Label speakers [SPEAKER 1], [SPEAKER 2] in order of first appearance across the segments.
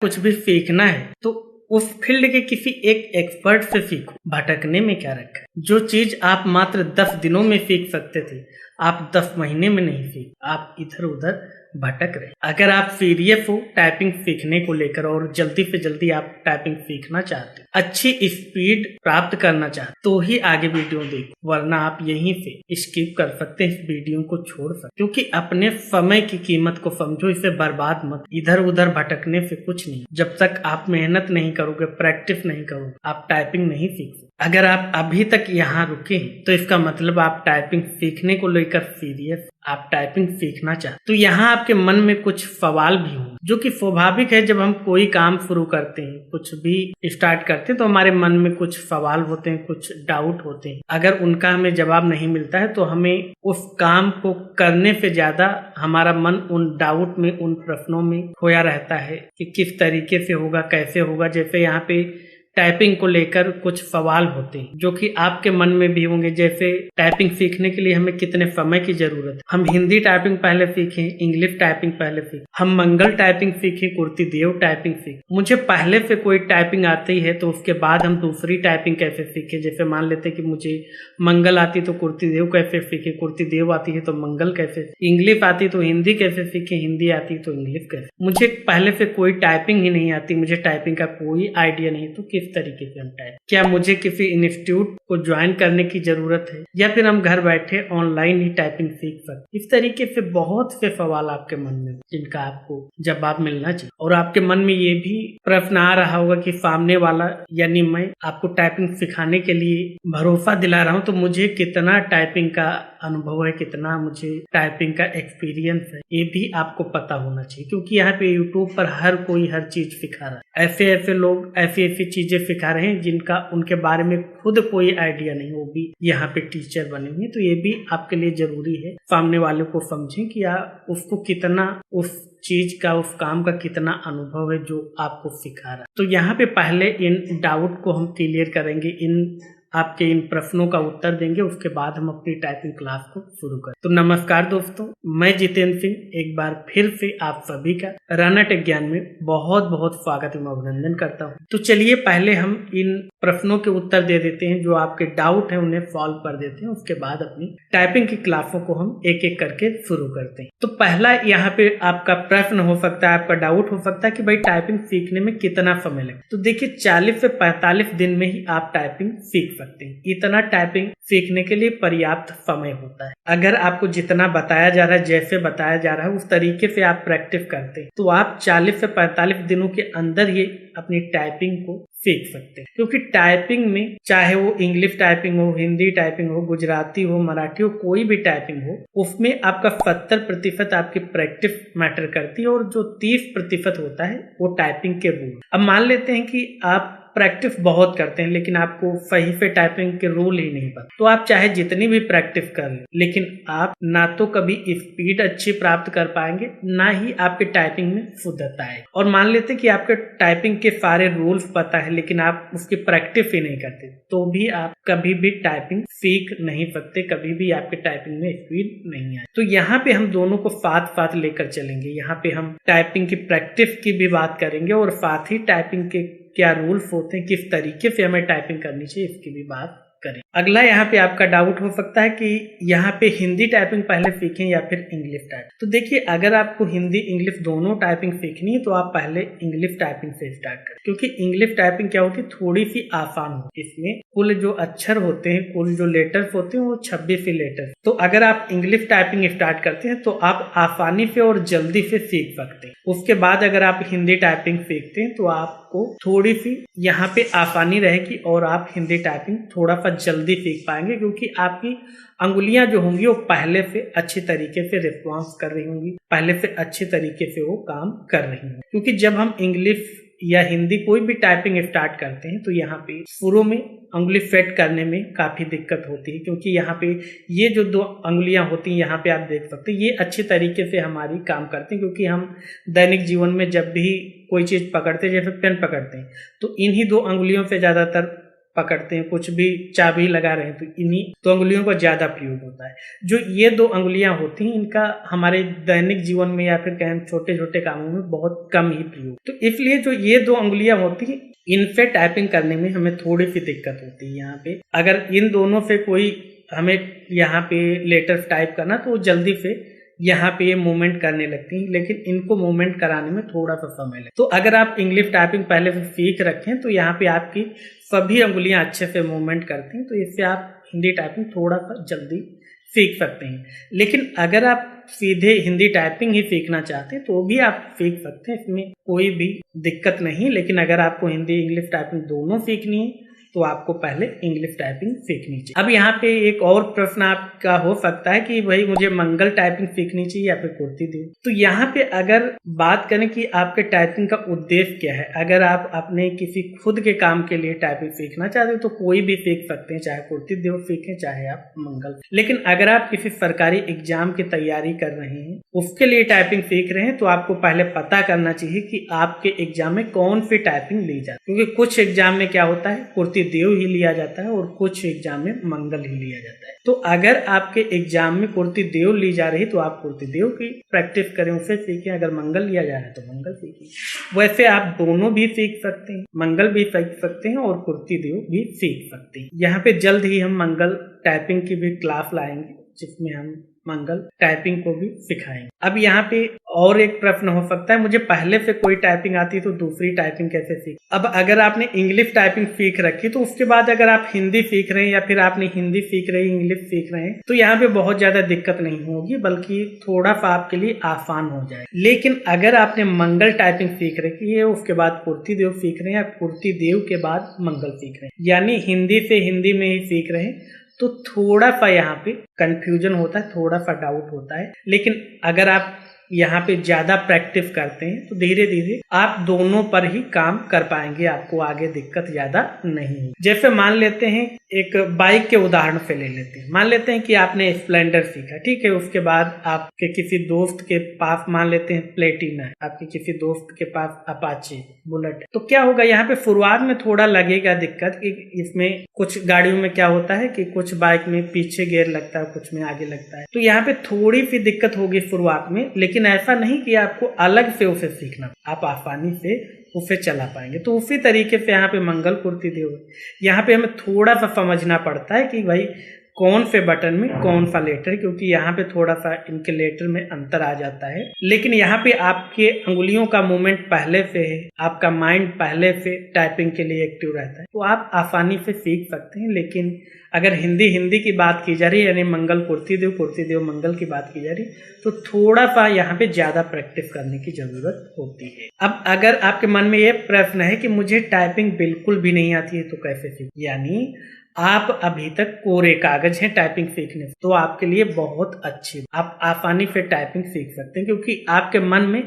[SPEAKER 1] कुछ भी सीखना है तो उस फील्ड के किसी एक एक्सपर्ट से सीखो। भटकने में क्या रखा है? जो चीज आप मात्र 10 दिनों में सीख सकते थे, आप 10 महीने में नहीं सीख, आप इधर उधर भटक रहे। अगर आप सीरियस हो टाइपिंग सीखने को लेकर और जल्दी से जल्दी आप टाइपिंग सीखना चाहते, अच्छी स्पीड प्राप्त करना चाहते, तो ही आगे वीडियो देखो, वरना आप यहीं से स्किप कर सकते हैं, इस वीडियो को छोड़ सकते। क्योंकि अपने समय की कीमत को समझो, इसे बर्बाद मत। इधर उधर भटकने से कुछ नहीं। जब तक आप मेहनत नहीं करोगे, प्रैक्टिस नहीं करोगे, आप टाइपिंग नहीं सीख सकते। अगर आप अभी तक यहाँ रुके हैं तो इसका मतलब आप टाइपिंग सीखने को लेकर सीरियस, आप टाइपिंग सीखना चाहते। तो यहाँ आपके मन में कुछ सवाल भी होंगे, जो कि स्वाभाविक है। जब हम कोई काम शुरू करते हैं, कुछ भी स्टार्ट करते हैं, तो हमारे मन में कुछ सवाल होते हैं, कुछ डाउट होते हैं। अगर उनका हमें जवाब नहीं मिलता है तो हमें उस काम को करने से ज्यादा हमारा मन उन डाउट में, उन प्रश्नों में खोया रहता है कि किस तरीके से होगा, कैसे होगा। जैसे यहाँ पे टाइपिंग को लेकर कुछ सवाल होते हैं जो कि आपके मन में भी होंगे। जैसे टाइपिंग सीखने के लिए हमें कितने समय की जरूरत है? हम हिंदी टाइपिंग पहले सीखें, इंग्लिश टाइपिंग पहले सीखें, हम मंगल टाइपिंग सीखें, कुर्ती देव टाइपिंग सीखें। मुझे पहले से कोई टाइपिंग आती है तो उसके बाद हम दूसरी टाइपिंग कैसे सीखें? जैसे मान लेते कि मुझे मंगल आती तो कुर्ती देव कैसे सीखे, कुर्ती देव आती है तो मंगल कैसे, इंग्लिश आती तो हिंदी कैसे सीखे, हिंदी आती तो इंग्लिश कैसे। मुझे पहले से कोई टाइपिंग ही नहीं आती, मुझे टाइपिंग का कोई आइडिया नहीं, तो किस तरीके से हम टाइप? क्या मुझे किसी इंस्टीट्यूट को ज्वाइन करने की जरूरत है, या फिर हम घर बैठे ऑनलाइन ही टाइपिंग सीख सकते? इस तरीके से बहुत से सवाल आपके मन में, जिनका आपको जवाब मिलना चाहिए। और आपके मन में ये भी प्रश्न आ रहा होगा कि सामने वाला यानी मैं आपको टाइपिंग सिखाने के लिए भरोसा दिला रहा हूँ, तो मुझे कितना टाइपिंग का अनुभव है, कितना मुझे टाइपिंग का एक्सपीरियंस है, ये भी आपको पता होना चाहिए। क्योंकि यहाँ पे यूट्यूब पर हर कोई हर चीज सिखा रहा है। ऐसे ऐसे लोग ऐसी ऐसी चीजें सिखा रहे हैं जिनका उनके बारे में खुद कोई आइडिया नहीं, वो भी यहाँ पे टीचर बने हुए। तो ये भी आपके लिए जरूरी है, सामने वाले को समझें कि आप उसको कितना, उस चीज का, उस काम का कितना अनुभव है जो आपको सिखा रहा है। तो यहाँ पे पहले इन डाउट को हम क्लियर करेंगे, इन आपके इन प्रश्नों का उत्तर देंगे, उसके बाद हम अपनी टाइपिंग क्लास को शुरू करें। तो नमस्कार दोस्तों, मैं जितेंद्र सिंह एक बार फिर से आप सभी का रन टेक ज्ञान में बहुत बहुत स्वागत एवं अभिनंदन करता हूं। तो चलिए पहले हम इन प्रश्नों के उत्तर दे देते हैं, जो आपके डाउट है उन्हें सॉल्व कर देते हैं, उसके बाद अपनी टाइपिंग की क्लासों को हम एक एक करके शुरू करते हैं। तो पहला यहाँ पे आपका प्रश्न हो सकता है, आपका डाउट हो सकता है कि भाई टाइपिंग सीखने में कितना समय लगे। तो देखिए 40 से 45 दिन में ही आप टाइपिंग सीख सकते हैं। इतना टाइपिंग सीखने के लिए पर्याप्त समय होता है। अगर आपको जितना बताया जा रहा है, जैसे बताया जा रहा है, उस तरीके से आप प्रैक्टिस करते हैं, तो आप 40 से 45 दिनों के अंदर ही अपनी टाइपिंग को सीख सकते हैं। क्योंकि टाइपिंग में चाहे वो इंग्लिश टाइपिंग हो, हिंदी टाइपिंग हो, गुजराती हो, मराठी हो, कोई भी टाइपिंग हो, उसमें आपका 70% आपकी प्रैक्टिस मैटर करती है, और जो 30% होता है वो टाइपिंग के रूल। अब मान लेते हैं कि आप प्रैक्टिस बहुत करते हैं लेकिन आपको सही से टाइपिंग के रूल ही नहीं पता, तो आप चाहे जितनी भी प्रैक्टिस कर लें, लेकिन आप ना तो कभी स्पीड अच्छी प्राप्त कर पाएंगे, ना ही आपके टाइपिंग में शुद्धता आएगी। और मान लेते कि आपके टाइपिंग के सारे रूल्स पता है लेकिन आप उसकी प्रैक्टिस ही नहीं करते, तो भी आप कभी भी टाइपिंग सीख नहीं सकते, कभी भी आपके टाइपिंग में स्पीड नहीं आए। तो यहाँ पे हम दोनों को साथ साथ लेकर चलेंगे। यहाँ पे हम टाइपिंग की प्रैक्टिस की भी बात करेंगे और साथ ही टाइपिंग के क्या रूल्स होते हैं, किस तरीके से हमें टाइपिंग करनी चाहिए, इसकी भी बात करें। अगला यहाँ पे आपका डाउट हो सकता है कि यहाँ पे हिंदी टाइपिंग पहले सीखें या फिर इंग्लिश टाइपिंग। तो देखिए अगर आपको हिंदी इंग्लिश दोनों टाइपिंग सीखनी है तो आप पहले इंग्लिश टाइपिंग से स्टार्ट करें। क्योंकि इंग्लिश टाइपिंग क्या होती है, थोड़ी सी आसान होती है। इसमें कुल जो अक्षर होते हैं, कुल जो लेटर्स होते हैं वो 26 ही लेटर्स। तो अगर आप इंग्लिश टाइपिंग स्टार्ट करते हैं तो आप आसानी से और जल्दी से सीख सकते हैं। उसके बाद अगर आप हिंदी टाइपिंग सीखते हैं तो आपको थोड़ी सी यहाँ पे आसानी रहेगी और आप हिंदी टाइपिंग थोड़ा सा जल्दी सीख पाएंगे, क्योंकि आपकी अंगुलियां जो होंगी वो पहले से अच्छी तरीके से रिस्पॉन्स कर रही होंगी, पहले से अच्छी तरीके से वो काम कर रही होंगी। क्योंकि जब हम इंग्लिश या हिंदी कोई भी टाइपिंग स्टार्ट करते हैं तो यहाँ पे शुरू में अंगुली सेट करने में काफी दिक्कत होती है, क्योंकि यहाँ पे ये जो दो अंगुलियां होती हैं, यहाँ पे आप देख सकते हैं, ये अच्छी तरीके से हमारी काम करती हैं। क्योंकि हम दैनिक जीवन में जब भी कोई चीज पकड़ते हैं, जैसे पेन पकड़ते हैं, तो इन्हीं दो अंगुलियों से ज्यादातर पकड़ते हैं, कुछ भी चाबी लगा रहे हैं तो इन्हीं दो अंगुलियों का ज्यादा प्रयोग होता है। जो ये दो अंगुलियां होती हैं इनका हमारे दैनिक जीवन में या फिर कहें छोटे छोटे कामों में बहुत कम ही प्रयोग। तो इसलिए जो ये दो अंगुलियां होती हैं इनसे टाइपिंग करने में हमें थोड़ी सी दिक्कत होती है। यहाँ पे अगर इन दोनों से कोई हमें यहाँ पे लेटर टाइप करना तो वो जल्दी से यहाँ पे ये मूवमेंट करने लगती हैं, लेकिन इनको मूवमेंट कराने में थोड़ा सा समय लगता है। तो अगर आप इंग्लिश टाइपिंग पहले से सीख रखें तो यहाँ पे आपकी सभी अंगुलियां अच्छे से मूवमेंट करती हैं, तो इससे आप हिंदी टाइपिंग थोड़ा सा जल्दी सीख सकते हैं। लेकिन अगर आप सीधे हिंदी टाइपिंग ही सीखना चाहते हैं तो भी आप सीख सकते हैं, इसमें कोई भी दिक्कत नहीं। लेकिन अगर आपको हिंदी इंग्लिश टाइपिंग दोनों सीखनी है तो आपको पहले इंग्लिश टाइपिंग सीखनी चाहिए। अब यहाँ पे एक और प्रश्न आपका हो सकता है कि भाई मुझे मंगल टाइपिंग सीखनी चाहिए या फिर कुर्ती देव। तो यहाँ पे अगर बात करें कि आपके टाइपिंग का उद्देश्य क्या है, अगर आप अपने किसी खुद के काम के लिए टाइपिंग सीखना चाहते हैं तो कोई भी सीख सकते हैं, चाहे कुर्ती देव सीखें चाहे आप मंगल। लेकिन अगर आप किसी सरकारी एग्जाम की तैयारी कर रहे हैं उसके लिए टाइपिंग सीख रहे हैं तो आपको पहले पता करना चाहिए कि आपके एग्जाम में कौन सी टाइपिंग ली जाती है। क्योंकि कुछ एग्जाम में क्या होता है कुर्ती देव ही लिया जाता है और कुछ एग्जाम में मंगल ही लिया जाता है। तो अगर आपके एग्जाम में कुर्ती देव ली जा रही है तो आप कुर्ती देव की प्रैक्टिस करें, उसे सीखें। अगर मंगल लिया जा रहा है तो मंगल सीखें। वैसे आप दोनों भी सीख सकते हैं, मंगल भी सीख सकते हैं और कुर्ती देव भी सीख सकते हैं। यहाँ पे जल्द ही हम मंगल टाइपिंग की भी क्लास लाएंगे जिसमें हम मंगल टाइपिंग को भी सिखाएंगे। अब यहाँ पे और एक प्रश्न हो सकता है मुझे पहले से कोई टाइपिंग आती है तो दूसरी टाइपिंग कैसे सीख। अब अगर आपने इंग्लिश टाइपिंग सीख रखी तो उसके बाद अगर आप हिंदी सीख रहे हैं या फिर आपने हिंदी सीख रहे हैं इंग्लिश सीख रहे हैं तो यहाँ पे बहुत ज्यादा दिक्कत नहीं होगी, बल्कि थोड़ा सा आपके लिए आसान हो जाए। लेकिन अगर आपने मंगल टाइपिंग सीख रखी है उसके बाद कुर्ती देव सीख रहे हैं या कुर्ती देव के बाद मंगल सीख रहे हैं, यानी हिंदी से हिंदी में ही सीख रहे हैं, तो थोड़ा सा यहाँ पे कंफ्यूजन होता है, थोड़ा सा डाउट होता है। लेकिन अगर आप यहाँ पे ज्यादा प्रैक्टिस करते हैं तो धीरे धीरे आप दोनों पर ही काम कर पाएंगे, आपको आगे दिक्कत ज्यादा नहीं होगी। जैसे मान लेते हैं एक बाइक के उदाहरण से ले लेते हैं, मान लेते हैं कि आपने स्प्लेंडर सीखा, ठीक है। उसके बाद आपके किसी दोस्त के पास मान लेते हैं प्लेटिना है, आपके किसी दोस्त के पास अपाचे बुलेट। तो क्या होगा यहाँ पे शुरुआत में थोड़ा लगेगा दिक्कत कि इसमें कुछ गाड़ियों में क्या होता है कि कुछ बाइक में पीछे गियर लगता है, कुछ में आगे लगता है, तो यहाँ पे थोड़ी सी दिक्कत होगी शुरुआत में। लेकिन ऐसा नहीं कि आपको अलग से उसे सीखना, आप आसानी से उसे चला पाएंगे। तो उसी तरीके से यहाँ पे मंगल कुर्ती देव, यहाँ पे हमें थोड़ा सा समझना पड़ता है कि भाई कौन से बटन में कौन सा लेटर, क्योंकि यहाँ पे थोड़ा सा इनके लेटर में अंतर आ जाता है। लेकिन यहाँ पे आपके अंगुलियों का मूवमेंट पहले से है, आपका माइंड पहले से टाइपिंग के लिए एक्टिव रहता है, तो आप आसानी से सीख सकते हैं। लेकिन अगर हिंदी की बात की जा रही है, यानी मंगल कुर्ती देव मंगल की बात की जा रही, तो थोड़ा सा यहाँ पे ज्यादा प्रैक्टिस करने की जरूरत होती है। अब अगर आपके मन में ये प्रश्न है कि मुझे टाइपिंग बिल्कुल भी नहीं आती है तो कैसे सीख, यानी आप अभी तक कोरे कागज हैं टाइपिंग सीखने, तो आपके लिए बहुत अच्छी, आप आसानी से टाइपिंग सीख सकते हैं, क्योंकि आपके मन में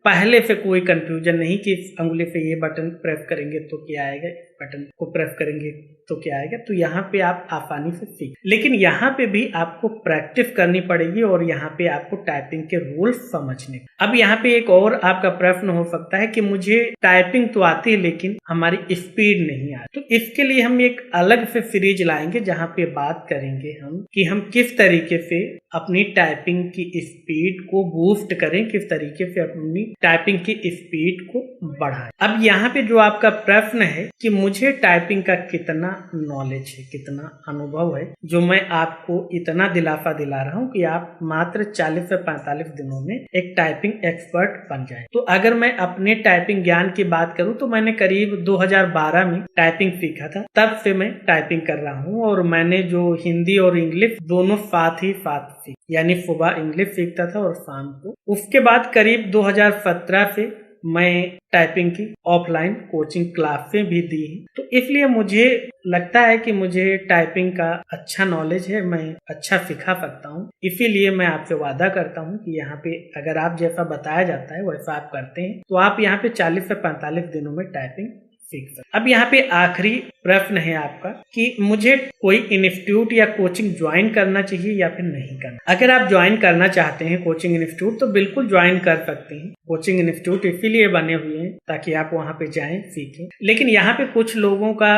[SPEAKER 1] पहले से कोई कंफ्यूजन नहीं कि इस अंगुली से ये बटन प्रेस करेंगे तो क्या आएगा, इस बटन को प्रेस करेंगे तो क्या आएगा। तो यहाँ पे आप आसानी से सीख, लेकिन यहाँ पे भी आपको प्रैक्टिस करनी पड़ेगी और यहाँ पे आपको टाइपिंग के रूल्स समझने। अब यहाँ पे एक और आपका प्रश्न हो सकता है कि मुझे टाइपिंग तो आती है लेकिन हमारी स्पीड नहीं आती, तो इसके लिए हम एक अलग से सीरीज लाएंगे जहाँ पे बात करेंगे हम कि हम किस तरीके से अपनी टाइपिंग की स्पीड को बूस्ट करें, किस तरीके से अपनी टाइपिंग की स्पीड को बढ़ाएं। अब यहाँ पे जो आपका प्रश्न है कि मुझे टाइपिंग का कितना नॉलेज है, कितना अनुभव है, जो मैं आपको इतना दिलासा दिला रहा हूँ कि आप मात्र 40 से 45 दिनों में एक टाइपिंग एक्सपर्ट बन जाए। तो अगर मैं अपने टाइपिंग ज्ञान की बात करूँ तो मैंने करीब 2012 में टाइपिंग सीखा था, तब से मैं टाइपिंग कर रहा हूँ। और मैंने जो हिंदी और इंग्लिश दोनों साथ ही साथ सीखी, यानी सुबह इंग्लिश सीखता था और शाम को। उसके बाद करीब 2017 से मैं टाइपिंग की ऑफलाइन कोचिंग क्लासें भी दी हैं, तो इसलिए मुझे लगता है कि मुझे टाइपिंग का अच्छा नॉलेज है, मैं अच्छा सिखा सकता हूँ। इसीलिए मैं आपसे वादा करता हूँ कि यहाँ पे अगर आप जैसा बताया जाता है वैसा आप करते हैं तो आप यहाँ पे 40 से 45 दिनों में टाइपिंग सीख सकते। अब यहाँ पे आखिरी प्रश्न है आपका कि मुझे कोई इंस्टीट्यूट या कोचिंग ज्वाइन करना चाहिए या फिर नहीं करना। अगर आप ज्वाइन करना चाहते हैं कोचिंग इंस्टीट्यूट तो बिल्कुल ज्वाइन कर सकते हैं। कोचिंग इंस्टीट्यूट इसीलिए बने हुए हैं ताकि आप वहाँ पे जाएं, सीखें। लेकिन यहाँ पे कुछ लोगों का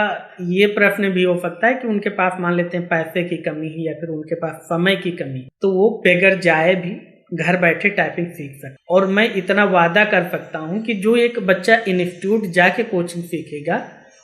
[SPEAKER 1] ये प्रश्न भी हो सकता है कि उनके पास मान लेते हैं पैसे की कमी है या फिर उनके पास समय की कमी, तो वो बगैर जाए भी घर बैठे टाइपिंग सीख सकते। और मैं इतना वादा कर सकता हूं कि जो एक बच्चा इंस्टीट्यूट जाके कोचिंग सीखेगा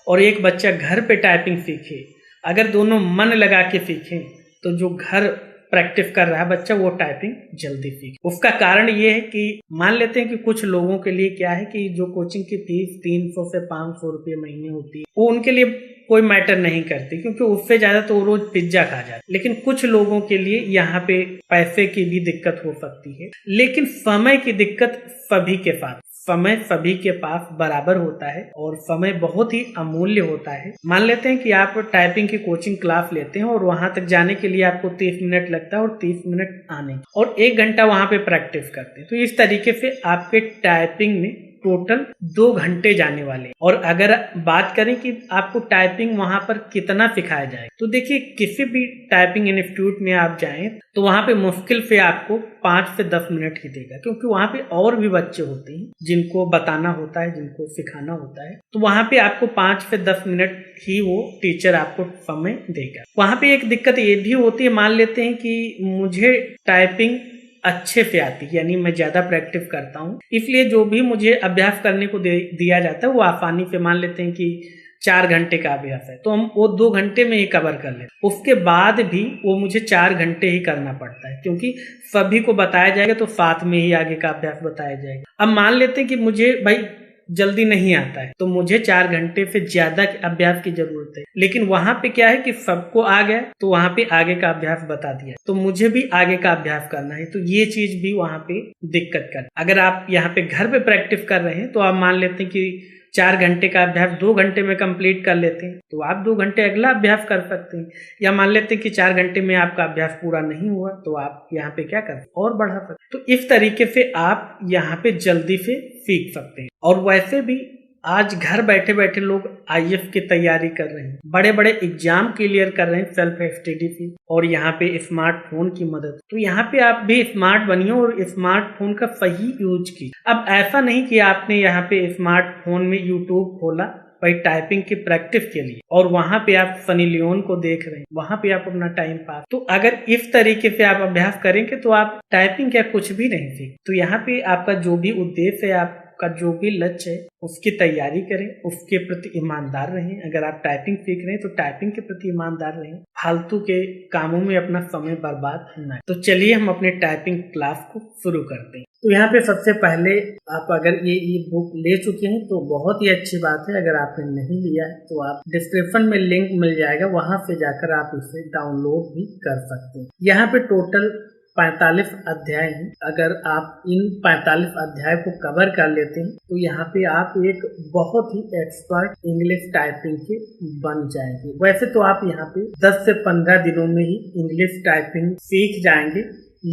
[SPEAKER 1] और एक बच्चा घर पे टाइपिंग सीखे, अगर दोनों मन लगा के सीखें तो जो घर प्रैक्टिस कर रहा है बच्चा वो टाइपिंग जल्दी सीखे। उसका कारण ये है कि मान लेते हैं कि कुछ लोगों के लिए क्या है कि जो कोचिंग की फीस 300 से 500 रुपये महीने होती है वो उनके लिए कोई मैटर नहीं करती, क्योंकि उससे ज्यादा तो वो रोज पिज्जा खा जाते। लेकिन कुछ लोगों के लिए यहाँ पे पैसे की भी दिक्कत हो सकती है, लेकिन समय की दिक्कत सभी के पास, समय सभी के पास बराबर होता है और समय बहुत ही अमूल्य होता है। मान लेते हैं कि आप टाइपिंग की कोचिंग क्लास लेते हैं और वहां तक जाने के लिए आपको 30 मिनट लगता है और 30 मिनट आने और 1 घंटा वहां पे प्रैक्टिस करते हैं, तो इस तरीके से आपके टाइपिंग में टोटल 2 घंटे जाने वाले। और अगर बात करें कि आपको टाइपिंग वहां पर कितना सिखाया जाए, तो देखिए किसी भी टाइपिंग इंस्टीट्यूट में आप जाएं तो वहां पे मुश्किल से आपको 5 से 10 मिनट ही देगा, क्योंकि वहां पे और भी बच्चे होते हैं जिनको बताना होता है, जिनको सिखाना होता है, तो वहां पे आपको 5 से 10 मिनट ही वो टीचर आपको समय देगा। वहां पे एक दिक्कत ये भी होती है, मान लेते हैं कि मुझे टाइपिंग अच्छे से आती है, यानी मैं ज्यादा प्रैक्टिस करता हूँ, इसलिए जो भी मुझे अभ्यास करने को दिया जाता है वो आसानी से, मान लेते हैं कि 4 घंटे का अभ्यास है तो हम वो 2 घंटे में ही कवर कर लेते। उसके बाद भी वो मुझे 4 घंटे ही करना पड़ता है, क्योंकि सभी को बताया जाएगा तो साथ में ही आगे का अभ्यास बताया जाएगा। अब मान लेते हैं कि मुझे भाई जल्दी नहीं आता है तो मुझे 4 घंटे से ज्यादा अभ्यास की जरूरत है, लेकिन वहां पे क्या है कि सबको आ गया तो वहां पे आगे का अभ्यास बता दिया, तो मुझे भी आगे का अभ्यास करना है, तो ये चीज भी वहां पे दिक्कत कर। अगर आप यहाँ पे घर पे प्रैक्टिस कर रहे हैं तो आप मान लेते हैं कि 4 घंटे का अभ्यास 2 घंटे में कंप्लीट कर लेते हैं, तो आप 2 घंटे अगला अभ्यास कर सकते हैं। या मान लेते हैं कि 4 घंटे में आपका अभ्यास पूरा नहीं हुआ तो आप यहाँ पे क्या कर और बढ़ा सकते। तो इस तरीके से आप यहाँ पे जल्दी से सीख सकते हैं। और वैसे भी आज घर बैठे बैठे लोग आईएएस की तैयारी कर रहे हैं, बड़े बड़े एग्जाम क्लियर कर रहे हैं सेल्फ स्टडी से, और यहाँ पे स्मार्टफोन की मदद। तो यहाँ पे आप भी स्मार्ट बनिए और स्मार्टफोन का सही यूज कीजिए। अब ऐसा नहीं कि आपने यहाँ पे स्मार्टफोन में यूट्यूब खोला भाई टाइपिंग की प्रैक्टिस के लिए और वहां पे आप सनी लियोन को देख रहे हैं, वहां पे आप अपना टाइम पास, तो अगर इस तरीके से आप अभ्यास करेंगे तो आप टाइपिंग क्या कुछ भी नहीं सीख। तो यहाँ पे आपका जो भी उद्देश्य है, आपका जो भी लक्ष्य है, उसकी तैयारी करें, उसके प्रति ईमानदार रहें। अगर आप टाइपिंग सीख रहे हैं तो टाइपिंग के प्रति ईमानदार रहें, फालतू के कामों में अपना समय बर्बाद न। तो चलिए हम अपने टाइपिंग क्लास को शुरू करते हैं। तो यहाँ पे सबसे पहले आप अगर ये बुक ले चुके हैं तो बहुत ही अच्छी बात है। अगर आपने नहीं लिया है तो आप डिस्क्रिप्शन में लिंक मिल जाएगा, वहां से जाकर आप इसे डाउनलोड भी कर सकते हैं। यहाँ पे टोटल 45 अध्याय हैं। अगर आप इन 45 अध्याय को कवर कर लेते हैं तो यहाँ पे आप एक बहुत ही एक्सपर्ट इंग्लिश टाइपिंग के बन जाएंगे। वैसे तो आप यहाँ पे 10 से 15 दिनों में ही इंग्लिश टाइपिंग सीख जाएंगे,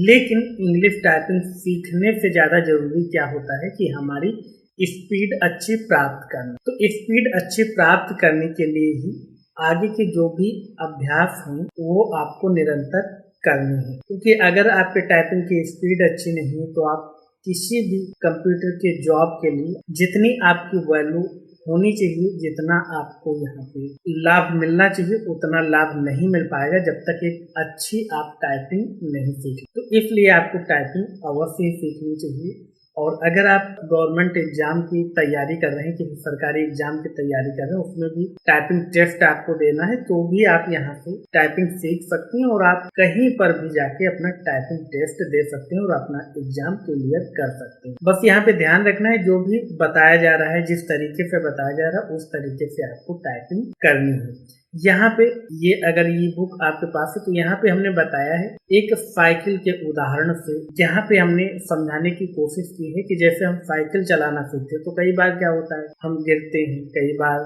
[SPEAKER 1] लेकिन इंग्लिश टाइपिंग सीखने से ज्यादा जरूरी क्या होता है कि हमारी स्पीड अच्छी प्राप्त करना। तो स्पीड अच्छी प्राप्त करने के लिए ही आगे के जो भी अभ्यास हैं वो आपको निरंतर करनी है, क्योंकि अगर आपके टाइपिंग की स्पीड अच्छी नहीं है तो आप किसी भी कंप्यूटर के जॉब के लिए जितनी आपकी वैल्यू होनी चाहिए, जितना आपको यहाँ पे लाभ मिलना चाहिए, उतना लाभ नहीं मिल पाएगा जब तक एक अच्छी आप टाइपिंग नहीं सीखें। तो इसलिए आपको टाइपिंग अवश्य ही सीखनी चाहिए। और अगर आप गवर्नमेंट एग्जाम की तैयारी कर रहे हैं, किसी सरकारी एग्जाम की तैयारी कर रहे हैं, उसमें भी टाइपिंग टेस्ट आपको देना है, तो भी आप यहाँ से टाइपिंग सीख सकते हैं और आप कहीं पर भी जाके अपना टाइपिंग टेस्ट दे सकते हैं और अपना एग्जाम क्लियर कर सकते हैं। बस यहाँ पे ध्यान रखना है, जो भी बताया जा रहा है, जिस तरीके से बताया जा रहा है, उस तरीके से आपको टाइपिंग करनी है। यहाँ पे ये अगर ये बुक आपके पास है तो यहाँ पे हमने बताया है एक साइकिल के उदाहरण से, जहाँ पे हमने समझाने की कोशिश की है कि जैसे हम साइकिल चलाना सीखते हैं तो कई बार क्या होता है हम गिरते हैं, कई बार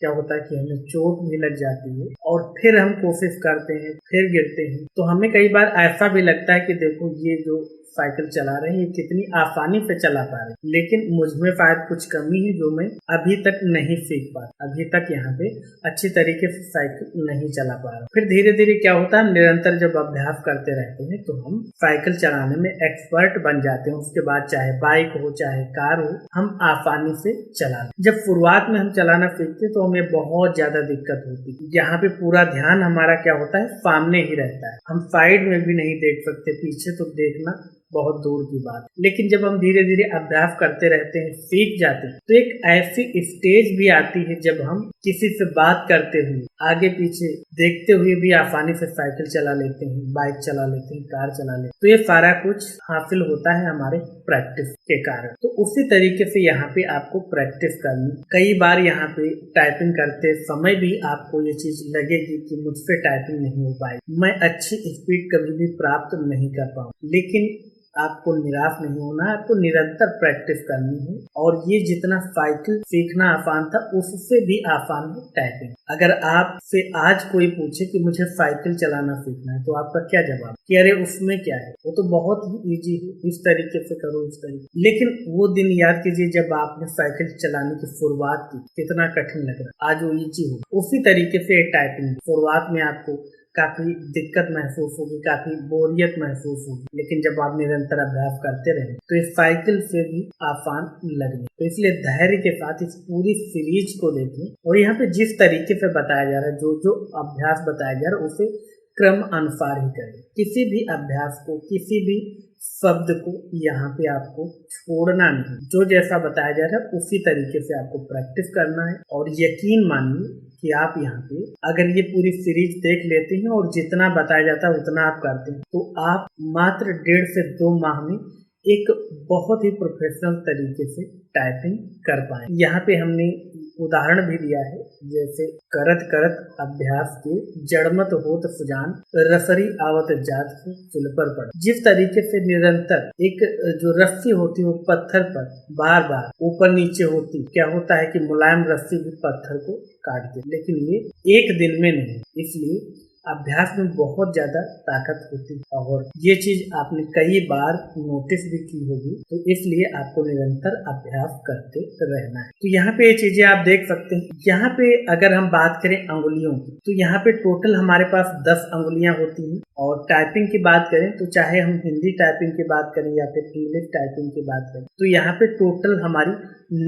[SPEAKER 1] क्या होता है कि हमें चोट भी लग जाती है और फिर हम कोशिश करते हैं, फिर गिरते हैं, तो हमें कई बार ऐसा भी लगता है कि देखो ये जो साइकिल चला रहे हैं, ये कितनी आसानी से चला पा रहे हैं। लेकिन मुझ में शायद कुछ कमी है जो मैं अभी तक नहीं सीख पा, अभी तक यहाँ पे अच्छी तरीके से साइकिल नहीं चला पा रहा। फिर धीरे धीरे क्या होता है, निरंतर जब अभ्यास करते रहते हैं तो हम साइकिल चलाने में एक्सपर्ट बन जाते हैं। उसके बाद चाहे बाइक हो चाहे कार हो, हम आसानी से चला लें। जब शुरुआत में हम चलाना सीखते तो हमें बहुत ज्यादा दिक्कत होती है। यहाँ पे पूरा ध्यान हमारा क्या होता है, सामने ही रहता है, हम साइड में भी नहीं देख सकते, पीछे तो देखना बहुत दूर की बात। लेकिन जब हम धीरे धीरे अभ्यास करते रहते हैं, सीख जाते हैं, तो एक ऐसी स्टेज भी आती है जब हम किसी से बात करते हुए आगे पीछे देखते हुए भी आसानी से साइकिल चला लेते हैं, बाइक चला लेते हैं, कार चला लेते हैं। तो ये सारा कुछ हासिल होता है हमारे प्रैक्टिस के कारण। तो उसी तरीके से यहाँ पे आपको प्रैक्टिस करनी। कई बार यहाँ पे टाइपिंग करते समय भी आपको ये चीज लगेगी कि मुझसे टाइपिंग नहीं हो पाई, मैं अच्छी स्पीड कभी भी प्राप्त नहीं कर पाऊँ। लेकिन आपको निराश नहीं होना, आपको निरंतर प्रैक्टिस करनी है। और ये जितना साइकिल सीखना आसान था, उससे भी आसान है टाइपिंग। अगर आपसे आज कोई पूछे कि मुझे साइकिल चलाना सीखना है, तो आपका क्या जवाब कि अरे उसमें क्या है, वो तो बहुत ही इजी है, इस तरीके से करो, इस तरीके। लेकिन वो दिन याद कीजिए जब आपने साइकिल चलाने की शुरुआत की, कितना कठिन लग रहा, आज वो इजी हो। उसी तरीके से टाइपिंग, शुरुआत में आपको काफी दिक्कत महसूस होगी, काफी बोरियत महसूस होगी, लेकिन जब आप निरंतर अभ्यास करते रहे तो इस साइकिल से भी आसान लगने। तो इसलिए धैर्य के साथ इस पूरी सीरीज को देखें। और यहाँ पे जिस तरीके से बताया जा रहा है, जो जो अभ्यास बताया जा रहा है, उसे क्रम अनुसार ही करें। किसी भी अभ्यास को, किसी भी शब्द को यहाँ पे आपको छोड़ना नहीं, जो जैसा बताया जा रहा है उसी तरीके से आपको प्रैक्टिस करना है। और यकीन मानिए कि आप यहाँ पे अगर ये पूरी सीरीज देख लेते हैं और जितना बताया जाता है उतना आप करते हैं, तो आप मात्र 1.5 से 2 माह में एक बहुत ही प्रोफेशनल तरीके से टाइपिंग कर पाए। यहाँ पे हमने उदाहरण भी दिया है, जैसे करत करत अभ्यास के जड़मत होत सुजान, रसरी आवत जात को चुल पर पड़। जिस तरीके से निरंतर एक जो रस्सी होती है वो पत्थर पर बार बार ऊपर नीचे होती, क्या होता है कि मुलायम रस्सी भी पत्थर को काटती, लेकिन ये एक दिन में नहीं। इसलिए अभ्यास में बहुत ज्यादा ताकत होती है और ये चीज आपने कई बार नोटिस भी की होगी। तो इसलिए आपको निरंतर अभ्यास करते रहना है। तो यहाँ पे ये चीजें आप देख सकते हैं। यहाँ पे अगर हम बात करें अंगुलियों की, तो यहाँ पे टोटल हमारे पास 10 अंगुलियां होती हैं। और टाइपिंग की बात करें तो चाहे हम हिंदी टाइपिंग की बात करें या फिर इंग्लिश टाइपिंग की बात करें, तो यहाँ पे टोटल हमारी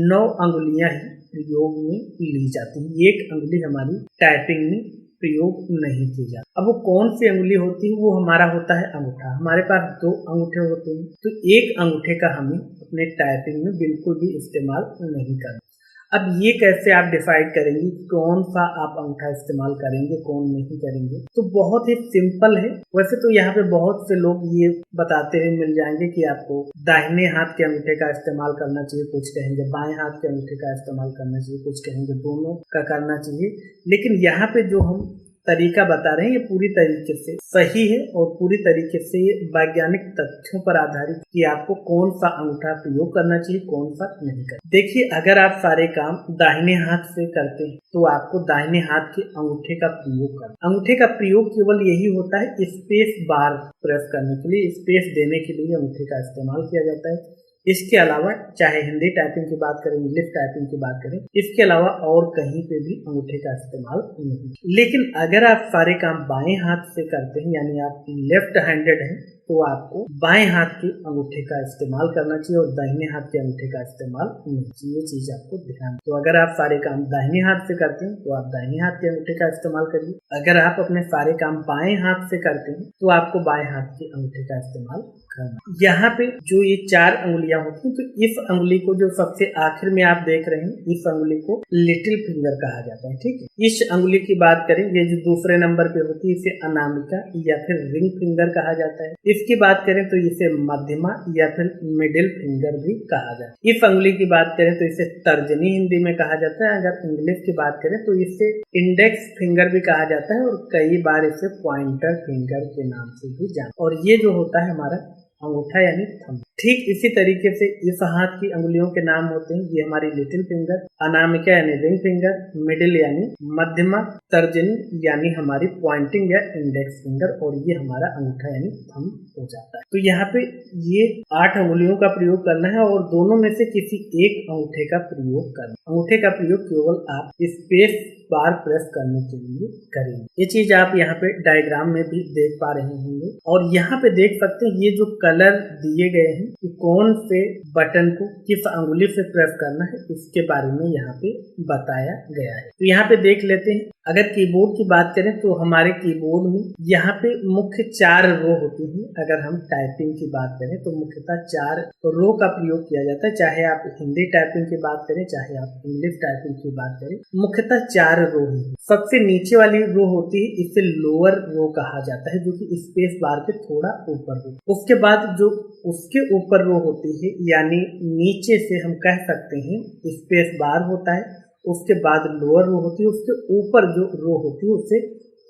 [SPEAKER 1] 9 अंगुलियां ही प्रयोग में ली जाती है। एक अंगुली हमारी टाइपिंग में प्रयोग नहीं की जाती। अब वो कौन सी अंगुली होती है, वो हमारा होता है अंगूठा। हमारे पास 2 अंगूठे होते हैं, तो एक अंगूठे का हमें अपने टाइपिंग में बिल्कुल भी इस्तेमाल नहीं करना। अब ये कैसे आप डिसाइड करेंगे कौन सा आप अंगूठा इस्तेमाल करेंगे, कौन नहीं करेंगे? तो बहुत ही सिंपल है। वैसे तो यहाँ पे बहुत से लोग ये बताते हुए मिल जाएंगे कि आपको दाहिने हाथ के अंगूठे का इस्तेमाल करना चाहिए, कुछ कहेंगे बाएं हाथ के अंगूठे का इस्तेमाल करना चाहिए, कुछ कहेंगे दोनों का करना चाहिए। लेकिन यहाँ पे जो हम तरीका बता रहे हैं ये पूरी तरीके से सही है और पूरी तरीके से वैज्ञानिक तथ्यों पर आधारित कि आपको कौन सा अंगूठा प्रयोग करना चाहिए, कौन सा नहीं करना। देखिए, अगर आप सारे काम दाहिने हाथ से करते हैं तो आपको दाहिने हाथ के अंगूठे का प्रयोग करना। अंगूठे का प्रयोग केवल यही होता है स्पेस बार प्रेस करने के लिए, स्पेस देने के लिए अंगूठे का इस्तेमाल किया जाता है। इसके अलावा चाहे हिंदी टाइपिंग की बात करें, इंग्लिश टाइपिंग की बात करें, इसके अलावा और कहीं पे भी अंगूठे का इस्तेमाल नहीं। लेकिन अगर आप सारे काम बाएं हाथ से करते हैं, यानी आप लेफ्ट हैंडेड हैं, तो आपको बाएं हाथ के अंगूठे का इस्तेमाल करना चाहिए और दाहिने हाथ के अंगूठे का इस्तेमाल नहीं चाहिए। ये चीज आपको ध्यान। तो अगर आप सारे काम दाहिने हाथ से करते हैं तो आप दाहिने हाथ के अंगूठे का इस्तेमाल करिए। अगर आप अपने सारे काम बाएं हाथ से करते हैं तो आपको बाएं हाथ के अंगूठे का इस्तेमाल करना। यहाँ पे जो ये 4 अंगुलियां होती हैं, तो इस अंगुली को जो सबसे आखिर में आप देख रहे हैं, इस अंगुली को लिटिल फिंगर कहा जाता है। ठीक है, इस अंगुली की बात करें, ये जो दूसरे नंबर पे होती है इसे अनामिका या फिर रिंग फिंगर कहा जाता है। इसकी बात करें तो इसे मध्यमा या फिर मिडिल फिंगर भी कहा जाता है। इस अंगुली की बात करें तो इसे तर्जनी हिंदी में कहा जाता है। अगर इंग्लिश की बात करें तो इसे इंडेक्स फिंगर भी कहा जाता है और कई बार इसे पॉइंटर फिंगर के नाम से भी जाना। और ये जो होता है हमारा अंगूठा यानी थंब। ठीक इसी तरीके से इस हाथ की अंगुलियों के नाम होते हैं, ये हमारी लिटिल फिंगर, अनामिका यानी रिंग फिंगर, मिडिल यानी मध्यमा, तर्जनी यानी हमारी पॉइंटिंग या इंडेक्स फिंगर, और ये हमारा अंगूठा यानी थंब हो जाता है। तो यहाँ पे ये 8 अंगुलियों का प्रयोग करना है और दोनों में से किसी एक अंगूठे का प्रयोग करना। अंगूठे का प्रयोग केवल आप स्पेस बार प्रेस करने के लिए करेंगे। ये चीज आप यहाँ पे डायग्राम में भी देख पा रहे होंगे, और यहाँ पे देख सकते हैं ये जो कलर दिए गए हैं कि कौन से बटन को किस अंगुली से प्रेस करना है, इसके बारे में यहाँ पे बताया गया है। तो यहाँ पे देख लेते हैं। अगर कीबोर्ड की बात करें तो हमारे कीबोर्ड में यहाँ पे मुख्य 4 रो होती हैं। अगर हम टाइपिंग की बात करें तो मुख्यतः 4 रो का प्रयोग किया जाता है, चाहे आप हिंदी टाइपिंग की बात करें चाहे आप इंग्लिश टाइपिंग की बात करें, मुख्यतः 4 रो है। सबसे नीचे वाली रो होती है, इसे लोअर रो कहा जाता है, जो कि स्पेस बार के थोड़ा ऊपर हो। उसके बाद जो उसके ऊपर रो होती है, यानी नीचे से हम कह सकते हैं स्पेस बार होता है। उसके बाद लोअर रो होती है, उसके ऊपर जो रो होती है उसे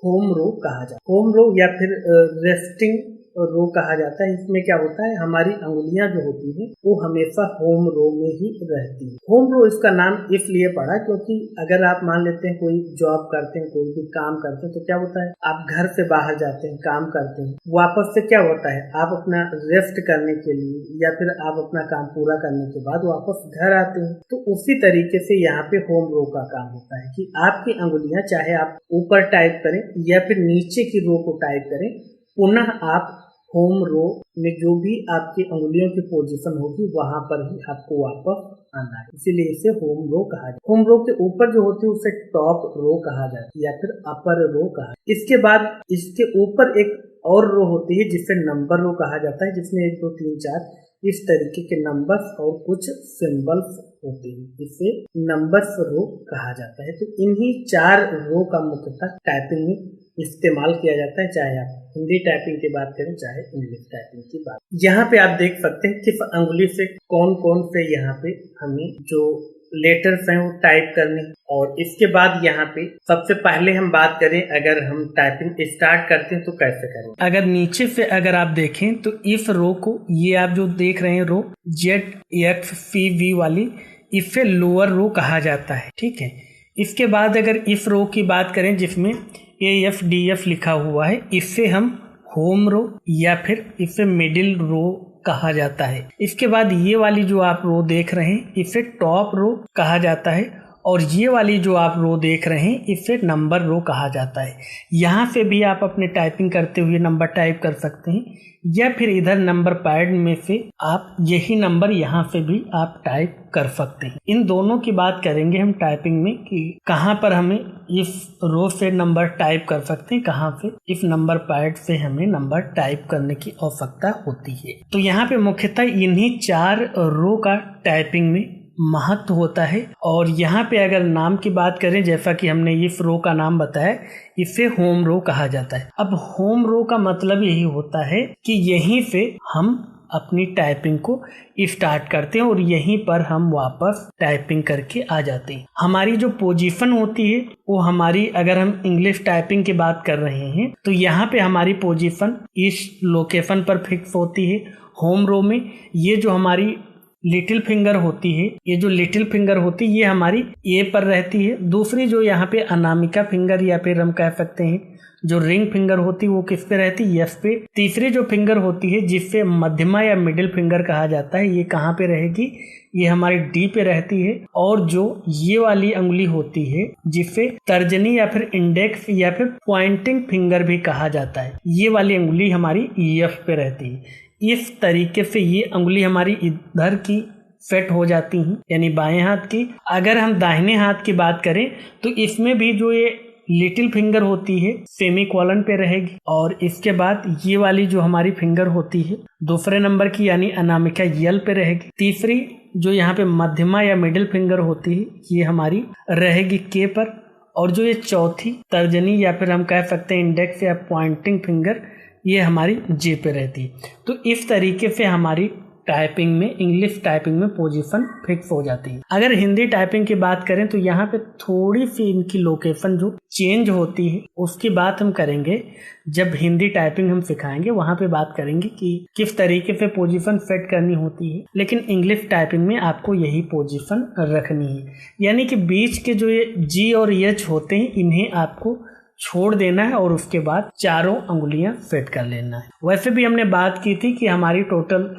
[SPEAKER 1] होम रो कहा जाता है। होम रो या फिर रेस्टिंग रो कहा जाता है। इसमें क्या होता है, हमारी अंगुलियां जो होती हैं वो हमेशा होम रो में ही रहती है। होम रो इसका नाम इसलिए पड़ा क्योंकि अगर आप मान लेते हैं कोई जॉब करते हैं, कोई भी काम करते हैं, तो क्या होता है आप घर से बाहर जाते हैं, काम करते हैं, वापस से क्या होता है आप अपना रेस्ट करने के लिए या फिर आप अपना काम पूरा करने के बाद वापस घर आते हैं। तो उसी तरीके से यहाँ पे होम रो का काम होता है कि आपकी अंगुलियां चाहे आप ऊपर टाइप करें या फिर नीचे की रो को टाइप करें, पुनः आप होम रो में जो भी आपकी अंगुलियों की पोजीशन होगी वहां पर ही आपको वापस आना है, इसीलिए इसे होम रो कहा जाता है। होम रो के ऊपर जो होती है उसे टॉप रो कहा जाता है या फिर अपर रो कहा। इसके बाद इसके ऊपर एक और रो होती है जिसे नंबर रो कहा जाता है, जिसमें 1 2 3 4 इस तरीके के नंबर्स और कुछ सिंबल्स होते हैं, इसे नंबर्स रो कहा जाता है। तो इन्हीं 4 रो का मुख्यतः टाइपिंग में इस्तेमाल किया जाता है, चाहे आप हिंदी टाइपिंग की बात करें चाहे इंग्लिश टाइपिंग की बात। यहाँ पे आप देख सकते हैं किस अंगुली से कौन कौन से यहाँ पे हमें जो लेटर्स हैं वो टाइप करने। और इसके बाद यहाँ पे सबसे पहले हम बात करें, अगर हम टाइपिंग स्टार्ट करते हैं तो कैसे करें। अगर नीचे से अगर आप देखें तो इस रो को, ये आप जो देख रहे हैं रो ZXCV वाली, इसे लोअर रो कहा जाता है, ठीक है। इसके बाद अगर इस रो की बात करें जिसमें AFDF लिखा हुआ है, इससे हम होम रो या फिर इसे मिडिल रो कहा जाता है। इसके बाद ये वाली जो आप रो देख रहे हैं इसे टॉप रो कहा जाता है, और ये वाली जो आप रो देख रहे हैं इसे नंबर रो कहा जाता है। यहाँ से भी आप अपने टाइपिंग करते हुए नंबर टाइप कर सकते हैं, या फिर इधर नंबर पैड में से आप यही नंबर यहाँ से भी आप टाइप कर सकते हैं। इन दोनों की बात करेंगे हम टाइपिंग में कि कहाँ पर हमें इस रो से नंबर टाइप कर सकते हैं, कहाँ से इस नंबर पैड से हमें नंबर टाइप करने की आवश्यकता होती है। तो यहाँ पे मुख्यतः इन्हीं 4 रो का टाइपिंग में महत्व होता है। और यहाँ पे अगर नाम की बात करें, जैसा कि हमने इस रो का नाम बताया, इसे होम रो कहा जाता है। अब होम रो का मतलब यही होता है कि यहीं से हम अपनी टाइपिंग को स्टार्ट करते हैं और यहीं पर हम वापस टाइपिंग करके आ जाते हैं। हमारी जो पोजीशन होती है वो हमारी, अगर हम इंग्लिश टाइपिंग की बात कर रहे हैं तो यहाँ पे हमारी पोजीशन इस लोकेशन पर फिक्स होती है। होम रो में ये जो हमारी लिटिल फिंगर होती है, ये जो लिटिल फिंगर होती है ये हमारी ए पर रहती है। दूसरी जो यहाँ पे अनामिका फिंगर या फिर हम कह सकते हैं जो रिंग फिंगर होती है वो किस पे रहती है, एस पे। तीसरी जो फिंगर होती है जिससे मध्यमा या मिडिल फिंगर कहा जाता है, ये कहाँ पे रहेगी, ये हमारी डी पे रहती है। और जो ये वाली अंगुली होती है जिसे तर्जनी या फिर इंडेक्स या फिर पॉइंटिंग फिंगर भी कहा जाता है, ये वाली अंगुली हमारी एफ पे रहती है। इस तरीके से ये अंगुली हमारी इधर की सेट हो जाती हैं, यानी बाएं हाथ की। अगर हम दाहिने हाथ की बात करें तो इसमें भी जो ये लिटिल फिंगर होती है सेमीकोलन पे रहेगी, और इसके बाद ये वाली जो हमारी फिंगर होती है दूसरे नंबर की यानी अनामिका यल पे रहेगी। तीसरी जो यहाँ पे मध्यमा या मिडिल फिंगर होती है ये हमारी रहेगी के पर, और जो ये चौथी तर्जनी या फिर हम कह सकते हैं इंडेक्स या पॉइंटिंग फिंगर ये हमारी जे पे रहती है। तो इस तरीके से हमारी टाइपिंग में, इंग्लिश टाइपिंग में पोजीशन फिक्स हो जाती है। अगर हिंदी टाइपिंग की बात करें तो यहाँ पे थोड़ी सी इनकी लोकेशन जो चेंज होती है उसकी बात हम करेंगे जब हिंदी टाइपिंग हम सिखाएंगे, वहां पे बात करेंगे कि किस तरीके से पोजीशन सेट करनी होती है। लेकिन इंग्लिश टाइपिंग में आपको यही पोजीशन रखनी है, यानी कि बीच के जो ये जी और एच होते हैं इन्हें आपको छोड़ देना है और उसके बाद चारों अंगुलियां सेट कर लेना है। वैसे भी हमने बात की थी कि हमारी टोटल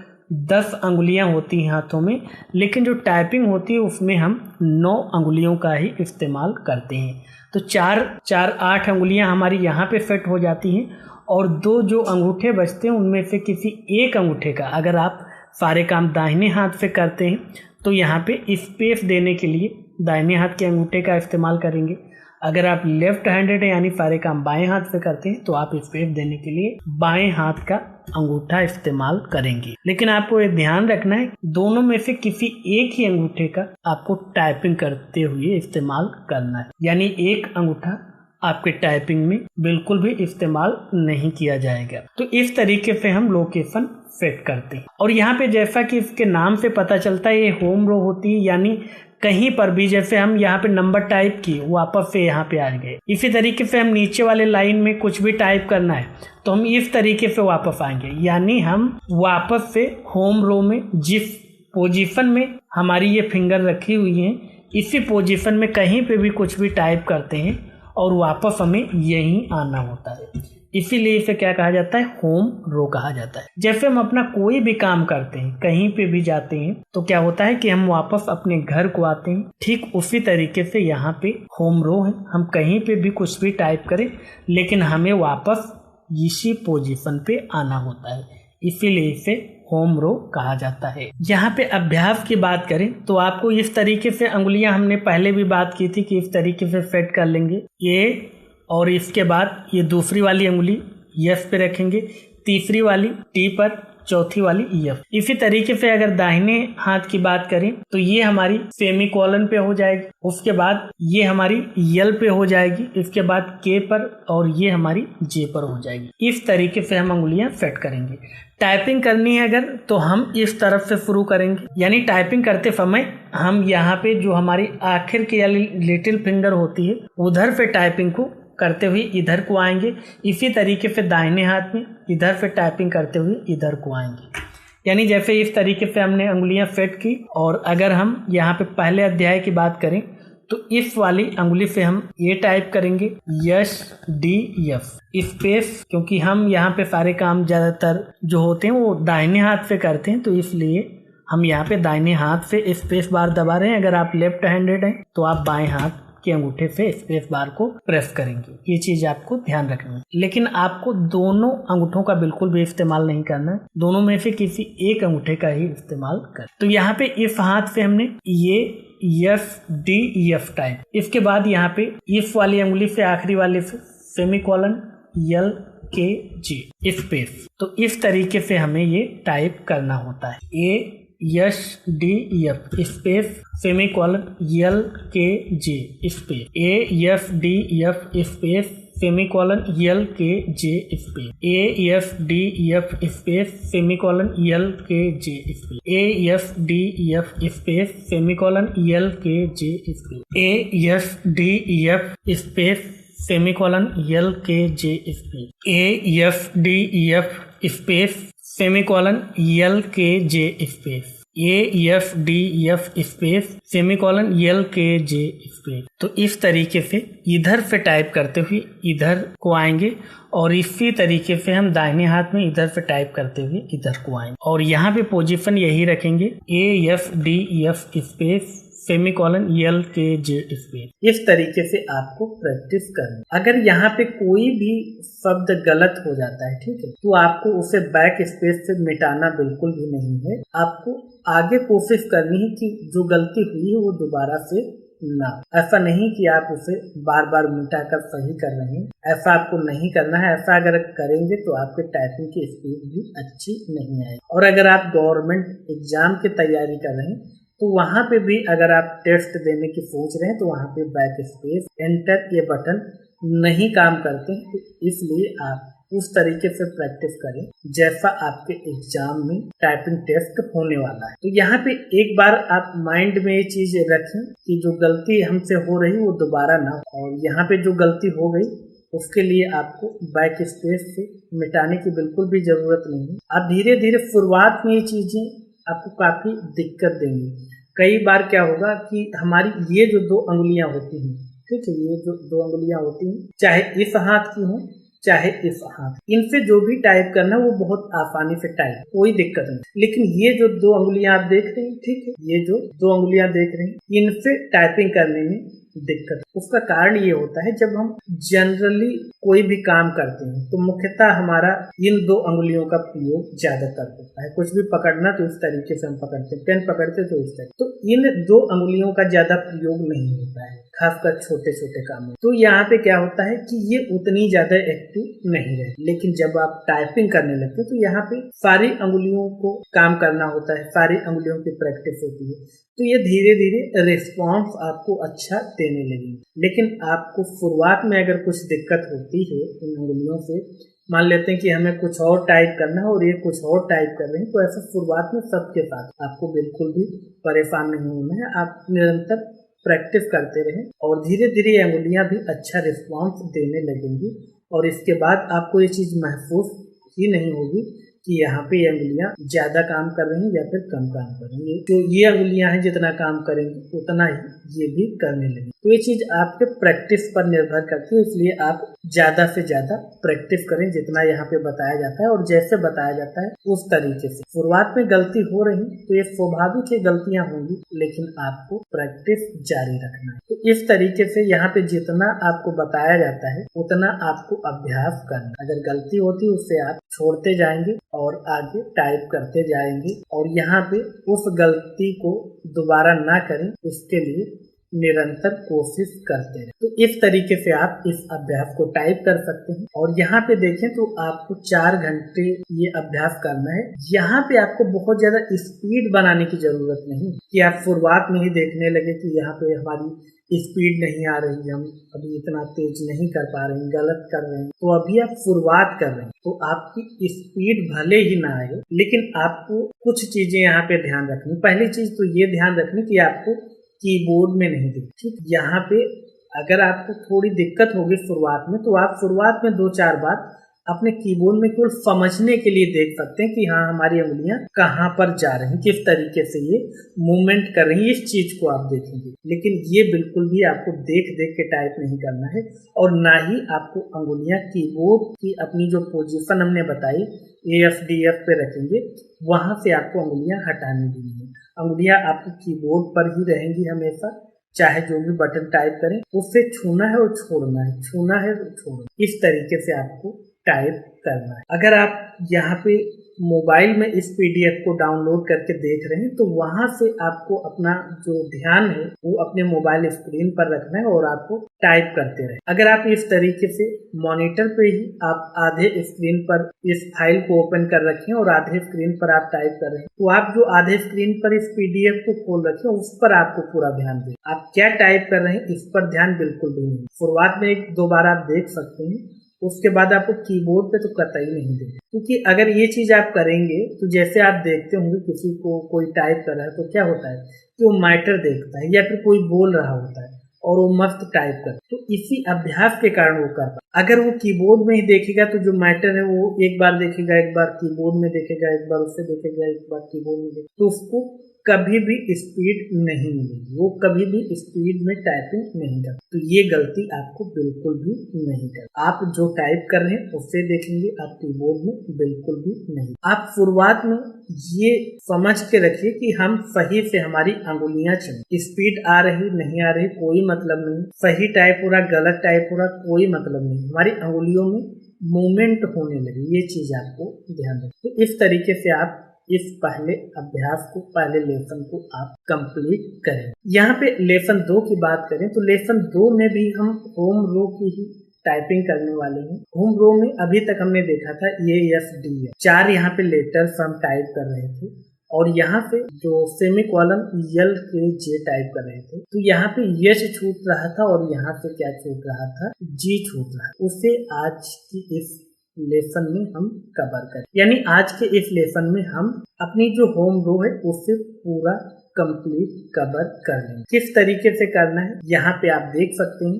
[SPEAKER 1] 10 अंगुलियां होती हैं हाथों में, लेकिन जो टाइपिंग होती है उसमें हम 9 अंगुलियों का ही इस्तेमाल करते हैं। तो 8 अंगुलियां हमारी यहाँ पे सेट हो जाती हैं और 2 जो अंगूठे बचते हैं उनमें से किसी एक अंगूठे का, अगर आप सारे काम दाहिने हाथ से करते हैं तो यहाँ पे स्पेस देने के लिए दाहिने हाथ के अंगूठे का इस्तेमाल करेंगे। अगर आप लेफ्ट हैंडेड है यानी सारे काम बाएं हाथ से करते हैं तो आप स्पेस देने के लिए बाएं हाथ का अंगूठा इस्तेमाल करेंगे। लेकिन आपको ये ध्यान रखना है दोनों में से किसी एक ही अंगूठे का आपको टाइपिंग करते हुए इस्तेमाल करना है, यानी एक अंगूठा आपके टाइपिंग में बिल्कुल भी इस्तेमाल नहीं किया जाएगा। तो इस तरीके से हम लोकेशन सेट करते हैं। और यहाँ पे जैसा कि इसके नाम से पता चलता है ये होम रो होती है, यानी कहीं पर भी जैसे हम यहाँ पे नंबर टाइप किए वापस से यहाँ पे आ गए, इसी तरीके से हम नीचे वाले लाइन में कुछ भी टाइप करना है तो हम इस तरीके से वापस आएंगे, यानी हम वापस से होम रो में जिस पोजीशन में हमारी ये फिंगर रखी हुई है इसी पोजीशन में कहीं पे भी कुछ भी टाइप करते हैं और वापस हमें यहीं आना होता है। इसीलिए इसे क्या कहा जाता है, होम रो कहा जाता है। जैसे हम अपना कोई भी काम करते हैं, कहीं पे भी जाते हैं तो क्या होता है कि हम वापस अपने घर को आते हैं, ठीक उसी तरीके से यहाँ पे होम रो है। हम कहीं पे भी कुछ भी टाइप करें लेकिन हमें वापस इसी पोजीशन पे आना होता है, इसीलिए इसे होम रो कहा जाता है। यहाँ पे अभ्यास की बात करें तो आपको इस तरीके से अंगुलियां, हमने पहले भी बात की थी कि इस तरीके से सेट कर लेंगे ये, और इसके बाद ये दूसरी वाली अंगुली यस पे रखेंगे, तीसरी वाली टी पर, चौथी वाली एफ। इसी तरीके से अगर दाहिने हाथ की बात करें तो ये हमारी सेमीकोलन पे हो जाएगी, उसके बाद ये हमारी यल पे हो जाएगी, इसके बाद के पर और ये हमारी जे पर हो जाएगी। इस तरीके से हम अंगुलियां सेट करेंगे। टाइपिंग करनी है अगर तो हम इस तरफ से शुरू करेंगे, यानी टाइपिंग करते समय हम यहाँ पे जो हमारी आखिर की लिटिल फिंगर होती है उधर से टाइपिंग को करते हुए इधर को आएंगे। इसी तरीके से दाहिने हाथ में इधर से टाइपिंग करते हुए इधर को आएंगे, यानी जैसे इस तरीके से हमने अंगुलियां सेट की। और अगर हम यहाँ पे पहले अध्याय की बात करें तो इस वाली अंगुली से हम ये टाइप करेंगे यस डी एफ स्पेस, क्योंकि हम यहाँ पे सारे काम ज्यादातर जो होते हैं वो दाहिने हाथ से करते हैं तो इसलिए हम यहाँ पे दाहिने हाथ से स्पेस बार दबा रहे हैं। अगर आप लेफ्ट हैंडेड हैं तो आप बाएं हाथ के अंगूठे से स्पेस बार को प्रेस करेंगे, ये चीज आपको ध्यान रखनी है। लेकिन आपको दोनों अंगूठों का बिल्कुल भी इस्तेमाल नहीं करना है, दोनों में से किसी एक अंगूठे का ही इस्तेमाल कर। तो यहाँ पे इस हाथ से हमने ये एफ डी एफ टाइप, इसके बाद यहाँ पे इस वाली अंगुली से आखिरी वाले से सेमीकोलन यल के जी स्पेस। तो इस तरीके से हमें ये टाइप करना होता है, A S D F space semicolon L K J space, A F D F space semicolon L K J space, A F D F space semicolon L K J space, A F D F space semicolon L K J space, A F D F space semicolon L K J space, A F D F space semicolon L K J space, A F D F space semicolon L K J space. तो इस तरीके से इधर से type करते हुए इधर को आएंगे और इसी तरीके से हम दाहिने हाथ में इधर से टाइप करते हुए इधर को आएंगे और यहाँ पे पोजीशन यही रखेंगे, A F D F space semicolon L K J space. इस तरीके से आपको प्रैक्टिस करनी। अगर यहाँ पे कोई भी शब्द गलत हो जाता है, ठीक है, तो आपको उसे बैक स्पेस से मिटाना बिल्कुल भी नहीं है। आपको आगे कोशिश करनी है कि जो गलती हुई है वो दोबारा से ना, ऐसा नहीं कि आप उसे बार बार मिटाकर सही कर रहे हैं, ऐसा आपको नहीं करना है। ऐसा अगर करेंगे तो आपके टाइपिंग की स्पीड भी अच्छी नहीं आएगी। और अगर आप गवर्नमेंट एग्जाम की तैयारी कर रहे हैं तो वहां पे भी अगर आप टेस्ट देने की सोच रहे हैं तो वहां पे बैक स्पेस एंटर ये बटन नहीं काम करते हैं, तो इसलिए आप उस तरीके से प्रैक्टिस करें जैसा आपके एग्जाम में टाइपिंग टेस्ट होने वाला है। तो यहाँ पे एक बार आप माइंड में ये चीज रखें कि जो गलती हमसे हो रही वो दोबारा ना हो, और यहाँ पे जो गलती हो गई उसके लिए आपको बैक स्पेस से मिटाने की बिल्कुल भी जरूरत नहीं है। आप धीरे धीरे शुरुआत में ये चीजें आपको काफी दिक्कत देंगी। कई बार क्या होगा कि हमारी ये जो 2 अंगुलियां होती हैं, ठीक है, ये जो 2 अंगुलियां होती हैं, चाहे इस हाथ की हो चाहे इस हाथ, इनसे जो भी टाइप करना वो बहुत आसानी से टाइप, कोई दिक्कत नहीं। लेकिन ये जो 2 अंगुलियां आप देख रहे हैं, ठीक है, ये जो 2 अंगुलियां देख रहे हैं, इनसे टाइपिंग करने में दिक्कत। उसका कारण ये होता है जब हम जनरली कोई भी काम करते हैं तो मुख्यतः हमारा इन 2 अंगुलियों का प्रयोग ज्यादातर होता है। कुछ भी पकड़ना तो इस तरीके से हम पकड़ते हैं, पेन पकड़ते तो इस तरीके, तो इन 2 अंगुलियों का ज्यादा प्रयोग नहीं होता है, खासकर छोटे छोटे कामों। तो यहाँ पे क्या होता है कि ये उतनी ज्यादा एक्टिव नहीं रहती। लेकिन जब आप टाइपिंग करने लगते हैं तो यहाँ पे सारी अंगुलियों को काम करना होता है, सारी अंगुलियों की प्रैक्टिस होती है, तो ये धीरे धीरे रिस्पॉन्स आपको अच्छा देने लगेंगे। लेकिन आपको शुरुआत में अगर कुछ दिक्कत होती है इन अंगुलियों से, मान लेते हैं कि हमें कुछ और टाइप करना है और ये कुछ और टाइप कर रहे हैं, तो ऐसा शुरुआत में सबके साथ आपको बिल्कुल भी परेशान नहीं होना है। आप निरंतर प्रैक्टिस करते रहें और धीरे धीरे ये अंगुलियां भी अच्छा रिस्पॉन्स देने लगेंगी, और इसके बाद आपको ये चीज महसूस ही नहीं होगी कि यहाँ पे ये अंगुलियां ज्यादा काम कर रही हैं या फिर कम काम कर रही हैं। जो ये अंगुलियां हैं जितना काम करेंगी उतना ही ये भी करने लगेंगी। तो ये चीज आपके प्रैक्टिस पर निर्भर करती है, इसलिए आप ज्यादा से ज्यादा प्रैक्टिस करें जितना यहाँ पे बताया जाता है और जैसे बताया जाता है उस तरीके से। शुरुआत में गलती हो रही तो ये स्वाभाविक है, गलतियां होंगी, लेकिन आपको प्रैक्टिस जारी रखना है। तो इस तरीके से यहाँ पे जितना आपको बताया जाता है उतना आपको अभ्यास करना। अगर गलती होती है उससे आप छोड़ते जाएंगे और आगे टाइप करते जाएंगे, और यहाँ पे उस गलती को दोबारा ना करें इसके लिए निरंतर कोशिश करते हैं। तो इस तरीके से आप इस अभ्यास को टाइप कर सकते हैं। और यहाँ पे देखें तो आपको 4 घंटे ये अभ्यास करना है। यहाँ पे आपको बहुत ज्यादा स्पीड बनाने की जरूरत नहीं कि आप शुरुआत में ही देखने लगे कि यहाँ पे हमारी स्पीड नहीं आ रही, हम अभी इतना तेज नहीं कर पा रहे हैं, गलत कर रहे हैं। तो अभी आप शुरुआत कर रहे हैं तो आपकी स्पीड भले ही ना आए, लेकिन आपको कुछ चीजें यहाँ पे ध्यान रखनी। पहली चीज तो ये ध्यान रखनी कि आपको कीबोर्ड में नहीं दिखे, ठीक। यहाँ पे अगर आपको थोड़ी दिक्कत होगी शुरुआत में तो आप शुरुआत में 2-4 बार अपने कीबोर्ड में केवल समझने के लिए देख सकते हैं कि हाँ हमारी अंगुलियां कहाँ पर जा रही हैं, किस तरीके से ये मूवमेंट कर रही हैं, इस चीज को आप देखेंगे। लेकिन ये बिल्कुल भी आपको देख देख के टाइप नहीं करना है, और ना ही आपको अंगुलियां कीबोर्ड की अपनी जो पोजीशन हमने बताई AFDF पे रखेंगे, वहां से आपको अंगुलियां हटानी भी नहीं। अंगुलियां आपकी कीबोर्ड पर ही रहेंगी हमेशा, चाहे जो भी बटन टाइप करें उससे छूना है और छोड़ना है, छूना है और छोड़ना, इस तरीके से आपको टाइप करना है। अगर आप यहाँ पे मोबाइल में इस PDF को डाउनलोड करके देख रहे हैं तो वहां से आपको अपना जो ध्यान है वो अपने मोबाइल स्क्रीन पर रखना है और आपको टाइप करते रहे। अगर आप इस तरीके से मॉनिटर पे ही आप आधे स्क्रीन पर इस फाइल को ओपन कर रखें और आधे स्क्रीन पर आप टाइप कर रहे हैं, तो आप जो आधे स्क्रीन पर इस PDF को खोल रखें उस पर आपको पूरा ध्यान दें। आप क्या टाइप कर रहे हैं इस पर ध्यान बिल्कुल भी नहीं। शुरुआत में 1-2 बार आप देख सकते हैं, उसके बाद आपको कीबोर्ड पे तो कतई नहीं देना, क्योंकि अगर ये चीज आप करेंगे तो जैसे आप देखते होंगे किसी को कोई टाइप कर रहा है तो क्या होता है कि वो मैटर देखता है या फिर कोई बोल रहा होता है और वो मस्त टाइप कर, तो इसी अभ्यास के कारण वो कर पाए। अगर वो कीबोर्ड में ही देखेगा तो जो मैटर है वो एक बार देखेगा, एक बार कीबोर्ड में देखेगा, एक बार उससे देखेगा, एक बार कीबोर्ड में देखेगा, तो उसको कभी भी स्पीड नहीं मिलेगी, वो कभी भी स्पीड में टाइपिंग नहीं कर। तो ये गलती आपको बिल्कुल भी नहीं कर। आप जो टाइप कर रहे हैं उससे देखेंगे, आप कीबोर्ड में बिल्कुल भी नहीं। आप शुरुआत में ये समझ के रखिए कि हम सही से हमारी अंगुलियां चलें, स्पीड आ रही नहीं आ रही कोई मतलब नहीं, सही टाइप हो रहा गलत टाइप हो रहा कोई मतलब नहीं, हमारी अंगुलियों में मूवमेंट होने लगे, ये चीज आपको ध्यान रखें। तो इस तरीके से आप इस पहले अभ्यास को, पहले लेसन को आप कंप्लीट करें। यहाँ पे लेसन 2 की बात करें तो लेसन 2 में भी हम होम रो की ही टाइपिंग करने वाले हैं। होम रो में अभी तक हमने देखा था ASD 4 यहाँ पे लेटर्स हम टाइप कर रहे थे, और यहाँ पे जो सेमीकोलन LKJ टाइप कर रहे थे, तो यहाँ पे यश छूट रहा था और यहाँ पे क्या छूट रहा था, G छूट रहा था। उससे आज की इस लेसन में हम कवर करें। यानी आज के इस लेसन में हम अपनी जो होम रो है उसे पूरा कंप्लीट कवर कर लेंगे। किस तरीके से करना है यहाँ पे आप देख सकते हैं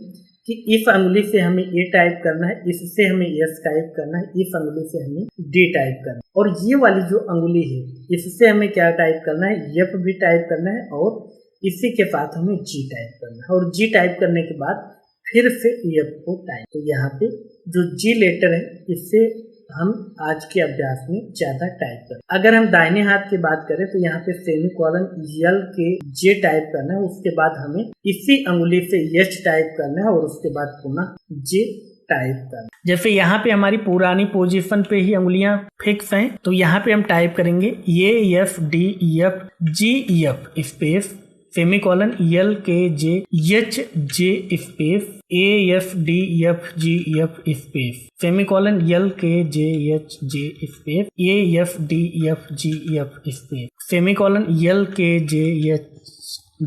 [SPEAKER 1] कि इस अंगुली से हमें ए टाइप करना है, इससे हमें एस टाइप करना है, इस अंगुली से हमें डी टाइप करना है, और ये वाली जो अंगुली है इससे हमें क्या टाइप करना है, एफ भी टाइप करना है, और इसी के साथ हमें जी टाइप करना है, और जी टाइप करने के बाद फिर से एफ को टाइप। तो यहाँ पे जो जी लेटर है इससे हम आज के अभ्यास में ज्यादा टाइप करें। अगर हम दाहिने हाथ की बात करें तो यहाँ पे सेमीकोलन यल के जे टाइप करना है, उसके बाद हमें इसी अंगुली से एच टाइप करना है और उसके बाद पुनः जे टाइप करना। जैसे यहाँ पे हमारी पुरानी पोजीशन पे ही अंगुलियां फिक्स हैं, तो यहाँ पे हम टाइप करेंगे A F D F G F space semicolon L K J H J space A F D F G F space semicolon L K J H J space A F D F G F space semicolon L K J H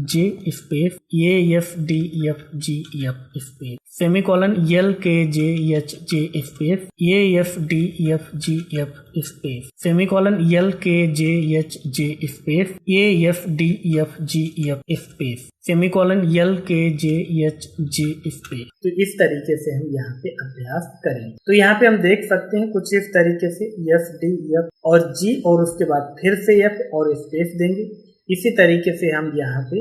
[SPEAKER 1] J space A F D F G F space semicolon L K J H J space A F D F G F space semicolon L K J H J space A F D F G F space semicolon L K J H J space. तो इस तरीके से हम यहाँ पे अभ्यास करेंगे। तो यहाँ पे हम देख सकते हैं कुछ इस तरीके से एफ डी एफ और जी, और उसके बाद फिर से एफ और स्पेस देंगे। इसी तरीके से हम यहाँ पे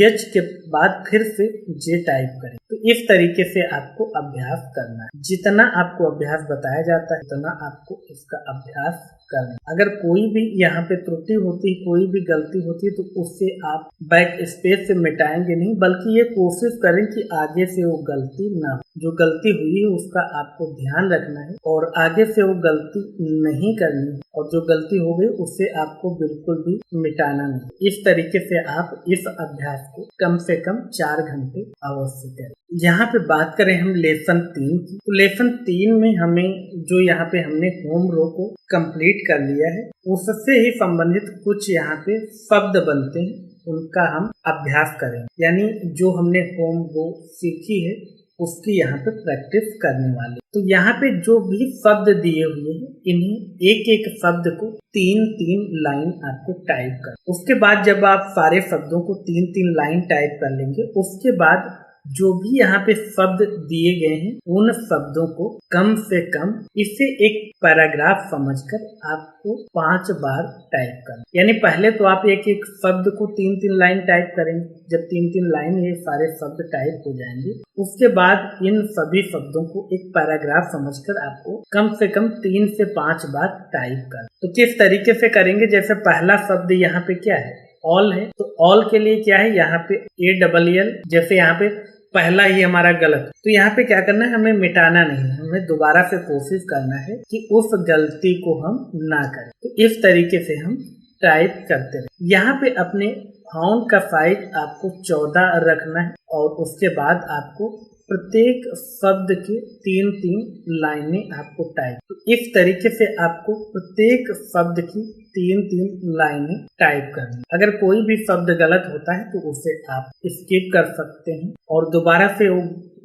[SPEAKER 1] एच के बाद फिर से जे टाइप करें। तो इस तरीके से आपको अभ्यास करना है। जितना आपको अभ्यास बताया जाता है उतना आपको इसका अभ्यास करना। अगर कोई भी यहाँ पे त्रुटि होती है, कोई भी गलती होती है, तो उससे आप बैक स्पेस से मिटाएंगे नहीं, बल्कि ये कोशिश करें कि आगे से वो गलती ना हो। जो गलती हुई है उसका आपको ध्यान रखना है और आगे से वो गलती नहीं करनी है, और जो गलती हो गई उससे आपको बिल्कुल भी मिटाना नहीं। इस तरीके से आप इस अभ्यास को कम से कम 4 घंटे अवश्य करें। यहाँ पे बात करें हम लेसन 3 की, तो लेसन 3 में हमें जो यहाँ पे हमने होम रो को कंप्लीट कर लिया है, उससे ही संबंधित कुछ यहाँ पे शब्द बनते हैं, उनका हम अभ्यास करें। यानी जो हमने होम रो सीखी है उसकी यहाँ पे प्रैक्टिस करने वाले। तो यहाँ पे जो भी शब्द दिए हुए हैं, इन्हें एक एक शब्द को 3-3 लाइन आपको टाइप कर। उसके बाद जब आप सारे शब्दों को 3-3 लाइन टाइप कर लेंगे, उसके बाद जो भी यहाँ पे शब्द दिए गए हैं उन शब्दों को कम से कम इसे एक पैराग्राफ समझकर आपको 5 बार टाइप करना। यानी पहले तो आप एक एक शब्द को 3-3 लाइन टाइप करेंगे। जब 3-3 लाइन ये सारे शब्द टाइप हो जाएंगे, उसके बाद इन सभी शब्दों को एक पैराग्राफ समझकर आपको कम से कम 3 से 5 बार टाइप करना। तो किस तरीके से करेंगे, जैसे पहला शब्द यहाँ पे क्या है, ऑल है, तो ऑल के लिए क्या है, यहाँ पे ALL, जैसे यहाँ पे पहला ही हमारा गलत, तो यहाँ पे क्या करना है, हमें मिटाना नहीं है, हमें दोबारा से कोशिश करना है कि उस गलती को हम ना करें। तो इस तरीके से हम टाइप करते हैं। यहाँ पे अपने फाउंड का साइज आपको 14 रखना है, और उसके बाद आपको प्रत्येक शब्द के 3-3 लाइनें आपको टाइप। तो इस तरीके से आपको प्रत्येक शब्द की 3-3 लाइनें टाइप करनी। अगर कोई भी शब्द गलत होता है तो उसे आप स्किप कर सकते हैं और दोबारा से वो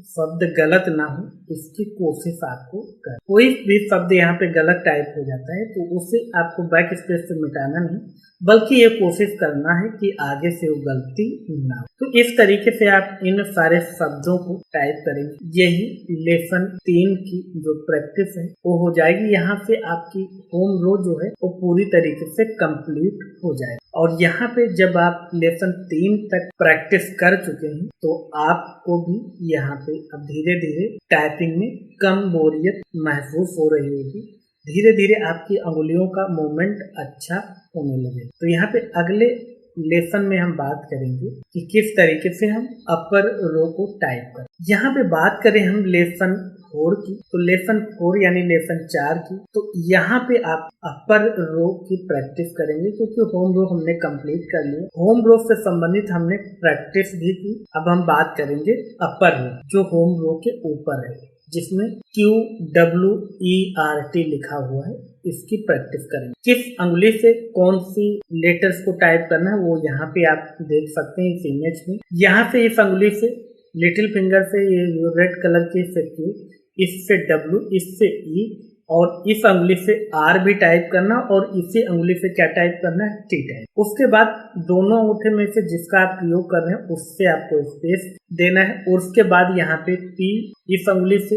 [SPEAKER 1] शब्द गलत ना हो इसकी कोशिश आपको कर। कोई भी शब्द यहाँ पे गलत टाइप हो जाता है तो उसे आपको बैक स्पेस से मिटाना नहीं, बल्कि ये कोशिश करना है कि आगे से वो गलती ना हो। तो इस तरीके से आप इन सारे शब्दों को टाइप करेंगे। यही लेसन 3 की जो प्रैक्टिस है वो हो जाएगी। यहाँ से आपकी होम रो जो है वो पूरी तरीके से कंप्लीट हो जाएगी। और यहाँ पे जब आप लेसन 3 तक प्रैक्टिस कर चुके हैं तो आपको भी यहाँ पे अब धीरे धीरे टाइपिंग में कम बोरियत महसूस हो रही होगी। धीरे धीरे आपकी अंगुलियों का मूवमेंट अच्छा होने लगे। तो यहाँ पे अगले लेसन में हम बात करेंगे कि किस तरीके से हम अपर रो को टाइप करें। यहाँ पे बात करें हम लेसन 4 की, तो लेसन 4 यानी लेसन 4 की, तो यहाँ पे आप अपर रो की प्रैक्टिस करेंगे क्योंकि होम रो हमने कंप्लीट कर लिया। होम रो से संबंधित हमने प्रैक्टिस भी की। अब हम बात करेंगे अपर रो जो होम रो के ऊपर है, जिसमें QWERT लिखा हुआ है, इसकी प्रैक्टिस करेंगे। किस अंगुली से कौन सी लेटर्स को टाइप करना है वो यहाँ पे आप देख सकते हैं इस इमेज में। यहाँ से इस अंगुली से लिटिल फिंगर से ये रेड कलर की से Q, इससे W, इससे E, और इस अंगुली से आर भी टाइप करना और इसी अंगुली से क्या टाइप करना है, टी टाइप। उसके बाद दोनों अंगूठे में से जिसका आप प्रयोग कर रहे हैं उससे आपको स्पेस देना है और उसके बाद यहाँ पे पी इस अंगुली से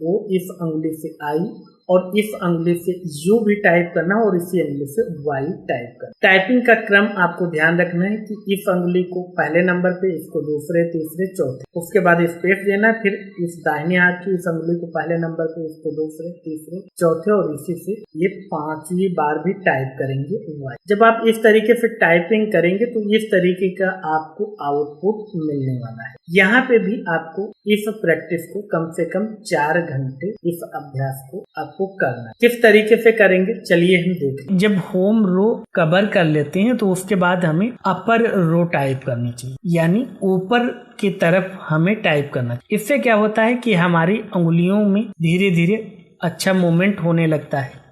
[SPEAKER 1] ओ, इस अंगुली से आई और इस अंगुली से यू भी टाइप करना और इसी अंगुली से वाई टाइप करना। टाइपिंग का क्रम आपको ध्यान रखना है कि इस अंगुली को पहले नंबर पे, इसको दूसरे, तीसरे, चौथे, उसके बाद स्पेस देना, फिर इस दाहिने हाथ की इस अंगुली को पहले नंबर पे, इसको दूसरे, तीसरे, चौथे और इसी से ये 5वीं बार भी टाइप करेंगे वाई। जब आप इस तरीके से टाइपिंग करेंगे तो इस तरीके का आपको आउटपुट मिलने वाला है। यहाँ पे भी आपको इस प्रैक्टिस को कम से कम 4 घंटे इस अभ्यास को आपको करना है। किस तरीके से करेंगे चलिए हम देखें। जब होम रो कवर कर लेते हैं तो उसके बाद हमें अपर रो टाइप करनी चाहिए, यानी ऊपर की तरफ हमें टाइप करना चाहिए। इससे क्या होता है कि हमारी उंगलियों में धीरे धीरे अच्छा मूवमेंट होने लगता है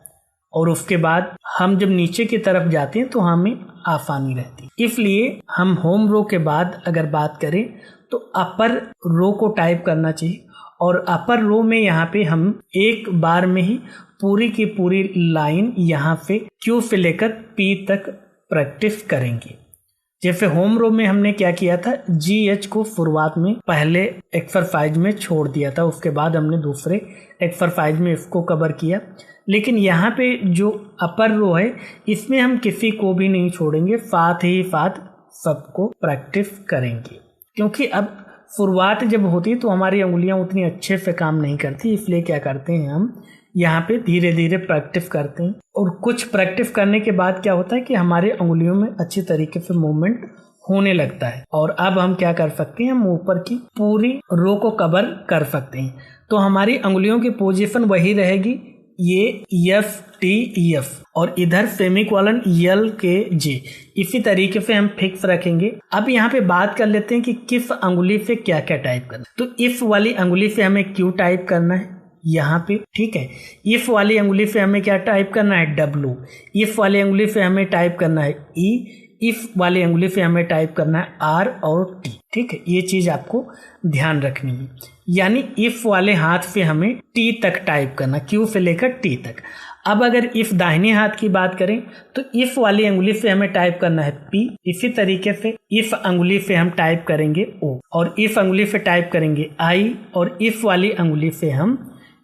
[SPEAKER 1] और उसके बाद हम जब नीचे की तरफ जाते हैं तो हमें आसानी रहती है। इसलिए हम होम रो के बाद अगर बात करें तो अपर रो को टाइप करना चाहिए और अपर रो में यहाँ पे हम एक बार में ही पूरी की पूरी लाइन यहाँ से क्यू से लेकर पी तक प्रैक्टिस करेंगे। जैसे होम रो में हमने क्या किया था, GH को शुरुआत में पहले एक्सरसाइज में छोड़ दिया था, उसके बाद हमने दूसरे एक्सरसाइज में इसको कवर किया। लेकिन यहाँ पे जो अपर रो है इसमें हम किसी को भी नहीं छोड़ेंगे, साथ ही साथ सबको प्रैक्टिस करेंगे, क्योंकि अब शुरुआत जब होती है तो हमारी उंगलियां उतनी अच्छे से काम नहीं करती। इसलिए क्या करते हैं, हम यहाँ पे धीरे धीरे प्रैक्टिस करते हैं और कुछ प्रैक्टिस करने के बाद क्या होता है कि हमारे उंगलियों में अच्छी तरीके से मूवमेंट होने लगता है और अब हम क्या कर सकते हैं, हम ऊपर की पूरी रो को कवर कर सकते हैं। तो हमारी उंगलियों की पोजीशन वही रहेगी, ये FTF और इधर सेमीकोलन LKG, इसी तरीके से हम फिक्स रखेंगे। अब यहाँ पे बात कर लेते हैं कि किस अंगुली से क्या क्या टाइप करना। तो इस वाली अंगुली से हमें Q टाइप करना है यहाँ पे, ठीक है। इस वाली अंगुली से हमें क्या टाइप करना है, W। इस वाली अंगुली से हमें टाइप करना है E। इस वाली अंगुली से हमें टाइप करना है R और T, ठीक है। ये चीज आपको ध्यान रखनी है, यानी इस वाले हाथ से हमें T तक टाइप करना, Q से लेकर T तक। अब अगर इस दाहिने हाथ की बात करें तो इस वाली अंगुली से हमें टाइप करना है P। इसी तरीके से इस अंगुली से हम टाइप करेंगे O और इस अंगुली से टाइप करेंगे I और इस वाली अंगुली से हम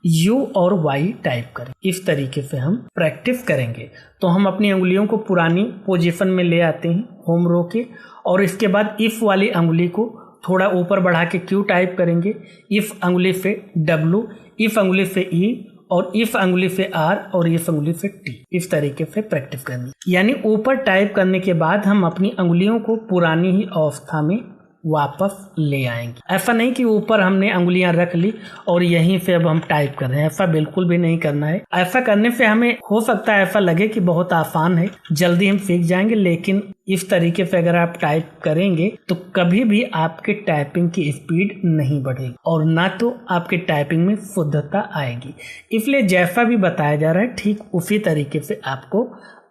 [SPEAKER 1] U और Y टाइप करें। इस तरीके से हम प्रैक्टिस करेंगे तो हम अपनी उंगलियों को पुरानी पोजीशन में ले आते हैं होम रो के, और इसके बाद इस वाली अंगुली को थोड़ा ऊपर बढ़ा के Q टाइप करेंगे, इस अंगुली से W, इस अंगुली से E और इस अंगुली से R और इस अंगुली से T। इस तरीके से प्रैक्टिस करनी, यानी ऊपर टाइप करने के बाद हम अपनी अंगुलियों को पुरानी ही अवस्था में वापस ले आएंगे। ऐसा नहीं कि ऊपर हमने अंगुलियां रख ली और यहीं से अब हम टाइप कर रहे हैं, ऐसा बिल्कुल भी नहीं करना है। ऐसा करने से हमें हो सकता है ऐसा लगे कि बहुत आसान है, जल्दी हम सीख जाएंगे, लेकिन इस तरीके से अगर आप टाइप करेंगे तो कभी भी आपके टाइपिंग की स्पीड नहीं बढ़ेगी और ना तो आपके टाइपिंग में शुद्धता आएगी। इसलिए जैसा भी बताया जा रहा है ठीक उसी तरीके से आपको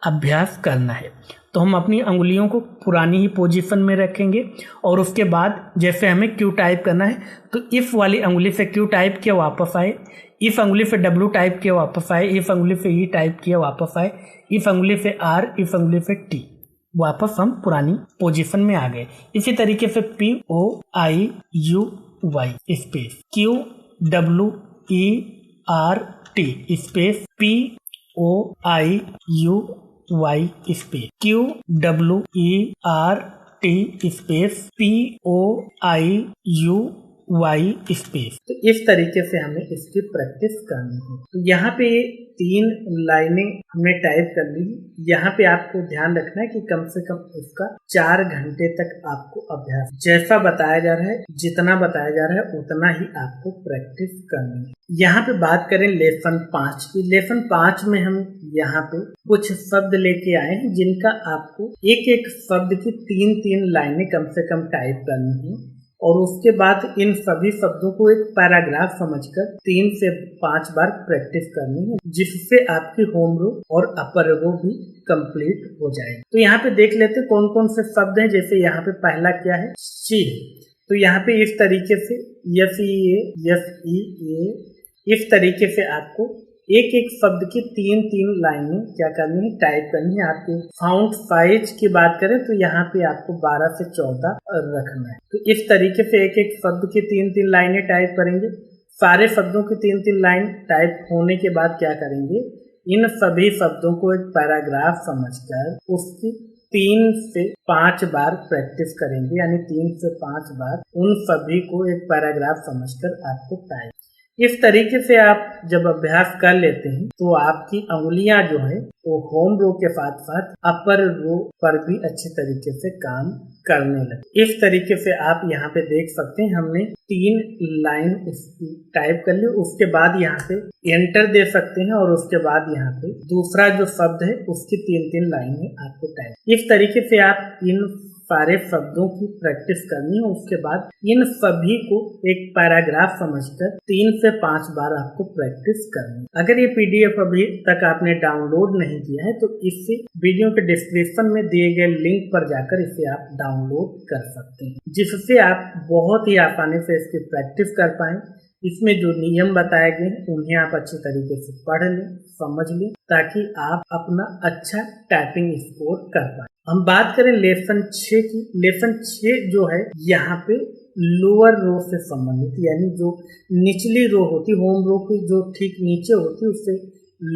[SPEAKER 1] अभ्यास करना है। तो हम अपनी अंगुलियों को पुरानी ही पोजीशन में रखेंगे और उसके बाद जैसे हमें Q टाइप करना है तो इस वाली अंगुली से Q टाइप किया वापस आए, इस अंगुली से W टाइप किया वापस आए, इस अंगुली से E टाइप किया वापस आए, इस अंगुली से R, इस अंगुली से T, वापस हम पुरानी पोजीशन में आ गए। इसी तरीके से POIUY space QWERT space POIUY space QWERT space POIUY space. तो इस तरीके से हमें इसकी प्रैक्टिस करनी है। तो यहाँ पे 3 लाइनें हमने टाइप कर ली। यहाँ पे आपको ध्यान रखना है कि कम से कम इसका 4 घंटे तक आपको अभ्यास, जैसा बताया जा रहा है, जितना बताया जा रहा है उतना ही आपको प्रैक्टिस करनी है। यहाँ पे बात करें लेसन 5 की। लेसन 5 में हम यहाँ पे कुछ शब्द लेके आए हैं जिनका आपको एक एक शब्द की 3-3 लाइनें कम से कम टाइप करनी है और उसके बाद इन सभी शब्दों को एक पैराग्राफ समझकर 3 से 5 बार प्रैक्टिस करनी है, जिससे आपकी होम रो और अपर रो भी कंप्लीट हो जाएगी। तो यहाँ पे देख लेते हैं कौन कौन से शब्द हैं। जैसे यहाँ पे पहला क्या है, शी। तो यहाँ पे इस तरीके से SEA, इस तरीके से आपको एक एक शब्द की 3-3 लाइनें क्या करनी है, टाइप करनी है। आपके फाउंट साइज की बात करें तो यहाँ पे आपको 12 से 14 रखना है। तो इस तरीके से एक एक शब्द की 3-3 लाइनें टाइप करेंगे। सारे शब्दों की 3-3 लाइन टाइप होने के बाद क्या करेंगे, इन सभी शब्दों को एक पैराग्राफ समझकर उसकी 3 से 5 बार प्रैक्टिस करेंगे, यानी 3 से 5 बार उन सभी को एक पैराग्राफ समझकर आपको टाइप। इस तरीके से आप जब अभ्यास कर लेते हैं तो आपकी अंगुलियां जो है वो होम रो के साथ साथ अपर रो पर भी अच्छे तरीके से काम करने लगे। इस तरीके से आप यहाँ पे देख सकते हैं हमने 3 लाइन उसकी टाइप कर ली। उसके बाद यहाँ पे एंटर दे सकते हैं और उसके बाद यहाँ पे दूसरा जो शब्द है उसकी 3-3 लाइनें आपको टाइप। इस तरीके से आप इन सारे शब्दों की प्रैक्टिस करनी है। उसके बाद इन सभी को एक पैराग्राफ समझकर 3 से 5 बार आपको प्रैक्टिस करनी है। अगर ये पीडीएफ अभी तक आपने डाउनलोड नहीं किया है तो इससे वीडियो के डिस्क्रिप्शन में दिए गए लिंक पर जाकर इसे आप डाउनलोड कर सकते हैं, जिससे आप बहुत ही आसानी से इसकी प्रैक्टिस कर पाएं। इसमें जो नियम बताए गए हैं उन्हें आप अच्छे तरीके से पढ़ लें, समझ लें, ताकि आप अपना अच्छा टाइपिंग स्कोर कर पाएं। हम बात करें लेसन 6 की। लेसन 6 जो है यहाँ पे लोअर रो से संबंधित, यानी जो निचली रो होती, होम रो की जो ठीक नीचे होती है उससे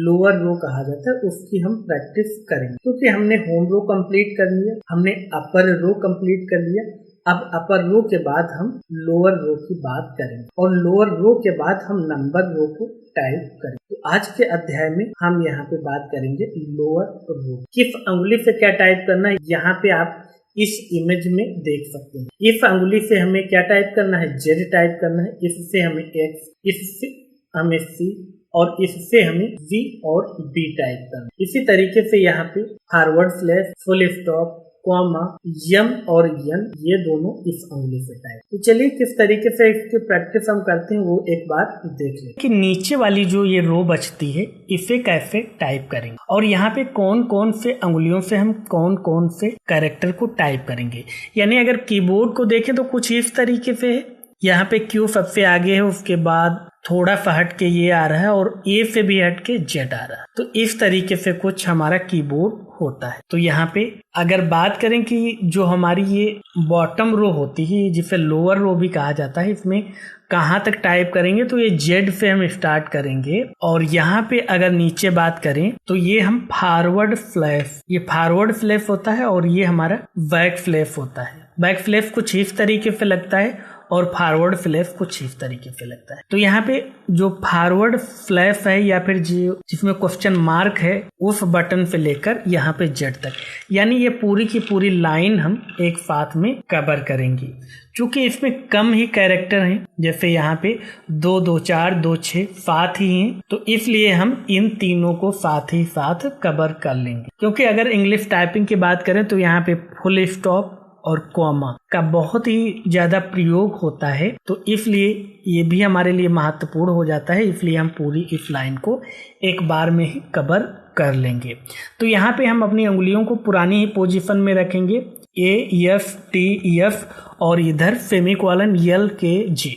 [SPEAKER 1] लोअर रो कहा जाता है, उसकी हम प्रैक्टिस करेंगे। क्योंकि हमने होम रो कंप्लीट कर लिया, हमने अपर रो कंप्लीट कर लिया, अब अपर रो के बाद हम लोअर रो की बात करेंगे और लोअर रो के बाद हम नंबर रो को टाइप करेंगे। तो आज के अध्याय में हम यहाँ पे बात करेंगे लोअर रो। किस अंगुली से क्या टाइप करना है, यहाँ पे आप इस इमेज में देख सकते हैं। इस अंगुली से हमें क्या टाइप करना है, जेड टाइप करना है। इससे हमें एक्स, इससे हमें सी और इससे हमें वी और बी टाइप करना है। इसी तरीके से यहाँ पे forward slash, full stop, comma, M और यन, ये दोनों इस अंगुली से टाइप। तो चलिए किस तरीके से इसकी प्रैक्टिस हम करते हैं वो एक बार देख लें कि नीचे वाली जो ये रो बचती है इसे कैसे टाइप करेंगे और यहाँ पे कौन कौन से अंगुलियों से हम कौन कौन से कैरेक्टर को टाइप करेंगे। यानी अगर कीबोर्ड को देखें तो कुछ इस तरीके से है, यहाँ पे क्यू सबसे आगे है, उसके बाद थोड़ा सा हट के ये आ रहा है और ए से भी हट के जेड आ रहा है। तो इस तरीके से कुछ हमारा कीबोर्ड होता है। तो यहाँ पे अगर बात करें कि जो हमारी ये बॉटम रो होती है जिसे लोअर रो भी कहा जाता है, इसमें कहाँ तक टाइप करेंगे तो ये जेड से हम स्टार्ट करेंगे और यहाँ पे अगर नीचे बात करें तो ये हम फॉरवर्ड स्लैश, ये फॉरवर्ड स्लैश होता है और ये हमारा बैक स्लैश होता है। बैक स्लैश कुछ इस तरीके से लगता है और फॉरवर्ड स्लैश कुछ इस तरीके से लगता है। तो यहाँ पे जो फॉरवर्ड स्लैश है या फिर जिसमें क्वेश्चन मार्क है उस बटन से लेकर यहाँ पे जेड तक, यानी ये पूरी की पूरी लाइन हम एक साथ में कवर करेंगे। चूंकि इसमें कम ही कैरेक्टर हैं, जैसे यहाँ पे 2, 2, 4, 2, 6 साथ ही हैं, तो इसलिए हम इन तीनों को साथ ही साथ कवर कर लेंगे। क्योंकि अगर इंग्लिश टाइपिंग की बात करें तो यहाँ पे फुल स्टॉप और कॉमा का बहुत ही ज्यादा प्रयोग होता है, तो इसलिए ये भी हमारे लिए महत्वपूर्ण हो जाता है। इसलिए हम पूरी इस लाइन को एक बार में ही कवर कर लेंगे। तो यहाँ पे हम अपनी उंगलियों को पुरानी ही पोजीशन में रखेंगे, AFTF और इधर सेमीकोलन LKG।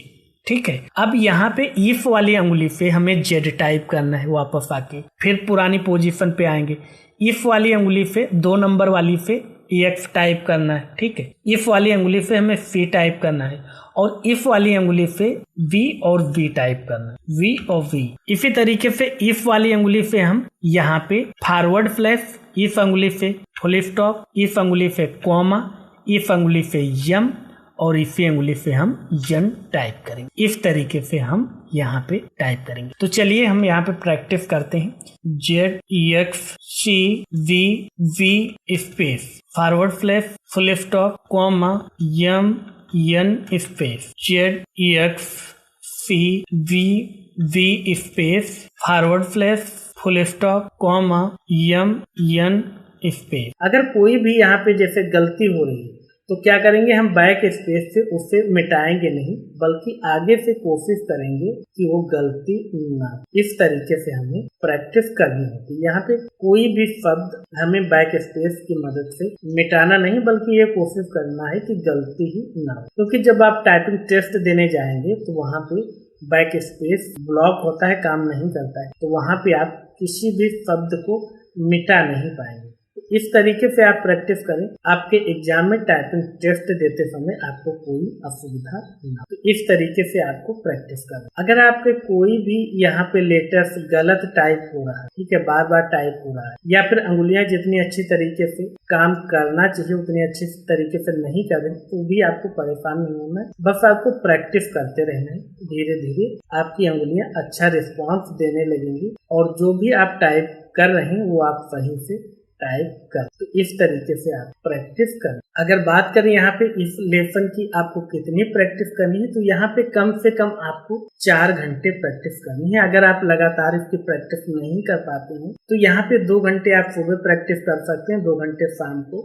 [SPEAKER 1] ठीक है, अब यहाँ पे इफ वाली अंगुली से हमें जेड टाइप करना है, वापस आके फिर पुरानी पोजीशन पे आएंगे। इफ वाली अंगुली से 2 नंबर वाली से EX टाइप करना है। ठीक है, इफ वाली अंगुली से हमें C टाइप करना है और इफ वाली अंगुली से V और V टाइप करना है, V और V। इसी तरीके से इफ वाली अंगुली से हम यहाँ पे फॉरवर्ड स्लैश, इस अंगुली से फुल स्टॉप, इस अंगुली से कॉमा, इस अंगुली से यम और इसी अंगुली से हम यन टाइप करेंगे। इस तरीके से हम यहाँ पे टाइप करेंगे। तो चलिए हम यहाँ पे प्रैक्टिस करते हैं। ZEXCVV space, forward slash, full stop, comma, M N space, ZEXCVV space, forward slash, full stop, comma, M N space. अगर कोई भी यहाँ पे जैसे गलती हो रही है तो क्या करेंगे, हम बैक स्पेस से उसे मिटाएंगे नहीं, बल्कि आगे से कोशिश करेंगे कि वो गलती ना। इस तरीके से हमें प्रैक्टिस करनी होती है। यहाँ पे कोई भी शब्द हमें बैक स्पेस की मदद से मिटाना नहीं, बल्कि ये कोशिश करना है कि गलती ही ना हो। क्योंकि जब आप टाइपिंग टेस्ट देने जाएंगे तो वहाँ पे बैक स्पेस ब्लॉक होता है, काम नहीं करता है, तो वहां पे आप किसी भी शब्द को मिटा नहीं पाएंगे। इस तरीके से आप प्रैक्टिस करें, आपके एग्जाम में टाइपिंग टेस्ट देते समय आपको कोई असुविधा ना हो। तो इस तरीके से आपको प्रैक्टिस करना। अगर आपके कोई भी यहाँ पे लेटर्स गलत टाइप हो रहा है, ठीक है, बार बार टाइप हो रहा है, या फिर अंगुलियां जितनी अच्छी तरीके से काम करना चाहिए उतनी अच्छी तरीके से नहीं कर रहे, तो भी आपको परेशान नहीं होना है। बस आपको प्रैक्टिस करते रहना है। धीरे धीरे आपकी अंगुलियां अच्छा रिस्पॉन्स देने लगेंगी और जो भी आप टाइप कर रहे हैं वो आप सही से टाइप कर। तो इस तरीके से आप प्रैक्टिस करें। अगर बात करें यहाँ पे इस लेसन की आपको कितनी प्रैक्टिस करनी है, तो यहाँ पे कम से कम आपको 4 घंटे प्रैक्टिस करनी है। अगर आप लगातार इसकी प्रैक्टिस नहीं कर पाते हैं तो यहाँ पे 2 घंटे आप सुबह प्रैक्टिस कर सकते हैं, 2 घंटे शाम को,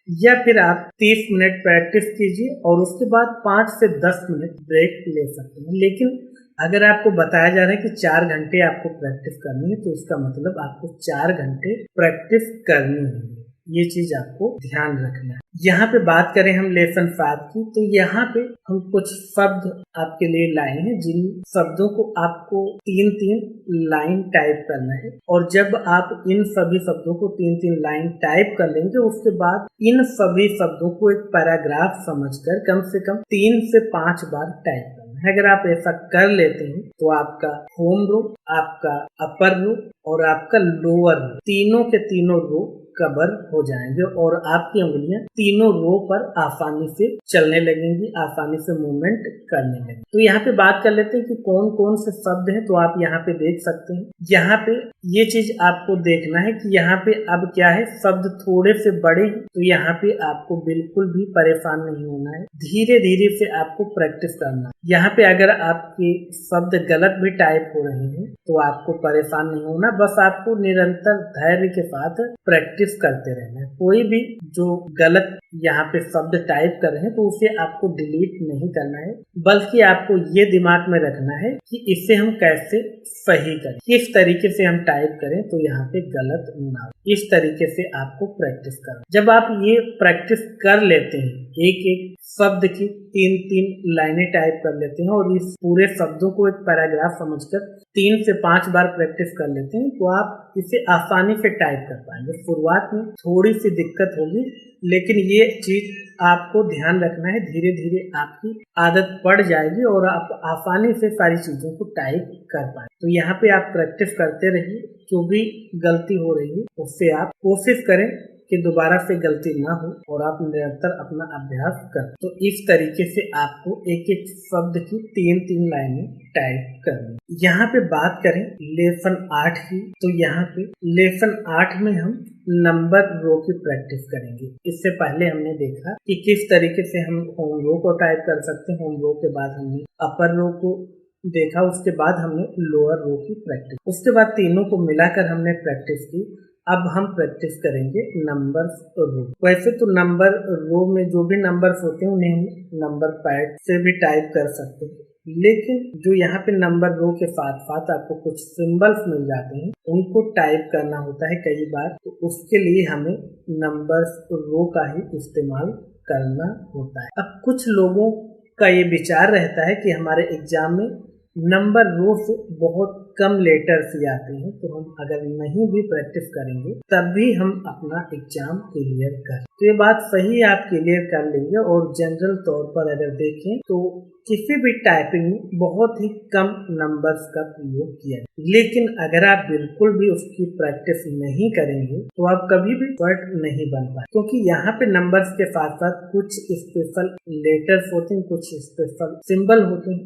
[SPEAKER 1] या फिर आप 30 मिनट प्रैक्टिस कीजिए और उसके बाद 5 से 10 मिनट ब्रेक ले सकते हैं। लेकिन अगर आपको बताया जा रहा है कि 4 घंटे आपको प्रैक्टिस करनी है, तो इसका मतलब आपको 4 घंटे प्रैक्टिस करनी है। ये चीज आपको ध्यान रखना है। यहाँ पे बात करें हम लेसन 5 की, तो यहाँ पे हम कुछ शब्द आपके लिए लाए हैं, जिन शब्दों को आपको 3-3 लाइन टाइप करना है। और जब आप इन सभी शब्दों को 3-3 लाइन टाइप कर लेंगे, उसके बाद इन सभी शब्दों को एक पैराग्राफ समझकर कम से कम 3 से 5 बार टाइप करना है। अगर आप ऐसा कर लेते हैं तो आपका होम रो, आपका अपर रो और आपका लोअर रो, तीनों के तीनों रो कवर हो जाएंगे और आपकी उंगलियां तीनों रो पर आसानी से चलने लगेंगी, आसानी से मूवमेंट करने लगेंगी। तो यहाँ पे बात कर लेते हैं कि कौन कौन से शब्द हैं। तो आप यहाँ पे देख सकते हैं, यहाँ पे ये चीज आपको देखना है कि यहाँ पे अब क्या है, शब्द थोड़े से बड़े हैं, तो यहाँ पे आपको बिल्कुल भी परेशान नहीं होना है। धीरे धीरे से आपको प्रैक्टिस करना है। यहाँ पे अगर आपके शब्द गलत भी टाइप हो रहे हैं तो आपको परेशान नहीं होना, बस आपको निरंतर धैर्य के साथ प्रैक्टिस करते रहना है। कोई भी जो गलत यहाँ पे शब्द टाइप कर रहे हैं तो उसे आपको डिलीट नहीं करना है, बल्कि आपको ये दिमाग में रखना है कि इसे हम कैसे सही करें, किस तरीके से हम टाइप करें तो यहाँ पे गलत ना हो। इस तरीके से आपको प्रैक्टिस करना। जब आप ये प्रैक्टिस कर लेते हैं, एक एक शब्द की 3-3 लाइनें टाइप कर लेते हैं और इस पूरे शब्दों को एक पैराग्राफ समझकर 3 से 5 बार प्रैक्टिस कर लेते हैं, तो आप इसे आसानी से टाइप कर पाएंगे। शुरुआत में थोड़ी सी दिक्कत होगी, लेकिन ये चीज आपको ध्यान रखना है। धीरे धीरे आपकी आदत पड़ जाएगी और आप आसानी से सारी चीजों को टाइप कर पाए। तो यहाँ पे आप प्रैक्टिस करते रहिए। जो भी गलती हो रही है उससे आप कोशिश करें कि दोबारा से गलती ना हो और आप निरंतर अपना अभ्यास करें। तो इस तरीके से आपको एक एक शब्द की 3-3 लाइनें टाइप करनी। यहाँ पे बात करें लेसन 8 की, तो यहाँ पे लेसन 8 में हम नंबर रो की प्रैक्टिस करेंगे। इससे पहले हमने देखा कि किस तरीके से हम होम रो को टाइप कर सकते हैं। होम रो के बाद हमने अपर रो को देखा, उसके बाद हमने लोअर रो की प्रैक्टिस, उसके बाद तीनों को मिलाकर हमने प्रैक्टिस की। अब हम प्रैक्टिस करेंगे नंबर रो। वैसे तो नंबर रो में जो भी नंबर्स होते हैं उन्हें हम नंबर पैड से भी टाइप कर सकते हैं, लेकिन जो यहाँ पे नंबर रो के साथ साथ आपको कुछ सिंबल्स मिल जाते हैं, उनको टाइप करना होता है कई बार, तो उसके लिए हमें नंबर्स रो का ही इस्तेमाल करना होता है। अब कुछ लोगों का ये विचार रहता है कि हमारे एग्जाम में नंबर रो से बहुत कम लेटर्स ही आते हैं, तो हम अगर नहीं भी प्रैक्टिस करेंगे तब भी हम अपना एग्जाम क्लियर करें। तो ये बात सही है, आप क्लियर कर लेंगे। और जनरल तौर पर अगर देखें तो किसी भी टाइपिंग में बहुत ही कम नंबर्स का प्रयोग किया है, लेकिन अगर आप बिल्कुल भी उसकी प्रैक्टिस नहीं करेंगे तो आप कभी भी एक्सपर्ट नहीं बन पाए, क्योंकि यहाँ पे नंबर्स के साथ साथ कुछ स्पेशल लेटर्स होते हैं, कुछ स्पेशल सिंबल होते हैं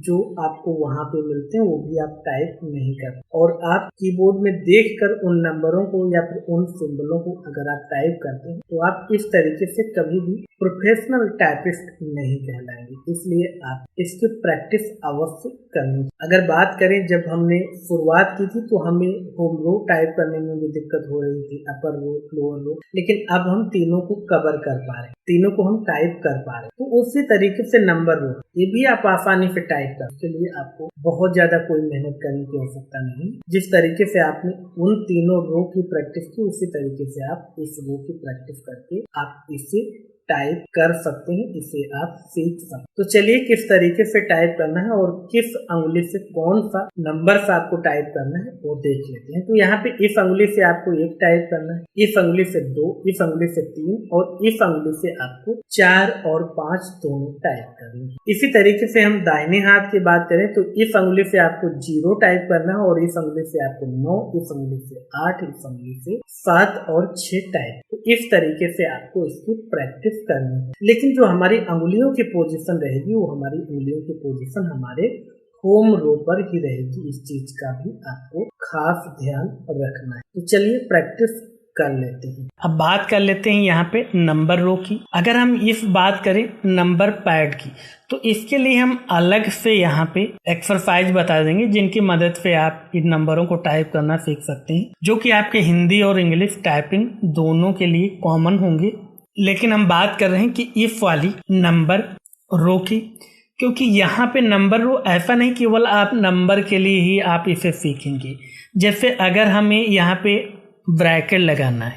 [SPEAKER 1] जो आपको वहां पे मिलते हैं, वो भी आप टाइप नहीं करते। और आप कीबोर्ड में देखकर उन नंबरों को या फिर उन सिंबलों को अगर आप टाइप करते हैं तो आप इस तरीके से कभी भी प्रोफेशनल टाइपिस्ट नहीं कहलाएंगे। इसलिए आप इसकी प्रैक्टिस अवश्य करनी। अगर बात करें, जब हमने शुरुआत की थी तो हमें होम रो टाइप करने में भी दिक्कत हो रही थी, अपर रो, लोअर रो, लेकिन अब हम तीनों को कवर कर पा रहे हैं, तीनों को हम टाइप कर पा रहे हैं। तो उसी तरीके से नंबर रो ये भी आप आसानी से टाइप कर, उसके लिए आपको बहुत ज्यादा कोई मेहनत करने की आवश्यकता नहीं। जिस तरीके से आपने उन तीनों रो की प्रैक्टिस की, उसी तरीके से आप इस रो की प्रैक्टिस करके आप इसे टाइप कर सकते हैं, इसे आप सीख सकते हैं। तो चलिए किस तरीके से टाइप करना है और किस अंगुली से कौन सा नंबर्स आपको टाइप करना है वो देख लेते हैं। तो यहाँ पे इस अंगुली से आपको 1 टाइप करना है, इस अंगुली से 2, इस अंगुली से 3 और इस अंगुली से आपको 4 और 5 दोनों टाइप करनी है। इसी तरीके से हम दाहिने हाथ की बात करें तो इस अंगुली से आपको 0 टाइप करना है और इस अंगुली से आपको 9, इस अंगुली से 8, इस अंगुली से 7 और 6 टाइप। तो इस तरीके से आपको इसकी प्रैक्टिस करनी है। लेकिन जो हमारी अंगुलियों की पोजीशन रहेगी वो हमारी अंगुलियों की पोजीशन हमारे होम रो पर ही रहेगी। इस चीज का भी आपको खास ध्यान रखना है। तो चलिए प्रैक्टिस कर लेते हैं। अब बात कर लेते हैं यहाँ पे नंबर रो की। अगर हम इस बात करें नंबर पैड की तो इसके लिए हम अलग से यहाँ पे एक्सरसाइज बता देंगे जिनकी मदद से आप इन नंबरों को टाइप करना सीख सकते हैं, जो कि आपके हिंदी और इंग्लिश टाइपिंग दोनों के लिए कॉमन होंगे। लेकिन हम बात कर रहे हैं कि इफ वाली नंबर रो की, क्योंकि यहाँ पे नंबर रो ऐसा नहीं केवल आप नंबर के लिए ही आप इसे सीखेंगे। जैसे अगर हमें यहाँ पे ब्रैकेट लगाना है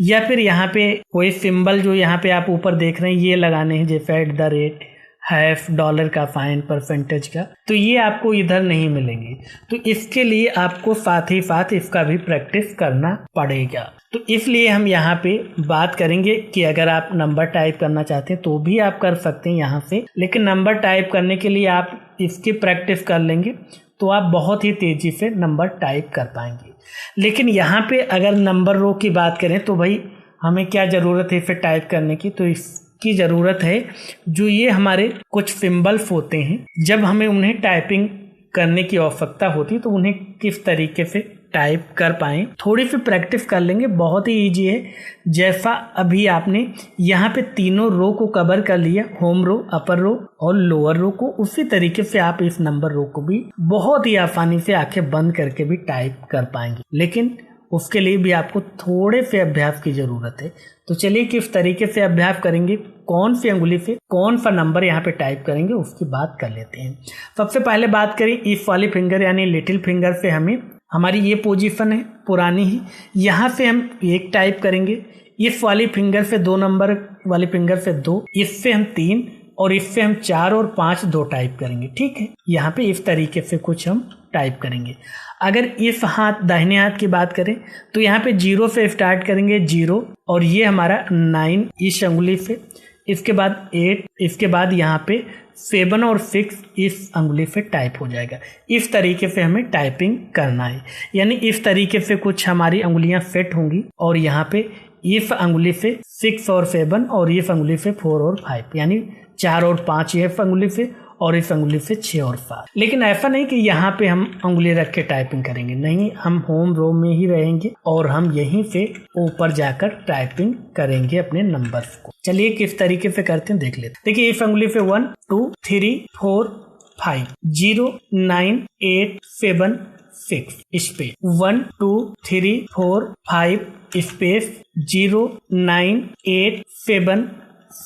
[SPEAKER 1] या फिर यहाँ पे कोई सिंबल जो यहाँ पे आप ऊपर देख रहे हैं ये लगाने हैं, जैसे @ हैश, डॉलर का साइन, परसेंटेज का, तो ये आपको इधर नहीं मिलेंगे। तो इसके लिए आपको साथ ही साथ इसका भी प्रैक्टिस करना पड़ेगा। तो इसलिए हम यहाँ पे बात करेंगे कि अगर आप नंबर टाइप करना चाहते हैं तो भी आप कर सकते हैं यहाँ से, लेकिन नंबर टाइप करने के लिए आप इसकी प्रैक्टिस कर लेंगे तो आप बहुत ही तेजी से नंबर टाइप कर पाएंगे। लेकिन यहाँ पे अगर नंबर रो की बात करें तो भाई हमें क्या ज़रूरत है इसे टाइप करने की, तो इसकी ज़रूरत है जो ये हमारे कुछ सिंबल्स होते हैं, जब हमें उन्हें टाइपिंग करने की आवश्यकता होती है तो उन्हें किस तरीके से टाइप कर पाएँ। थोड़ी सी प्रैक्टिस कर लेंगे, बहुत ही ईजी है। जैसा अभी आपने यहाँ पे तीनों रो को कवर कर लिया, होम रो, अपर रो और लोअर रो को, उसी तरीके से आप इस नंबर रो को भी बहुत ही आसानी से आंखें बंद करके भी टाइप कर पाएंगे। लेकिन उसके लिए भी आपको थोड़े से अभ्यास की जरूरत है। तो चलिए किस तरीके से अभ्यास करेंगे, कौन सी अंगुली से कौन सा नंबर यहाँ पे टाइप करेंगे उसकी बात कर लेते हैं। सबसे पहले बात करें इस वाली फिंगर यानी लिटिल फिंगर से हमें, हमारी ये पोजीशन है पुरानी ही, यहाँ से हम 1 टाइप करेंगे, इस वाली फिंगर से 2 नंबर वाली फिंगर से 2, इससे हम 3 और इससे हम 4 और 5 2 टाइप करेंगे। ठीक है, यहाँ पे इस तरीके से कुछ हम टाइप करेंगे। अगर इस हाथ दाहिने हाथ की बात करें तो यहाँ पे 0 से स्टार्ट करेंगे, 0 और ये हमारा 9 इस अंगुली से, इसके बाद 8, इसके बाद यहाँ पे 7 और 6 इस अंगुली से टाइप हो जाएगा। इस तरीके से हमें टाइपिंग करना है, यानी इस तरीके से कुछ हमारी अंगुलियां सेट होंगी और यहाँ पे इस अंगुली से 6 और 7 और इस अंगुली से 4 और 5, यानी 4 और 5 इस अंगुली से और इस अंगुली से 6 और 7। लेकिन ऐसा नहीं कि यहाँ पे हम अंगुली रख के टाइपिंग करेंगे, नहीं, हम होम रो में ही रहेंगे और हम यहीं से ऊपर जाकर टाइपिंग करेंगे अपने नंबर्स को। चलिए किस तरीके से करते हैं देख लेते हैं। देखिए इस अंगुली से 1 2 3 4 5 0 9 8 7 6 space 1 2 3 4 5 space 0 9 8 7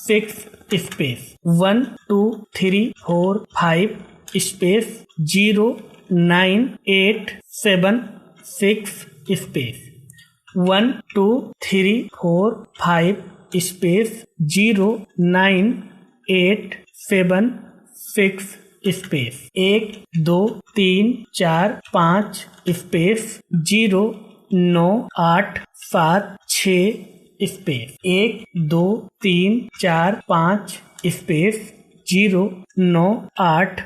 [SPEAKER 1] 6 space 1 2 3 4 5 space 0 9 8 7 6 space 1 2 3 4 5 space 0 9 8 7 6 space 1 2 3 4 5 space 0 9 8 7 6 space 1 2 3 4 5 space 0 9 8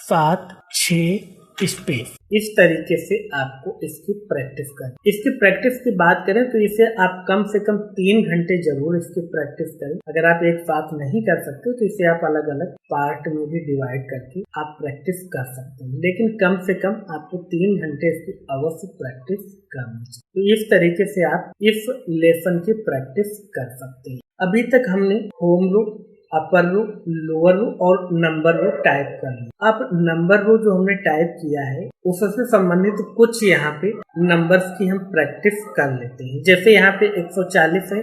[SPEAKER 1] 7 6 space. इस तरीके से आपको इसकी प्रैक्टिस करनी। इसकी प्रैक्टिस की बात करें तो इसे आप कम से कम 3 घंटे जरूर इसकी प्रैक्टिस करें। अगर आप एक साथ नहीं कर सकते तो इसे आप अलग अलग पार्ट में भी डिवाइड करके आप प्रैक्टिस कर सकते हैं, लेकिन कम से कम आपको 3 घंटे इसकी अवश्य प्रैक्टिस करनी चाहिए। तो इस तरीके से आप इस लेसन की प्रैक्टिस कर सकते हैं। अभी तक हमने होम रो, अपर रो, लोअर रो और नंबर रो टाइप कर लिया। अब नंबर रो जो हमने टाइप किया है उससे संबंधित कुछ यहाँ पे नंबर्स की हम प्रैक्टिस कर लेते हैं। जैसे यहाँ पे 140 है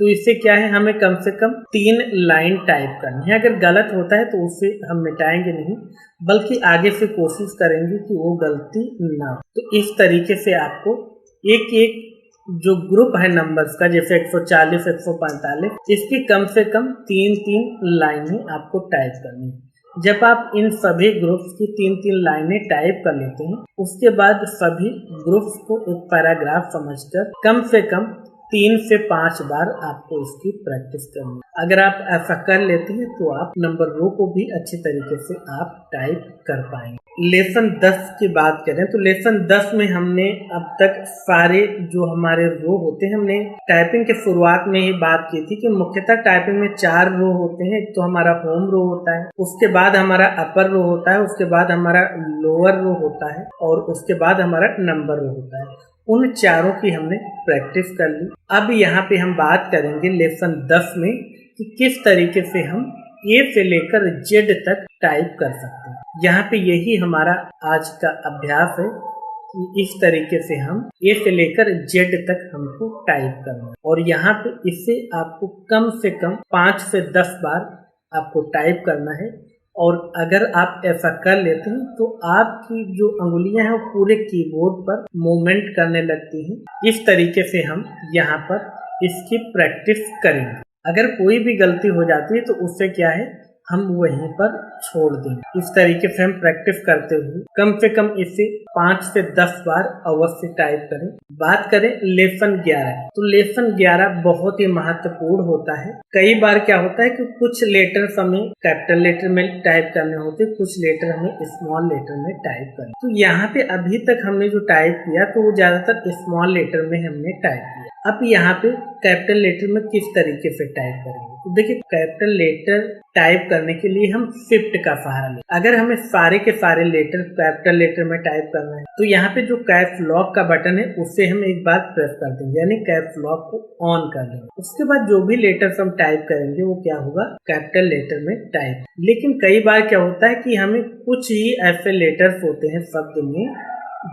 [SPEAKER 1] तो इससे क्या है, हमें कम से कम 3 लाइन टाइप करनी है। अगर गलत होता है तो उसे हम मिटाएंगे नहीं, बल्कि आगे से कोशिश करेंगे कि वो गलती ना हो। तो इस तरीके से आपको एक एक जो ग्रुप है नंबर्स का, जैसे 140, 145, इसकी कम से कम 3-3 लाइनें आपको टाइप करनी है। जब आप इन सभी ग्रुप्स की 3-3 लाइनें टाइप कर लेते हैं, उसके बाद सभी ग्रुप्स को एक पैराग्राफ समझकर कम से कम 3 से 5 बार आपको इसकी प्रैक्टिस करनी है। अगर आप ऐसा कर लेते हैं तो आप नंबर रो को भी अच्छी तरीके से आप टाइप कर पाएंगे। लेसन 10 की बात करें तो लेसन 10 में हमने अब तक सारे जो हमारे रो होते हैं, हमने टाइपिंग के शुरुआत में ही बात की थी कि मुख्यतः टाइपिंग में 4 रो होते हैं। एक तो हमारा होम रो होता है, उसके बाद हमारा अपर रो होता है, उसके बाद हमारा लोअर रो होता है और उसके बाद हमारा नंबर रो होता है। उन चारों की हमने प्रैक्टिस कर ली। अब यहाँ पे हम बात करेंगे लेसन 10 में कि किस तरीके से हम ए से लेकर जेड तक टाइप कर सकते हैं। यहाँ पे यही हमारा आज का अभ्यास है कि इस तरीके से हम ए से लेकर जेड तक हमको टाइप करना है और यहाँ पे इससे आपको कम से कम 5 से 10 बार आपको टाइप करना है। और अगर आप ऐसा कर लेते हैं तो आपकी जो अंगुलियां हैं वो पूरे कीबोर्ड पर मूवमेंट करने लगती हैं। इस तरीके से हम यहाँ पर इसकी प्रैक्टिस करेंगे। अगर कोई भी गलती हो जाती है तो उससे क्या है, हम वहीं पर छोड़ देंगे। इस तरीके से हम प्रैक्टिस करते हुए कम से कम इसे 5 से 10 बार अवश्य टाइप करें। बात करें लेसन 11, तो लेसन 11 बहुत ही महत्वपूर्ण होता है। कई बार क्या होता है कि कुछ लेटर्स हमें कैपिटल लेटर में टाइप करने होते, कुछ लेटर हमें स्मॉल लेटर में टाइप करने। तो यहाँ पे अभी तक हमने जो टाइप किया तो वो ज्यादातर स्मॉल लेटर में हमने टाइप किया। अब यहाँ पे कैपिटल लेटर में किस तरीके से टाइप करेंगे, तो देखिए कैपिटल लेटर टाइप करने के लिए हम शिफ्ट का सहारा लें। अगर हमें सारे के सारे लेटर कैपिटल लेटर में टाइप करना है तो यहाँ पे जो कैप्स लॉक का बटन है उससे हम एक बार प्रेस कर देंगे, यानी कैप्स लॉक को ऑन कर लेंगे। उसके बाद जो भी लेटर्स हम टाइप करेंगे वो क्या होगा, कैपिटल लेटर में टाइप। लेकिन कई बार क्या होता है कि हमें कुछ ही ऐसे लेटर्स होते हैं शब्द में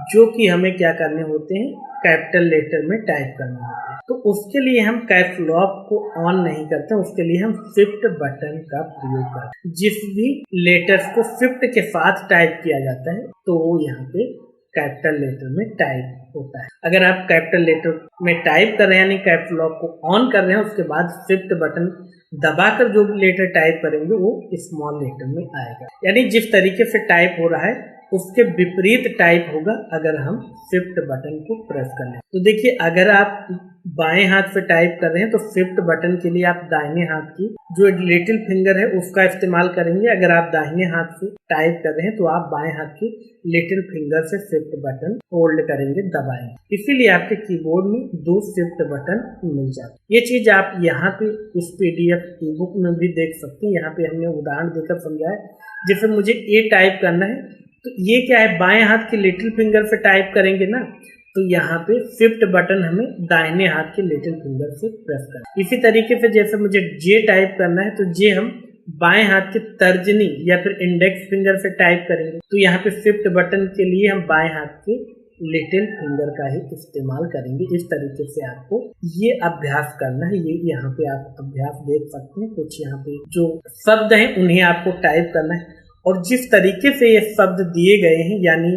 [SPEAKER 1] जो कि हमें क्या करने होते हैं, कैपिटल लेटर में टाइप करना होता है। तो उसके लिए हम कैप्स लॉक को ऑन नहीं करते, उसके लिए हम शिफ्ट बटन का प्रयोग करते हैं। जिस भी लेटर्स को शिफ्ट के साथ टाइप किया जाता है तो वो यहाँ पे कैपिटल लेटर में टाइप होता है। अगर आप कैपिटल लेटर में टाइप कर रहे हैं यानी कैप्स लॉक को ऑन कर रहे हैं, उसके बाद शिफ्ट बटन दबाकर जो लेटर टाइप करेंगे वो स्मॉल लेटर में आएगा। यानी जिस तरीके से टाइप हो रहा है उसके विपरीत टाइप होगा अगर हम शिफ्ट बटन को प्रेस कर लें। तो देखिए अगर आप बाएं हाथ से टाइप कर रहे हैं तो शिफ्ट बटन के लिए आप दाहिने हाथ की जो लिटिल फिंगर है उसका इस्तेमाल करेंगे। अगर आप दाहिने हाथ से टाइप कर रहे हैं तो आप बाएं हाथ की लिटिल फिंगर से शिफ्ट बटन होल्ड करेंगे, दबाएंगे। इसीलिए आपके कीबोर्ड में 2 शिफ्ट बटन मिल जाते। ये चीज आप यहाँ पे इस PDF ई बुक में भी देख सकते हैं। यहाँ पे हमने उदाहरण देकर समझाया। जैसे मुझे ए टाइप करना है तो ये क्या है, बाएं हाथ की लिटिल फिंगर से टाइप करेंगे ना, तो यहाँ पे शिफ्ट बटन हमें दाहिने हाथ के लिटिल फिंगर से प्रेस करें। इसी तरीके से जैसे मुझे जे टाइप करना है तो जे हम बाएं हाथ के तर्जनी या फिर इंडेक्स फिंगर से टाइप करेंगे। तो यहाँ पे शिफ्ट बटन के लिए हम बाएं हाथ के लिटिल फिंगर का ही इस्तेमाल करेंगे। इस तरीके से आपको ये अभ्यास करना है। ये यहाँ पे आप अभ्यास देख सकते हैं। कुछ यहाँ पे जो शब्द हैं उन्हें आपको टाइप करना है और जिस तरीके से ये शब्द दिए गए हैं, यानी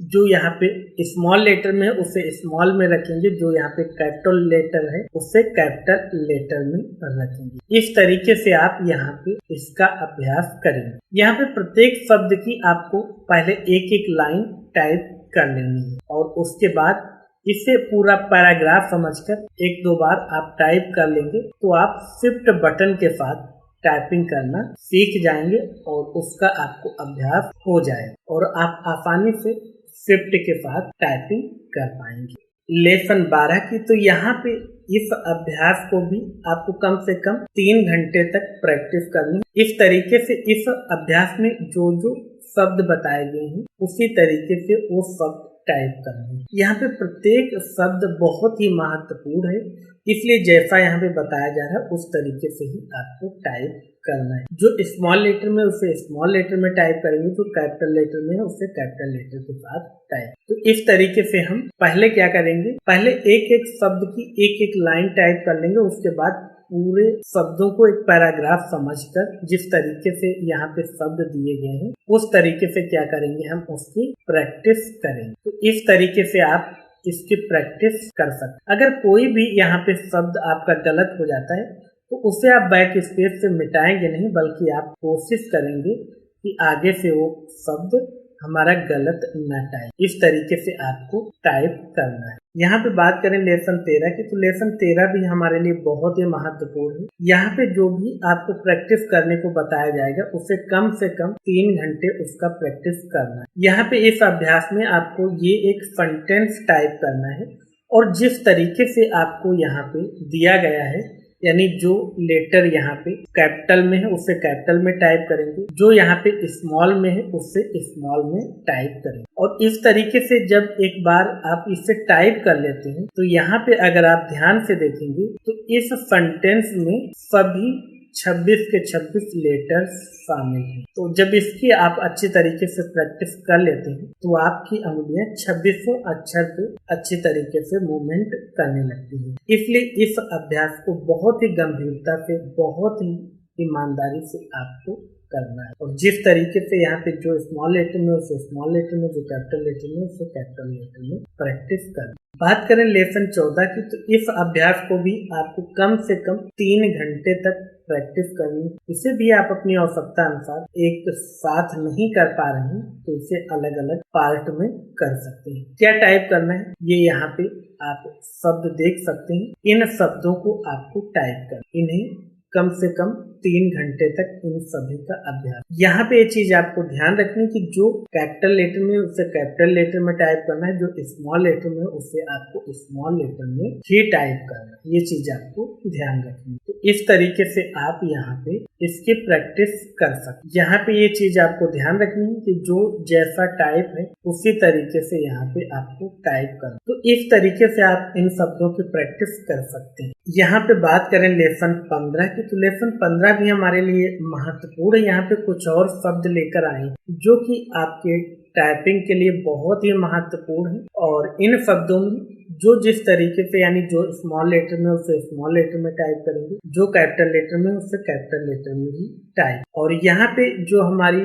[SPEAKER 1] जो यहाँ पे स्मॉल लेटर में है उसे स्मॉल में रखेंगे, जो यहाँ पे कैपिटल लेटर है उसे कैपिटल लेटर में रखेंगे। इस तरीके से आप यहाँ पे इसका अभ्यास करेंगे। यहाँ पे प्रत्येक शब्द की आपको पहले एक एक लाइन टाइप कर लेनी है और उसके बाद इसे पूरा पैराग्राफ समझकर 1-2 बार आप टाइप कर लेंगे तो आप शिफ्ट बटन के साथ टाइपिंग करना सीख जाएंगे और उसका आपको अभ्यास हो जाएगा और आप आसानी से शिफ्ट के साथ टाइपिंग कर पाएंगे। लेसन 12 की तो यहाँ पे इस अभ्यास को भी आपको कम से कम 3 घंटे तक प्रैक्टिस करनी। इस तरीके से इस अभ्यास में जो जो शब्द बताए गए हैं उसी तरीके से वो शब्द टाइप करना है। यहाँ पे प्रत्येक शब्द बहुत ही महत्वपूर्ण है, इसलिए जैसा यहाँ पे बताया जा रहा है उस तरीके से ही आपको टाइप करना है। जो स्मॉल लेटर में उसे स्मॉल लेटर में टाइप करेंगे, जो कैपिटल लेटर में है उसे कैपिटल लेटर के साथ टाइप। तो इस तरीके से हम पहले क्या करेंगे, पहले एक एक शब्द की एक एक लाइन टाइप कर लेंगे। उसके बाद पूरे शब्दों को एक पैराग्राफ समझकर जिस तरीके से यहाँ पे शब्द दिए गए हैं उस तरीके से क्या करेंगे, हम उसकी प्रैक्टिस करेंगे। तो इस तरीके से आप इसकी प्रैक्टिस कर सकते। अगर कोई भी यहाँ पे शब्द आपका गलत हो जाता है तो उसे आप बैक स्पेस से मिटाएंगे नहीं, बल्कि आप कोशिश करेंगे कि आगे से वो शब्द हमारा गलत न टाइप। इस तरीके से आपको टाइप करना है। यहाँ पे बात करें लेसन 13 की, तो लेसन 13 भी हमारे लिए बहुत ही महत्वपूर्ण है। यहाँ पे जो भी आपको प्रैक्टिस करने को बताया जाएगा उसे कम से कम 3 घंटे उसका प्रैक्टिस करना है। यहाँ पे इस अभ्यास में आपको ये एक सेंटेंस टाइप करना है और जिस तरीके से आपको यहाँ पे दिया गया है, यानी जो लेटर यहाँ पे कैपिटल में है उसे कैपिटल में टाइप करेंगे, जो यहाँ पे स्मॉल में है उससे स्मॉल में टाइप करेंगे। और इस तरीके से जब एक बार आप इसे टाइप कर लेते हैं तो यहाँ पे अगर आप ध्यान से देखेंगे तो इस सेंटेंस में सभी 26 के 26 लेटर्स शामिल हैं। तो जब इसकी आप अच्छी तरीके से प्रैक्टिस कर लेते हैं तो आपकी अंगुलियां 26 अक्षर पे अच्छी तरीके से मूवमेंट करने लगती हैं। इसलिए इस अभ्यास को बहुत ही गंभीरता से, बहुत ही ईमानदारी से आपको करना है। और जिस तरीके से यहाँ पे जो स्मॉल लेटर में उसे स्मॉल लेटर में, जो कैपिटल लेटर में उसे कैपिटल लेटर में प्रैक्टिस करना। बात करें लेसन 14 की, तो इस अभ्यास को भी आपको कम से कम 3 घंटे तक प्रैक्टिस करनी। इसे भी आप अपनी आवश्यकता अनुसार एक साथ नहीं कर पा रहे हैं तो इसे अलग अलग पार्ट में कर सकते हैं। क्या टाइप करना है ये यहाँ पे आप शब्द देख सकते हैं। इन शब्दों को आपको टाइप करना, इन्हें कम से कम 3 घंटे तक इन सभी का अभ्यास। यहाँ पे ये चीज आपको ध्यान रखनी कि जो कैपिटल लेटर में उसे कैपिटल लेटर में टाइप करना है, जो स्मॉल लेटर में उसे आपको स्मॉल लेटर में ही टाइप करना है। ये चीज आपको ध्यान रखनी। तो इस तरीके से आप यहाँ पे इसकी प्रैक्टिस कर सकते। यहाँ पे ये चीज आपको ध्यान रखनी है कि जो जैसा टाइप है उसी तरीके से यहाँ पे आपको टाइप करना। तो इस तरीके से आप इन शब्दों की प्रैक्टिस कर सकते हैं। यहाँ पे बात करें लेसन 15 की, तो लेसन 15 भी हमारे लिए महत्वपूर्ण है। यहाँ पे कुछ और शब्द लेकर आए जो कि आपके टाइपिंग के लिए बहुत ही महत्वपूर्ण है। और इन शब्दों में जो जिस तरीके से, यानी जो स्मॉल लेटर में उसे स्मॉल लेटर में टाइप करेंगे, जो कैपिटल लेटर में उसे कैपिटल लेटर में ही टाइप। और यहाँ पे जो हमारी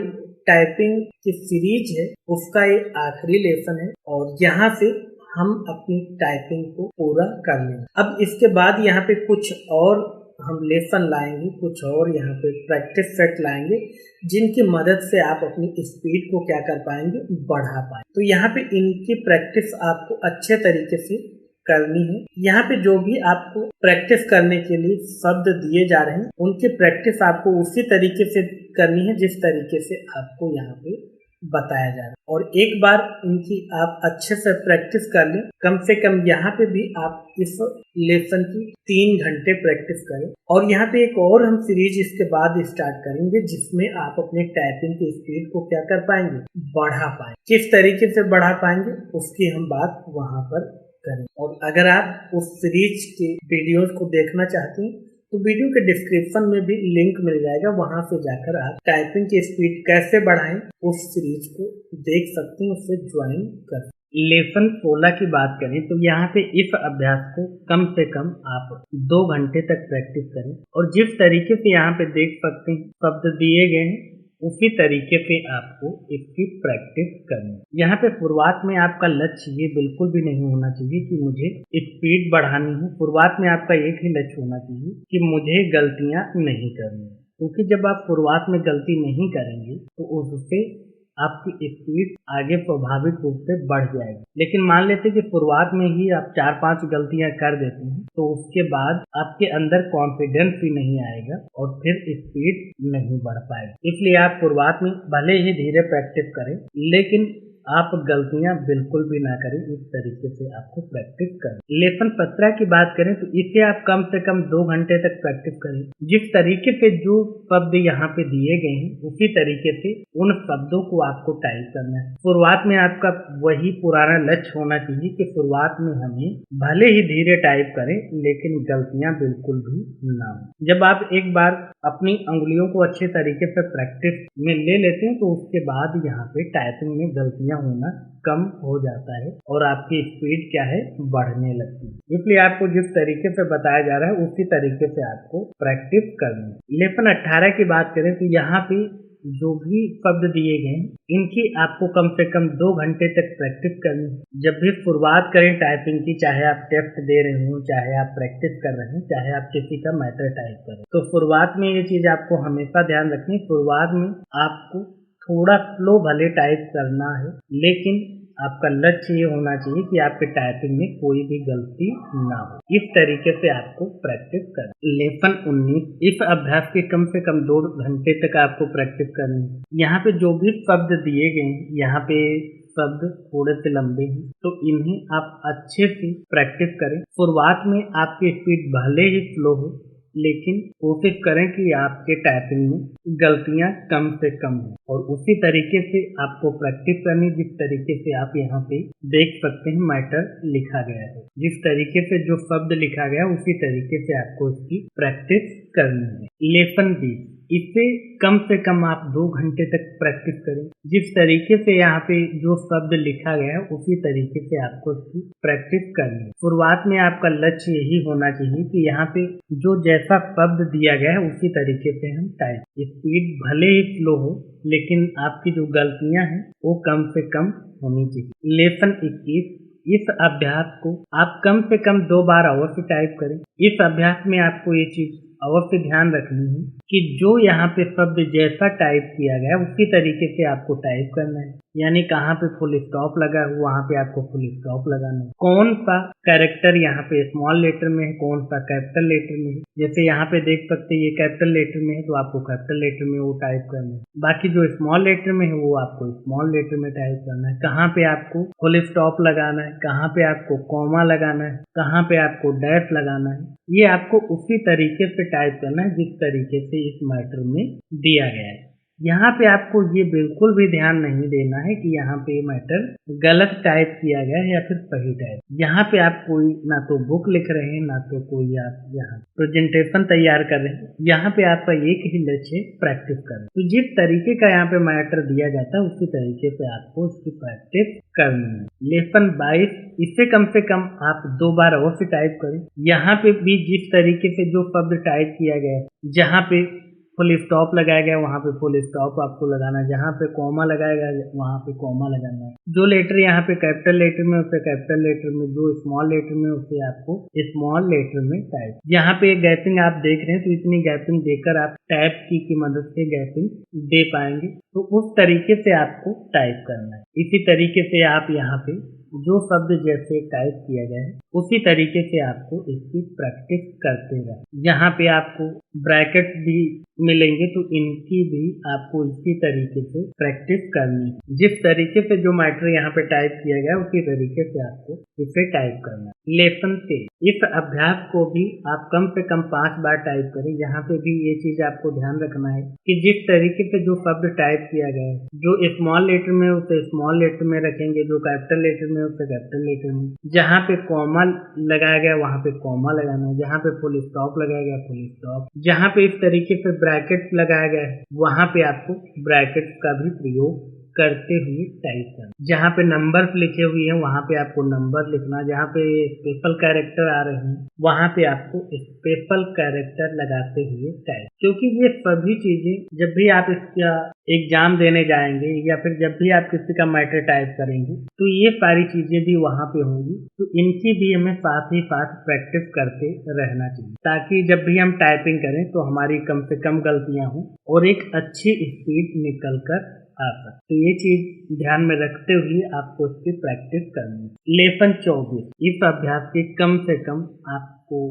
[SPEAKER 1] टाइपिंग की सीरीज है उसका ये आखिरी लेसन है और यहाँ से हम अपनी टाइपिंग को पूरा कर लेंगे। अब इसके बाद यहाँ पे कुछ और हम लेसन लाएंगे, कुछ और यहाँ पे प्रैक्टिस सेट लाएंगे जिनकी मदद से आप अपनी स्पीड को क्या कर पाएंगे, बढ़ा पाएंगे। तो यहाँ पे इनकी प्रैक्टिस आपको अच्छे तरीके से करनी है। यहाँ पे जो भी आपको प्रैक्टिस करने के लिए शब्द दिए जा रहे हैं उनकी प्रैक्टिस आपको उसी तरीके से करनी है जिस तरीके से आपको यहाँ पे बताया जा रहा है। और एक बार इनकी आप अच्छे से प्रैक्टिस कर लें, कम से कम यहाँ पे भी आप इस लेसन की 3 घंटे प्रैक्टिस करें। और यहाँ पे एक और हम सीरीज इसके बाद स्टार्ट करेंगे जिसमें आप अपने टाइपिंग की स्पीड को क्या कर पाएंगे, बढ़ा पाएंगे। किस तरीके से बढ़ा पाएंगे उसकी हम बात वहां पर करें। और अगर आप उस सीरीज के वीडियोस को देखना चाहते हैं तो वीडियो के डिस्क्रिप्शन में भी लिंक मिल जाएगा, वहां से जाकर आप टाइपिंग की स्पीड कैसे बढ़ाएं उस सीरीज को देख सकते हैं, उससे ज्वाइन कर। लेसन 16 की बात करें तो यहाँ पे इस अभ्यास को कम से कम आप 2 घंटे तक प्रैक्टिस करें। और जिस तरीके से यहाँ पे देख सकते हैं शब्द दिए गए हैं उसी तरीके से आपको इसकी प्रैक्टिस करनी है। यहाँ पे शुरुआत में आपका लक्ष्य ये बिल्कुल भी नहीं होना चाहिए कि मुझे स्पीड बढ़ानी है। शुरुआत में आपका एक ही लक्ष्य होना चाहिए कि मुझे गलतियां नहीं करनी है, क्योंकि जब आप शुरुआत में गलती नहीं करेंगे तो उससे आपकी स्पीड आगे स्वाभाविक रूप से बढ़ जाएगी। लेकिन मान लेते कि शुरुआत में ही आप 4-5 गलतियां कर देते हैं तो उसके बाद आपके अंदर कॉन्फिडेंस भी नहीं आएगा और फिर स्पीड नहीं बढ़ पाएगी। इसलिए आप शुरुआत में भले ही धीरे प्रैक्टिस करें लेकिन आप गलतियां बिल्कुल भी ना करें। इस तरीके से आपको प्रैक्टिस करें। लेसन 17 की बात करें तो इसे आप कम से कम 2 घंटे तक प्रैक्टिस करें। जिस तरीके से जो शब्द यहाँ पे दिए गए हैं उसी तरीके से उन शब्दों को आपको टाइप करना है। शुरुआत में आपका वही पुराना लक्ष्य होना चाहिए कि शुरुआत में हमें भले ही धीरे टाइप करें लेकिन गलतियां बिल्कुल भी ना हो। जब आप एक बार अपनी अंगुलियों को अच्छे तरीके से प्रैक्टिस में ले लेते हैं तो उसके बाद यहाँ पे टाइपिंग में गलतियां होना कम हो जाता है और आपकी स्पीड क्या है, बढ़ने लगती है। इसलिए आपको जिस तरीके से बताया जा रहा है उसी तरीके से आपको प्रैक्टिस करनी है। लेसन 18 की बात करें तो यहाँ पे जो भी शब्द दिए गए हैं इनकी आपको कम से कम 2 घंटे तक प्रैक्टिस करनी है। जब भी शुरुआत करें टाइपिंग की, चाहे आप टेस्ट दे रहे हो, चाहे आप प्रैक्टिस कर रहे हैं, चाहे आप किसी का मैटर टाइप करें, तो शुरुआत में ये चीज आपको हमेशा ध्यान रखनी। शुरुआत में आपको थोड़ा स्लो भले टाइप करना है, लेकिन आपका लक्ष्य ये होना चाहिए कि आपके टाइपिंग में कोई भी गलती ना हो। इस तरीके से आपको प्रैक्टिस करनी। लेसन 19, इस अभ्यास के कम से कम 2 घंटे तक आपको प्रैक्टिस करनी है। यहाँ पे जो भी शब्द दिए गए हैं, यहाँ पे शब्द थोड़े से लंबे हैं, तो इन्हें आप अच्छे से प्रैक्टिस करें। शुरुआत में आपकी स्पीड भले ही स्लो हो, लेकिन कोशिश करें कि आपके टाइपिंग में गलतियां कम से कम हो, और उसी तरीके से आपको प्रैक्टिस करनी जिस तरीके से आप यहाँ पे देख सकते हैं मैटर लिखा गया है। जिस तरीके से जो शब्द लिखा गया है उसी तरीके से आपको इसकी प्रैक्टिस करनी है। लेसन 20, इससे कम से कम आप 2 घंटे तक प्रैक्टिस करें। जिस तरीके से यहाँ पे जो शब्द लिखा गया है उसी तरीके से आपको इसकी प्रैक्टिस करनी है। शुरुआत में आपका लक्ष्य यही होना चाहिए कि यहाँ पे जो जैसा शब्द दिया गया है उसी तरीके से हम टाइप। स्पीड भले ही स्लो हो, लेकिन आपकी जो गलतियां हैं वो कम से कम होनी चाहिए। लेसन 21, इस अभ्यास को आप कम से कम 2 बार अवश्य टाइप करें। इस अभ्यास में आपको ये चीज अवश्य ध्यान रखनी है कि जो यहाँ पे शब्द जैसा टाइप किया गया उसी तरीके से आपको टाइप करना है। यानी कहाँ पे फुल स्टॉप लगा है वहाँ पे आपको फुल स्टॉप लगाना है। कौन सा कैरेक्टर यहाँ पे स्मॉल लेटर में है, कौन सा कैपिटल लेटर में है। जैसे यहाँ पे देख सकते हैं ये कैपिटल लेटर में है तो आपको कैपिटल लेटर में वो टाइप करना है। बाकी जो स्मॉल लेटर में है वो आपको स्मॉल लेटर में टाइप करना है। कहाँ पे आपको फुल स्टॉप लगाना है, कहाँ पे आपको कॉमा लगाना है, कहाँ पे आपको डैश लगाना है, ये आपको उसी तरीके से टाइप करना है जिस तरीके से इस मैटर में दिया गया है। यहाँ पे आपको ये बिल्कुल भी ध्यान नहीं देना है कि यहाँ पे मैटर गलत टाइप किया गया है या फिर सही टाइप। यहाँ पे आप कोई ना तो बुक लिख रहे हैं, ना तो कोई आप यहाँ प्रेजेंटेशन तैयार कर रहे हैं। यहाँ पे आपका एक ही लक्ष्य है, प्रैक्टिस करना। तो जिस तरीके का यहाँ पे मैटर दिया जाता है उसी तरीके से आपको उसकी प्रैक्टिस करनी है। लेसन 22, इससे कम से कम आप 2 बार अवश्य टाइप करें। यहाँ पे भी जिस तरीके से जो शब्द टाइप किया गया है, जहाँ पे फुल स्टॉप लगाया गया वहाँ पे फुल स्टॉप आपको लगाना है, जहाँ पे कॉमा लगाया गया वहाँ पे कॉमा लगाना है। जो लेटर यहाँ पे कैपिटल लेटर में उसे कैपिटल लेटर में, जो स्मॉल लेटर में उसे आपको स्मॉल लेटर में टाइप। यहाँ पे गैपिंग आप देख रहे हैं तो इतनी गैपिंग देकर आप टैब की मदद से गैपिंग दे पाएंगे। तो उस तरीके से आपको टाइप करना है। इसी तरीके से आप यहाँ पे जो शब्द जैसे टाइप किया गया है उसी तरीके से आपको इसकी प्रैक्टिस करते रहें। यहाँ पे आपको ब्रैकेट भी मिलेंगे तो इनकी भी आपको इसी तरीके से प्रैक्टिस करनी है। जिस तरीके से जो मैटर यहाँ पे टाइप किया गया उसी तरीके से आपको इसे टाइप करना है। लेसन 13, इस अभ्यास को भी आप कम से कम 5 बार टाइप करें। यहाँ पे भी ये चीज आपको ध्यान रखना है कि जिस तरीके से जो शब्द टाइप किया गया है, जो स्मॉल लेटर में उसे स्मॉल लेटर में रखेंगे, जो कैपिटल लेटर में उसे कैपिटल लेटर में, जहाँ पे कॉमा लगाया गया वहाँ पे कॉमा लगाना है, जहाँ पे फुल स्टॉप लगाया गया फुल स्टॉप, जहाँ पे इस तरीके से ब्रैकेट लगाया गया है वहाँ पे आपको ब्रैकेट का भी प्रयोग करते हुए टाइप करना। जहाँ पे नंबर लिखे हुए हैं वहाँ पे आपको नंबर लिखना, जहाँ पे स्पेशल कैरेक्टर आ रहे हैं वहाँ पे आपको स्पेशल कैरेक्टर लगाते हुए टाइप। क्योंकि ये सभी चीजें जब भी आप इसका एग्जाम देने जाएंगे या फिर जब भी आप किसी का मैटर टाइप करेंगे तो ये सारी चीजें भी वहाँ पे होंगी। तो इनकी भी हमें साथ ही साथ प्रैक्टिस करते रहना चाहिए ताकि जब भी हम टाइपिंग करें तो हमारी कम से कम गलतियां हों और एक अच्छी स्पीड निकल कर आ सकती। तो ये चीज ध्यान में रखते हुए आपको इसकी प्रैक्टिस करनी है। लेसन 24, इस अभ्यास की कम से कम आपको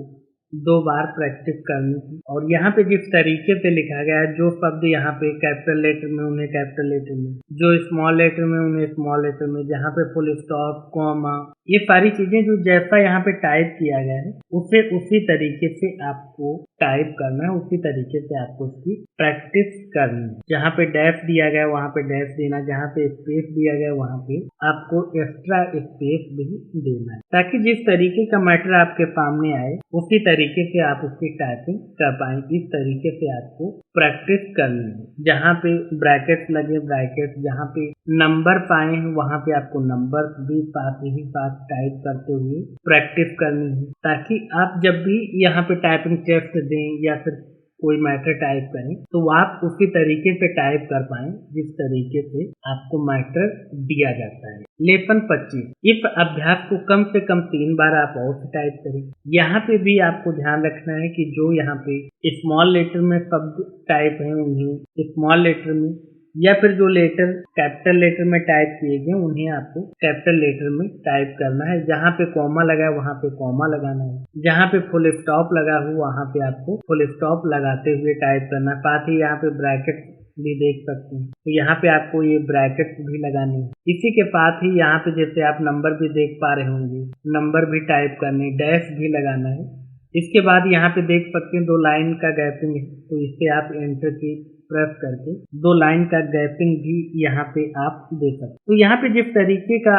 [SPEAKER 1] 2 बार प्रैक्टिस करनी है। और यहाँ पे जिस तरीके से लिखा गया है, जो शब्द यहाँ पे कैपिटल लेटर में उन्हें कैपिटल लेटर में, जो स्मॉल लेटर में उन्हें स्मॉल लेटर में, जहाँ पे फुल स्टॉप कॉमा, ये सारी चीजें जो जैसा यहाँ पे टाइप किया गया है उसे उसी तरीके से आपको टाइप करना है, उसी तरीके से आपको उसकी प्रैक्टिस करनी है। जहाँ पे डैश दिया गया वहाँ पे डैश देना, जहाँ पे स्पेस दिया गया वहाँ पे आपको एक्स्ट्रा स्पेस भी देना है ताकि जिस तरीके का मैटर आपके सामने आए उसी तरीके से आप उसकी टाइपिंग कर पाए। इस तरीके से आपको प्रैक्टिस करनी है। जहाँ पे ब्रैकेट लगे ब्रैकेट, जहाँ पे नंबर पाए हैं वहाँ पे आपको नंबर भी साथ ही साथ टाइप करते हुए प्रैक्टिस करनी है ताकि आप जब भी यहाँ पे टाइपिंग टेस्ट दें या फिर कोई मैटर टाइप करें तो आप उसी तरीके से टाइप कर पाए जिस तरीके से आपको मैटर दिया जाता है। लेसन 25 इस अभ्यास को कम से कम 3 बार आप और से टाइप करें। यहाँ पे भी आपको ध्यान रखना है कि जो यहाँ पे स्मॉल लेटर में शब्द टाइप है उन्हें स्मॉल लेटर में, या फिर जो लेटर कैपिटल लेटर में टाइप किए गए उन्हें आपको कैपिटल लेटर में टाइप करना है। जहाँ पे कॉमा लगा है वहाँ पे कॉमा लगाना है, जहाँ पे फुल स्टॉप लगा हो वहाँ पे आपको फुल स्टॉप लगाते हुए टाइप करना है। साथ ही यहाँ पे ब्रैकेट भी देख सकते हैं तो यहाँ पे आपको ये ब्रैकेट भी लगाने हैं। इसी के साथ ही यहाँ पे जैसे आप नंबर भी देख पा रहे होंगे, नंबर भी टाइप करने, डैश भी लगाना है। इसके बाद यहाँ पे देख सकते हैं 2 लाइन का गैपिंग है तो इससे आप एंटर की प्रेस करके 2 लाइन का गैपिंग भी यहाँ पे आप दे सकते। तो यहाँ पे जिस तरीके का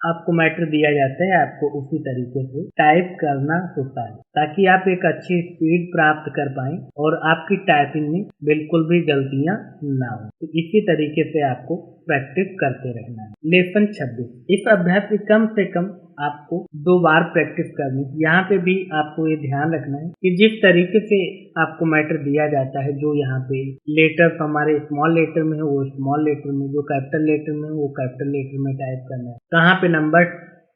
[SPEAKER 1] आपको मैटर दिया जाता है आपको उसी तरीके से टाइप करना होता है ताकि आप एक अच्छी स्पीड प्राप्त कर पाएं और आपकी टाइपिंग में बिल्कुल भी गलतियां ना हो। तो इसी तरीके से आपको प्रैक्टिस करते रहना है। लेसन 26 इस अभ्यास की कम से कम आपको 2 बार प्रैक्टिस करनी। यहाँ पे भी आपको ये ध्यान रखना है कि जिस तरीके से आपको मैटर दिया जाता है, जो यहाँ पे लेटर हमारे स्मॉल लेटर में है वो स्मॉल लेटर में, जो कैपिटल लेटर में है वो कैपिटल लेटर में टाइप करना है। कहाँ पे नंबर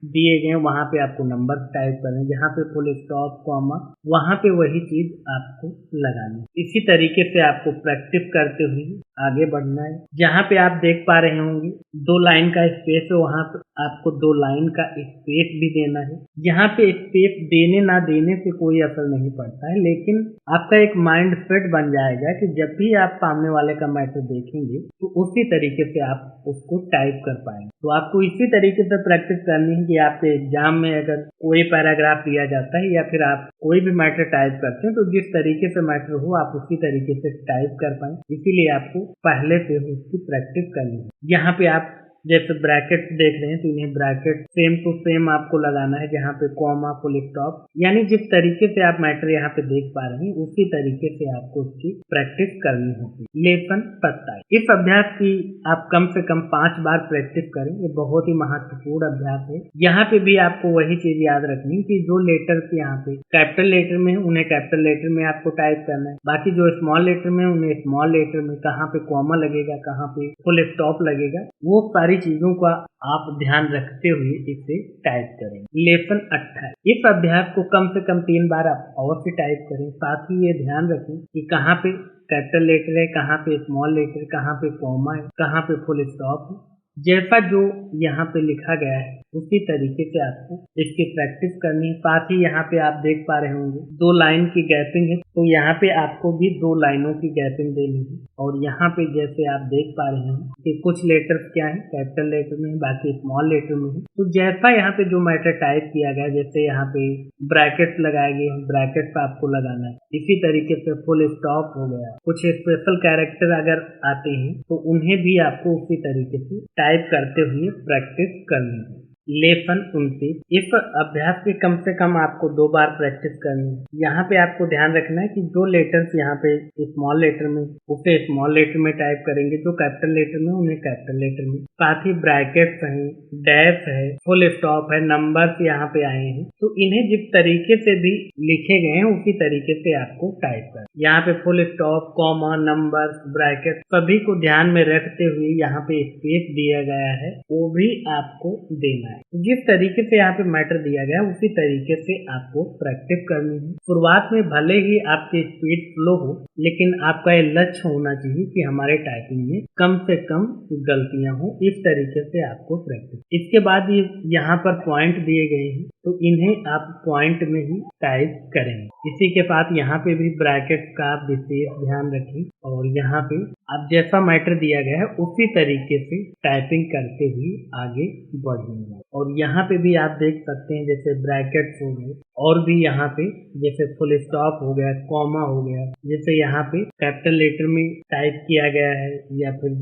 [SPEAKER 1] दिए गए वहाँ पे आपको नंबर टाइप करना है, जहाँ पे फुल स्टॉप कॉमा वहाँ पे वही चीज आपको लगानी है। इसी तरीके से आपको प्रैक्टिस करते हुए आगे बढ़ना है। जहाँ पे आप देख पा रहे होंगे 2 लाइन का स्पेस है, वहाँ पे आपको 2 लाइन का स्पेस भी देना है। यहाँ पे स्पेस देने ना देने से कोई असर नहीं पड़ता है, लेकिन आपका एक माइंड सेट बन जाएगा कि जब भी आप सामने वाले का मैटर देखेंगे तो उसी तरीके से आप उसको टाइप कर पाएंगे। तो आपको इसी तरीके से प्रैक्टिस करनी है कि आपके एग्जाम में अगर कोई पैराग्राफ दिया जाता है या फिर आप कोई भी मैटर टाइप करते हैं तो जिस तरीके से मैटर हो आप उसी तरीके से टाइप कर पाए। इसीलिए आपको पहले से उसकी प्रैक्टिस करनी है। यहाँ पे आप जैसे ब्रैकेट देख रहे हैं तो इन्हें ब्रैकेट सेम टू सेम आपको लगाना है, जहाँ पे कॉमा फुल स्टॉप, यानी जिस तरीके से आप मैटर यहाँ पे देख पा रहे हैं उसी तरीके से आपको उसकी प्रैक्टिस करनी होगी। लेसन 27 इस अभ्यास की आप कम से कम 5 बार प्रैक्टिस करें। ये बहुत ही महत्वपूर्ण अभ्यास है। यहाँ पे भी आपको वही चीज याद रखनी कि जो लेटर्स यहाँ पे कैपिटल लेटर में उन्हें कैपिटल लेटर में आपको टाइप करना है, बाकी जो स्मॉल लेटर में उन्हें स्मॉल लेटर में, कहाँ पे कॉमा लगेगा कहाँ पे फुल स्टॉप लगेगा वो सारी चीजों का आप ध्यान रखते हुए इसे टाइप करें। लेसन 28 इस अभ्यास को कम से कम 3 बार आप और से टाइप करें। साथ ही ये ध्यान रखें कि कहाँ पे कैपिटल लेटर है, कहाँ पे स्मॉल लेटर, कहाँ पे कॉमा है, कहाँ पे फुल स्टॉप है। जैसा जो यहाँ पे लिखा गया है उसी तरीके से आपको इसकी प्रैक्टिस करनी है। साथ ही यहाँ पे आप देख पा रहे होंगे 2 लाइन की गैपिंग है, तो यहाँ पे आपको भी 2 लाइनों की गैपिंग देनी है। और यहाँ पे जैसे आप देख पा रहे हैं कि कुछ लेटर्स क्या है कैपिटल लेटर में, बाकी स्मॉल लेटर में है। तो जैसा यहाँ पे जो मैटर टाइप किया गया, जैसे यहाँ पे ब्रैकेट लगाए गए हैं, ब्रैकेट पे आपको लगाना है। इसी तरीके से फुल स्टॉप हो गया, कुछ स्पेशल कैरेक्टर अगर आते हैं तो उन्हें भी आपको उसी तरीके से टाइप करते हुए प्रैक्टिस करनी है। लेसन 29 इस अभ्यास की कम से कम आपको 2 बार प्रैक्टिस करनी है। यहाँ पे आपको ध्यान रखना है कि जो लेटर्स यहाँ पे स्मॉल लेटर में उसे स्मॉल लेटर में टाइप करेंगे, जो कैपिटल लेटर में उन्हें कैपिटल लेटर में। साथ ही ब्रैकेट्स हैं, डैश है, फुल स्टॉप है, नंबर्स यहाँ पे आए हैं, तो इन्हें जिस तरीके से भी लिखे गए हैं उसी तरीके से आपको टाइप कर। यहाँ पे full stop, comma, number, bracket सभी को ध्यान में रखते हुए यहाँ पे स्पेस दिया गया है वो भी आपको देना है। जिस तरीके से यहाँ पे मैटर दिया गया उसी तरीके से आपको प्रैक्टिस करनी है। शुरुआत में भले ही आपकी स्पीड स्लो हो, लेकिन आपका ये लक्ष्य होना चाहिए कि हमारे टाइपिंग में कम से कम गलतियां हो। इस तरीके से आपको प्रैक्टिस। इसके बाद ये यहाँ पर पॉइंट दिए गए हैं तो इन्हें आप पॉइंट में ही टाइप करेंगे। इसी के साथ यहाँ पे भी ब्रैकेट का आप विशेष ध्यान रखें और यहाँ पे आप जैसा मैटर दिया गया है उसी तरीके से टाइपिंग करते हुए आगे बढ़ेंगे। और यहाँ पे भी आप देख सकते हैं जैसे ब्रैकेट्स हो गए और भी यहाँ पे जैसे फुल स्टॉप हो गया, कॉमा हो गया, जैसे यहाँ पे कैपिटल लेटर में टाइप किया गया है या फिर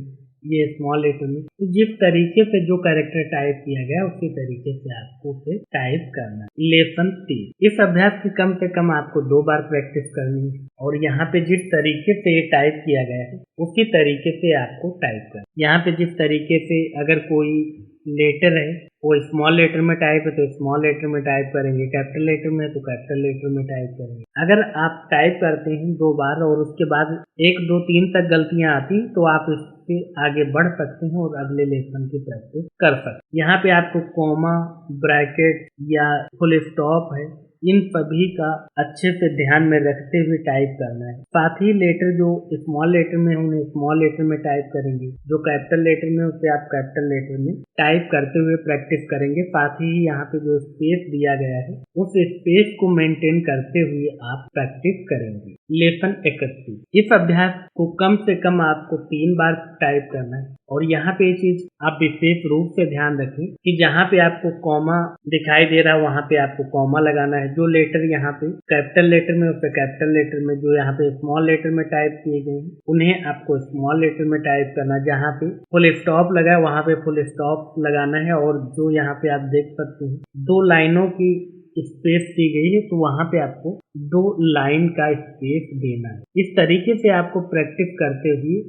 [SPEAKER 1] ये स्मॉल लेटर में, तो जिस तरीके से जो कैरेक्टर टाइप किया गया उसी तरीके से आपको उसे टाइप करना है। लेसन 3 इस अभ्यास की कम से कम आपको 2 बार प्रैक्टिस करनी है और यहाँ पे जिस तरीके से टाइप किया गया है उसी तरीके से आपको टाइप करना। यहाँ पे जिस तरीके से अगर कोई लेटर है वो स्मॉल लेटर में टाइप है तो स्मॉल लेटर में टाइप करेंगे, कैपिटल लेटर में है तो कैपिटल लेटर में टाइप करेंगे। अगर आप टाइप करते हैं 2 बार और उसके बाद 1 2 3 तक गलतियां आती तो आप इससे आगे बढ़ सकते हैं और अगले लेसन की प्रैक्टिस कर सकते हैं। यहाँ पे आपको कॉमा, ब्रैकेट या फुल स्टॉप है, इन सभी का अच्छे से ध्यान में रखते हुए टाइप करना है। साथ ही लेटर जो स्मॉल लेटर में उन्हें स्मॉल लेटर में टाइप करेंगे, जो कैपिटल लेटर में उसे आप कैपिटल लेटर में टाइप करते हुए प्रैक्टिस करेंगे। साथ ही यहाँ पे जो स्पेस दिया गया है उस स्पेस को मेंटेन करते हुए आप प्रैक्टिस करेंगे। लेसन 31, इस अभ्यास को कम से कम आपको 3 बार टाइप करना है और यहाँ पे ये चीज आप विशेष रूप से ध्यान रखें कि जहाँ पे आपको कॉमा दिखाई दे रहा है वहाँ पे आपको कॉमा लगाना है। जो लेटर यहाँ पे कैपिटल लेटर में उसे कैपिटल लेटर में, जो यहाँ पे स्मॉल लेटर में टाइप किए गए हैं उन्हें आपको स्मॉल लेटर में टाइप करना है। जहाँ पे फुल स्टॉप लगा है वहाँ पे फुल स्टॉप लगाना है और जो यहाँ पे आप देख सकते हैं 2 लाइनों की स्पेस दी गई है तो वहाँ पे आपको 2 लाइन का स्पेस देना है। इस तरीके से आपको प्रैक्टिस करते हुए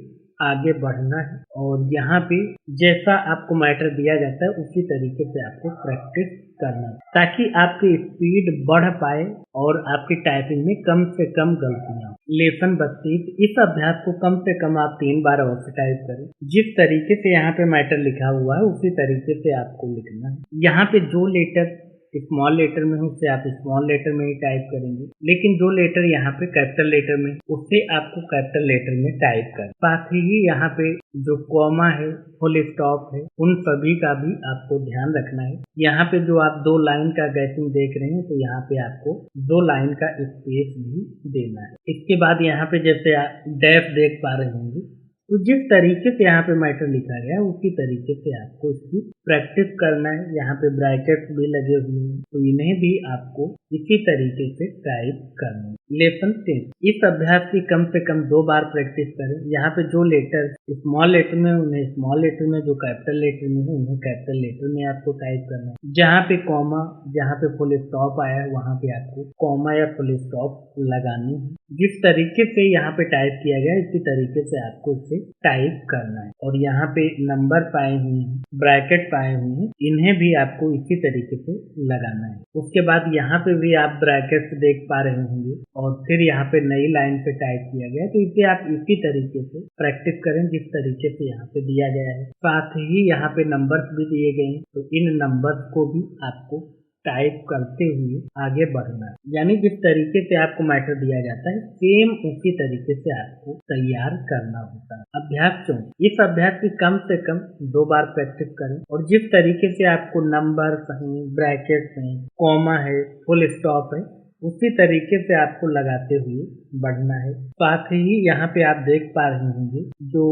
[SPEAKER 1] आगे बढ़ना है और यहाँ पे जैसा आपको मैटर दिया जाता है उसी तरीके से आपको प्रैक्टिस करना है ताकि आपकी स्पीड बढ़ पाए और आपकी टाइपिंग में कम से कम गलतियां। लेसन 32, इस अभ्यास को कम से कम आप 3 बार अवश्य टाइप करें। जिस तरीके से यहाँ पे मैटर लिखा हुआ है उसी तरीके से आपको लिखना है। यहाँ पे जो लेटर स्मॉल लेटर में है उसे आप स्मॉल लेटर में ही टाइप करेंगे, लेकिन जो लेटर यहाँ पे कैपिटल लेटर में उसे आपको कैपिटल लेटर में टाइप कर। साथ ही यहाँ पे जो कॉमा है, फुल स्टॉप है, उन सभी का भी आपको ध्यान रखना है। यहाँ पे जो आप 2 लाइन का गैपिंग देख रहे हैं तो यहाँ पे आपको 2 लाइन का स्पेस भी देना है। इसके बाद यहाँ पे जैसे आप डैश देख पा रहे होंगे तो जिस तरीके से यहाँ पे मैटर लिखा गया है उसी तरीके से आपको इसकी प्रैक्टिस करना है। यहाँ पे ब्रैकेट्स भी लगे हुए हैं तो इन्हें भी आपको इसी तरीके से टाइप करना है। लेसन 10, इस अभ्यास की कम से कम 2 बार प्रैक्टिस करें। यहाँ पे जो लेटर स्मॉल लेटर में उन्हें स्मॉल लेटर में, जो कैपिटल लेटर में है उन्हें कैपिटल लेटर में आपको टाइप करना है। जहाँ पे कॉमा, जहाँ पे फुल स्टॉप आया है वहाँ पे आपको कॉमा या फुल स्टॉप लगानी है। जिस तरीके से यहाँ पे टाइप किया गया इसी तरीके से आपको इसे टाइप करना है। और यहाँ पे नंबर पाए हुए हैं, ब्रैकेट पाए हुए हैं, इन्हें भी आपको इसी तरीके से लगाना है। उसके बाद यहाँ पे भी आप ब्रैकेट देख पा रहे होंगे और फिर यहाँ पे नई लाइन पे टाइप किया गया तो इसे आप इसी तरीके से प्रैक्टिस करें जिस तरीके से यहाँ पे दिया गया है। साथ ही यहाँ पे नंबर्स भी दिए गए हैं तो इन नंबर्स को भी आपको टाइप करते हुए आगे बढ़ना है। यानी जिस तरीके से आपको मैटर दिया जाता है सेम उसी तरीके से आपको तैयार करना होता है। अभ्यास 4, इस अभ्यास की कम से कम 2 बार प्रैक्टिस करें और जिस तरीके से आपको नंबर हैं, ब्रैकेट्स हैं, कॉमा है, फुल स्टॉप है उसी तरीके से आपको लगाते हुए बढ़ना है। साथ ही यहाँ पे आप देख पा रहे होंगे जो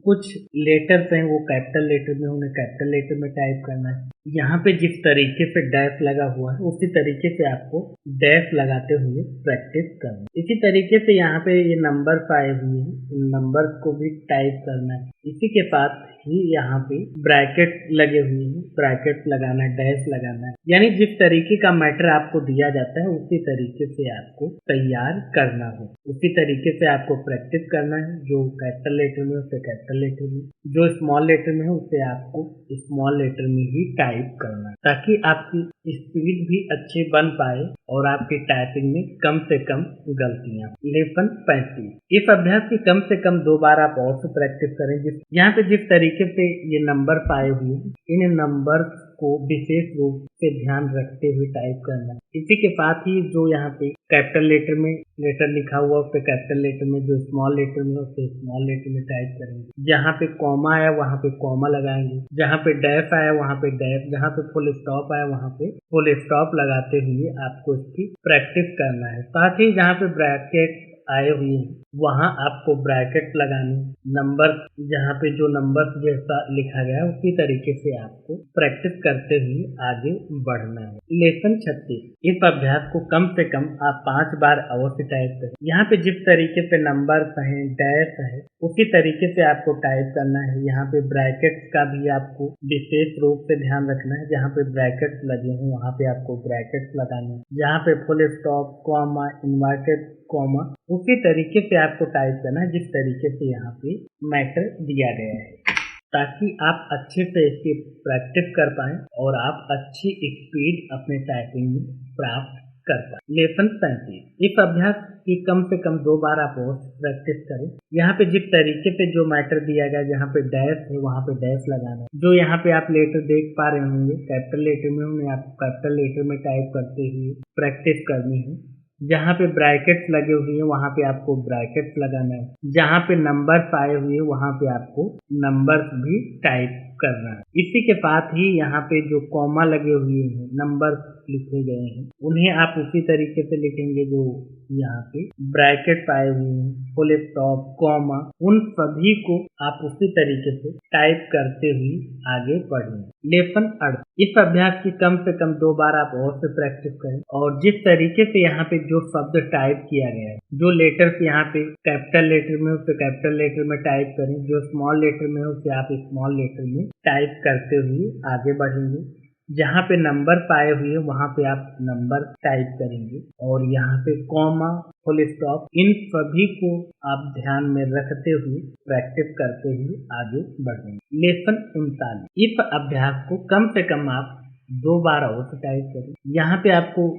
[SPEAKER 1] कुछ लेटर्स हैं वो कैपिटल लेटर में, उन्हें कैपिटल लेटर में टाइप करना है। यहाँ पे जिस तरीके से डैश लगा हुआ है उसी तरीके से आपको डैश लगाते हुए प्रैक्टिस करना है। इसी तरीके से यहाँ पे ये नंबर आए हुए हैं, इन नंबर्स को भी टाइप करना है। इसी के साथ ही यहाँ पे ब्रैकेट लगे हुए हैं, ब्रैकेट लगाना है, डैश लगाना है। यानी जिस तरीके का मैटर आपको दिया जाता है उसी तरीके से आपको तैयार करना हो, उसी तरीके से आपको प्रैक्टिस करना है। जो कैपिटल लेटर में उसे कैपिटल लेटर में, जो स्मॉल लेटर में है उसे आपको स्मॉल लेटर में ही टाइप करना है ताकि आपकी स्पीड भी अच्छी बन पाए और आपकी टाइपिंग में कम से कम गलतियां। लेसन 35, इस अभ्यास की कम से कम 2 बार आप और से प्रैक्टिस करें। यहाँ पे जिस तरीके से ये नंबर पाए हुए इन नंबर को विशेष रूप से ध्यान रखते हुए टाइप करना है। इसी के साथ ही जो यहाँ पे कैपिटल लेटर में लेटर लिखा हुआ उस पे कैपिटल लेटर में, जो स्मॉल लेटर में उसे स्मॉल लेटर में टाइप करेंगे। जहाँ पे कॉमा आया वहाँ पे कॉमा लगाएंगे, जहाँ पे डैश आया वहाँ पे डैश, जहाँ पे फुल स्टॉप आया वहाँ पे फुल स्टॉप लगाते हुए आपको इसकी प्रैक्टिस करना है। साथ ही जहाँ पे ब्रैकेट आए हुए हैं वहाँ आपको ब्रैकेट लगाने, नंबर जहाँ पे जो नंबर जैसा लिखा गया है उसी तरीके से आपको प्रैक्टिस करते हुए आगे बढ़ना है। लेसन 36, इस अभ्यास को कम से कम आप 5 बार अवश्य टाइप करें। यहाँ पे जिस तरीके से नंबर है, डैश है उसी तरीके से आपको टाइप करना है। यहाँ पे ब्रैकेट्स का भी आपको विशेष रूप से ध्यान रखना है। जहाँ पे ब्रैकेट्स लगे हैं वहाँ पे आपको ब्रैकेट्स लगाने, जहाँ पे full stop, comma, inverted comma उसी तरीके से आपको टाइप करना है जिस तरीके से यहाँ पे मैटर दिया गया है। ताकि आप अच्छे से इसकी प्रैक्टिस कर पाएं और आप अच्छी स्पीड अपने टाइपिंग में प्राप्त कर पाए। लेसन 37 इस अभ्यास की कम से कम 2 बार आप और प्रैक्टिस करें। यहाँ पे जिस तरीके से जो मैटर दिया गया, जहाँ पे डैश है वहाँ पे डैश लगाना है। जो यहाँ पे आप लेटर देख पा रहे होंगे कैपिटल लेटर में, उन्हें आप कैपिटल लेटर में टाइप करते हुए प्रैक्टिस करनी है। जहाँ पे ब्रैकेट्स लगे हुए हैं वहाँ पे आपको ब्रैकेट्स लगाना है। जहाँ पे नंबर्स आए हुए हैं वहाँ पे आपको नंबर्स भी टाइप करना है। इसी के साथ ही यहाँ पे जो कॉमा लगे हुए हैं, नंबर्स लिखे गए हैं, उन्हें आप उसी तरीके से लिखेंगे। जो यहाँ पे ब्रैकेट्स आए हुए हैं, फुल स्टॉप, कॉमा, उन सभी को आप उसी तरीके से टाइप करते हुए आगे बढ़ेंगे। लेसन 38 इस अभ्यास की कम से कम 2 बार आप और से प्रैक्टिस करें और जिस तरीके से यहाँ पे जो शब्द टाइप किया गया है, जो लेटर्स यहाँ पे कैपिटल लेटर में उसे कैपिटल लेटर में टाइप करें, जो स्मॉल लेटर में उसे आप स्मॉल लेटर में टाइप करते हुए आगे बढ़ेंगे। जहाँ पे नंबर पाए हुए वहाँ पे आप नंबर टाइप करेंगे और यहाँ पे कॉमा, फुल स्टॉप, इन सभी को आप ध्यान में रखते हुए प्रैक्टिस करते हुए आगे बढ़ेंगे। लेसन 39 इस अभ्यास को कम से कम आप 2 बार और टाइप करें। यहाँ पे आपको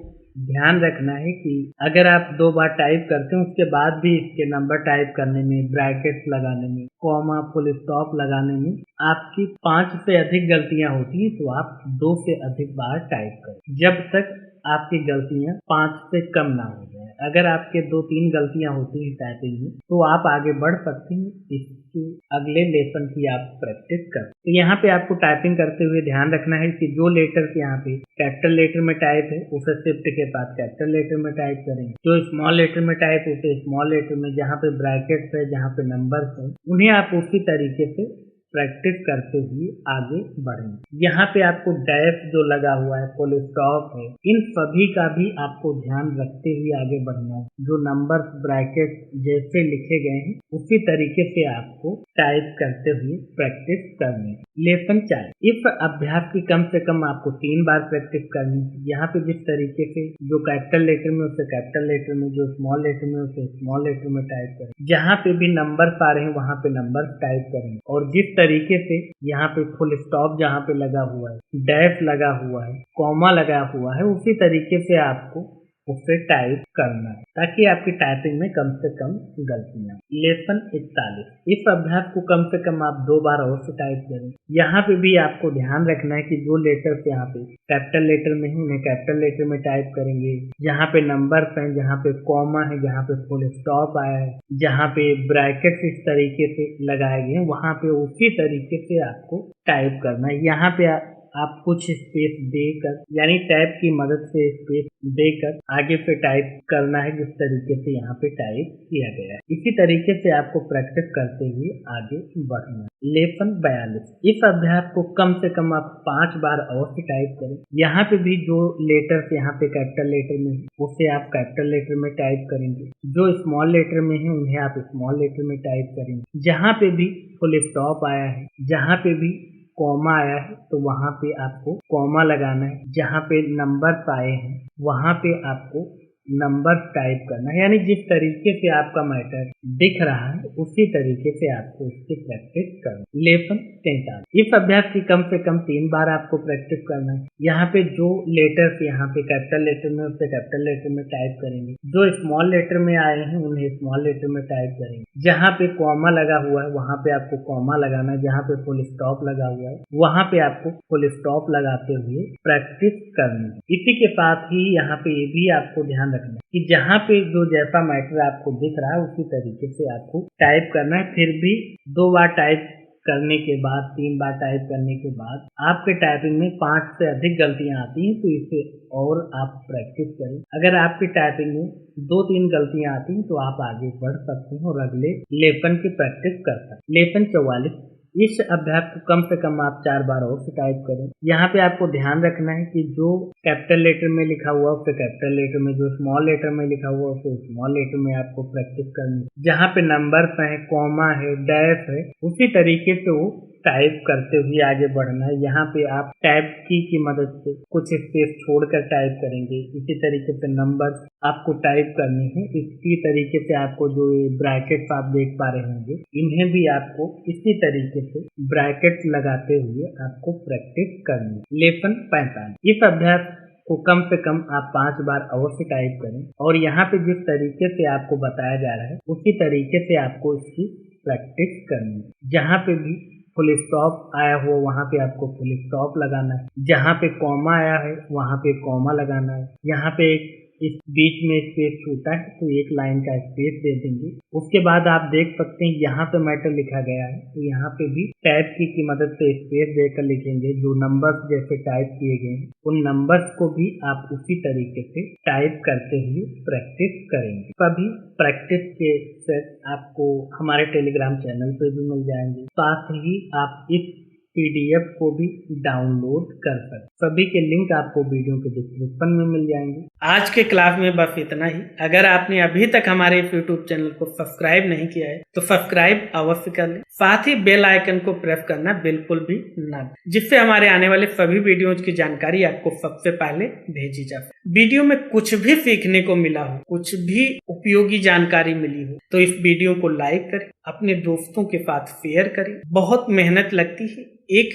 [SPEAKER 1] ध्यान रखना है कि अगर आप 2 बार टाइप करते हैं उसके बाद भी इसके नंबर टाइप करने में, ब्रैकेट्स लगाने में, कॉमा, फुल स्टॉप लगाने में आपकी 5 से अधिक गलतियां होती हैं तो आप 2 से अधिक बार टाइप करें जब तक आपकी गलतियां 5 से कम ना हो जाए। अगर आपके 2-3 गलतियां होती हैं टाइपिंग में तो आप आगे बढ़ सकते हैं। इसके अगले लेसन की आप प्रैक्टिस करें। तो यहाँ पे आपको टाइपिंग करते हुए ध्यान रखना है कि जो लेटर्स यहाँ पे कैपिटल लेटर में टाइप है उसे शिफ्ट के साथ कैपिटल लेटर में टाइप करेंगे। जो स्मॉल लेटर में टाइप है उसे स्मॉल लेटर में, जहाँ पे ब्रैकेट्स है, जहाँ पे नंबर्स है, उन्हें आप उसी तरीके से प्रैक्टिस करते हुए आगे बढ़ेंगे। यहाँ पे आपको डैश जो लगा हुआ है, फुल स्टॉप है, इन सभी का भी आपको ध्यान रखते हुए आगे बढ़ना है। जो नंबर्स, ब्रैकेट जैसे लिखे गए हैं उसी तरीके से आपको टाइप करते हुए प्रैक्टिस करनी है। लेसन 40 इस अभ्यास की कम से कम आपको 3 बार प्रैक्टिस करनी है। यहाँ पे जिस तरीके से जो कैपिटल लेटर में उसे कैपिटल लेटर में, जो स्मॉल लेटर में उसे स्मॉल लेटर में टाइप करें। जहाँ पे भी नंबर आ रहे हैं वहाँ पे नंबर टाइप करें और जिस तरीके से यहाँ पे फुल स्टॉप जहाँ पे लगा हुआ है, डैश लगा हुआ है, कॉमा लगा हुआ है, उसी तरीके से आपको उसे टाइप करना है ताकि आपकी टाइपिंग में कम से कम गलतियां। लेसन 41 इस अभ्यास को कम से कम आप 2 बार और से टाइप करें। यहाँ पे भी आपको ध्यान रखना है कि जो लेटर्स यहाँ पे कैपिटल लेटर में है उन्हें कैपिटल लेटर में टाइप करेंगे। जहाँ पे नंबर्स हैं, जहाँ पे कॉमा है, जहाँ पे फुल स्टॉप आया है, जहाँ पे ब्रैकेट्स इस तरीके से लगाए गए हैं वहाँ पे उसी तरीके से आपको टाइप करना है। यहाँ पे आप कुछ स्पेस देकर, यानी टैब की मदद से स्पेस देकर आगे पे टाइप करना है जिस तरीके से यहाँ पे टाइप किया गया है। इसी तरीके से आपको प्रैक्टिस करते हुए आगे बढ़ना है। लेसन 42 इस अभ्यास को कम से कम आप 5 बार और से टाइप करें। यहाँ पे भी जो लेटर्स यहाँ पे कैपिटल लेटर में है उसे आप कैपिटल लेटर में टाइप करेंगे। जो स्मॉल लेटर में है उन्हें आप स्मॉल लेटर में टाइप करेंगे। जहाँ पे भी फुल स्टॉप आया है, जहाँ पे भी कॉमा आया है तो वहाँ पे आपको कॉमा लगाना है। जहाँ पे नंबर आए हैं वहाँ पे आपको नंबर टाइप करना है। यानी जिस तरीके से आपका मैटर दिख रहा है उसी तरीके से आपको इसकी प्रैक्टिस करना। लेसन 43 इस अभ्यास की कम से कम 3 बार आपको प्रैक्टिस करना है। यहाँ पे जो लेटर्स यहाँ पे कैपिटल लेटर में उसे कैपिटल लेटर में टाइप करेंगे। जो स्मॉल लेटर में आए हैं उन्हें स्मॉल लेटर में टाइप करेंगे। जहाँ पे कॉमा लगा हुआ है वहाँ पे आपको कॉमा लगाना है। जहाँ पे फुल स्टॉप लगा हुआ है वहाँ पे आपको फुल स्टॉप लगाते हुए प्रैक्टिस करनी है। इसी के साथ ही यहाँ पे ये भी आपको ध्यान रखना है कि जहाँ पे जो जैसा मैटर आपको दिख रहा है उसी तरीके से आपको टाइप करना है। फिर भी 2 बार टाइप करने के बाद, 3 बार टाइप करने के बाद आपके टाइपिंग में 5 से अधिक गलतियां आती हैं तो इसे और आप प्रैक्टिस करें। अगर आपकी टाइपिंग में 2-3 गलतियां आती हैं तो आप आगे बढ़ सकते हैं और अगले लेसन की प्रैक्टिस कर सकते हैं। लेसन 44 इस अभ्यास को कम से कम आप 4 बार और से टाइप करें। यहाँ पे आपको ध्यान रखना है कि जो कैपिटल लेटर में लिखा हुआ उसे कैपिटल लेटर में, जो स्मॉल लेटर में लिखा हुआ उसे स्मॉल लेटर में आपको प्रैक्टिस करनी है। जहाँ पे नंबर्स हैं, कॉमा है, डैश है, उसी तरीके से वो
[SPEAKER 2] टाइप करते हुए आगे बढ़ना है। यहाँ पे आप टैब की मदद से कुछ स्पेस छोड़कर टाइप करेंगे। इसी तरीके से नंबर आपको टाइप करने हैं। इसी तरीके से आपको जो ये ब्रैकेट्स आप देख पा रहे होंगे, इन्हें भी आपको इसी तरीके से ब्रैकेट लगाते हुए आपको प्रैक्टिस करनी है। लेसन 45 इस अभ्यास को कम से कम आप 5 बार अवश्य टाइप करें और यहाँ पे जिस तरीके से आपको बताया जा रहा है उसी तरीके से आपको इसकी प्रैक्टिस करनी है। जहाँ पे भी फुल स्टॉप आया हो वहाँ पे आपको फुल स्टॉप लगाना है। जहाँ पे कॉमा आया है वहाँ पे कॉमा लगाना है। यहाँ पे इस बीच में स्पेस छूटा है तो एक लाइन का स्पेस दे देंगे। उसके बाद आप देख सकते हैं यहाँ पे मैटर लिखा गया है, तो यहाँ पे भी टैब की मदद से स्पेस देकर लिखेंगे। जो नंबर्स जैसे टाइप किए गए हैं उन नंबर्स को भी आप उसी तरीके से टाइप करते हुए प्रैक्टिस करेंगे। सभी प्रैक्टिस के सेट आपको हमारे टेलीग्राम चैनल पे भी मिल जाएंगे। साथ ही आप इस PDF को भी डाउनलोड कर सकते। सभी के लिंक आपको वीडियो के डिस्क्रिप्शन में मिल जाएंगे।
[SPEAKER 1] आज के क्लास में बस इतना ही। अगर आपने अभी तक हमारे YouTube चैनल को सब्सक्राइब नहीं किया है तो सब्सक्राइब अवश्य कर लें। साथ ही बेल आइकन को प्रेस करना बिल्कुल भी ना भूलें, जिससे हमारे आने वाले सभी वीडियोज की जानकारी आपको सबसे पहले भेजी जाए। वीडियो में कुछ भी सीखने को मिला हो, कुछ भी उपयोगी जानकारी मिली हो तो इस वीडियो को लाइक करें, अपने दोस्तों के साथ शेयर करें। बहुत मेहनत लगती है एक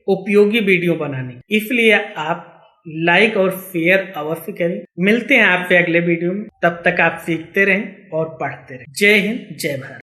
[SPEAKER 1] उपयोगी वीडियो बनाने, इसलिए आप लाइक और शेयर अवश्य करें। मिलते हैं आपसे अगले वीडियो में, तब तक आप सीखते रहें और पढ़ते रहें। जय हिंद, जय भारत।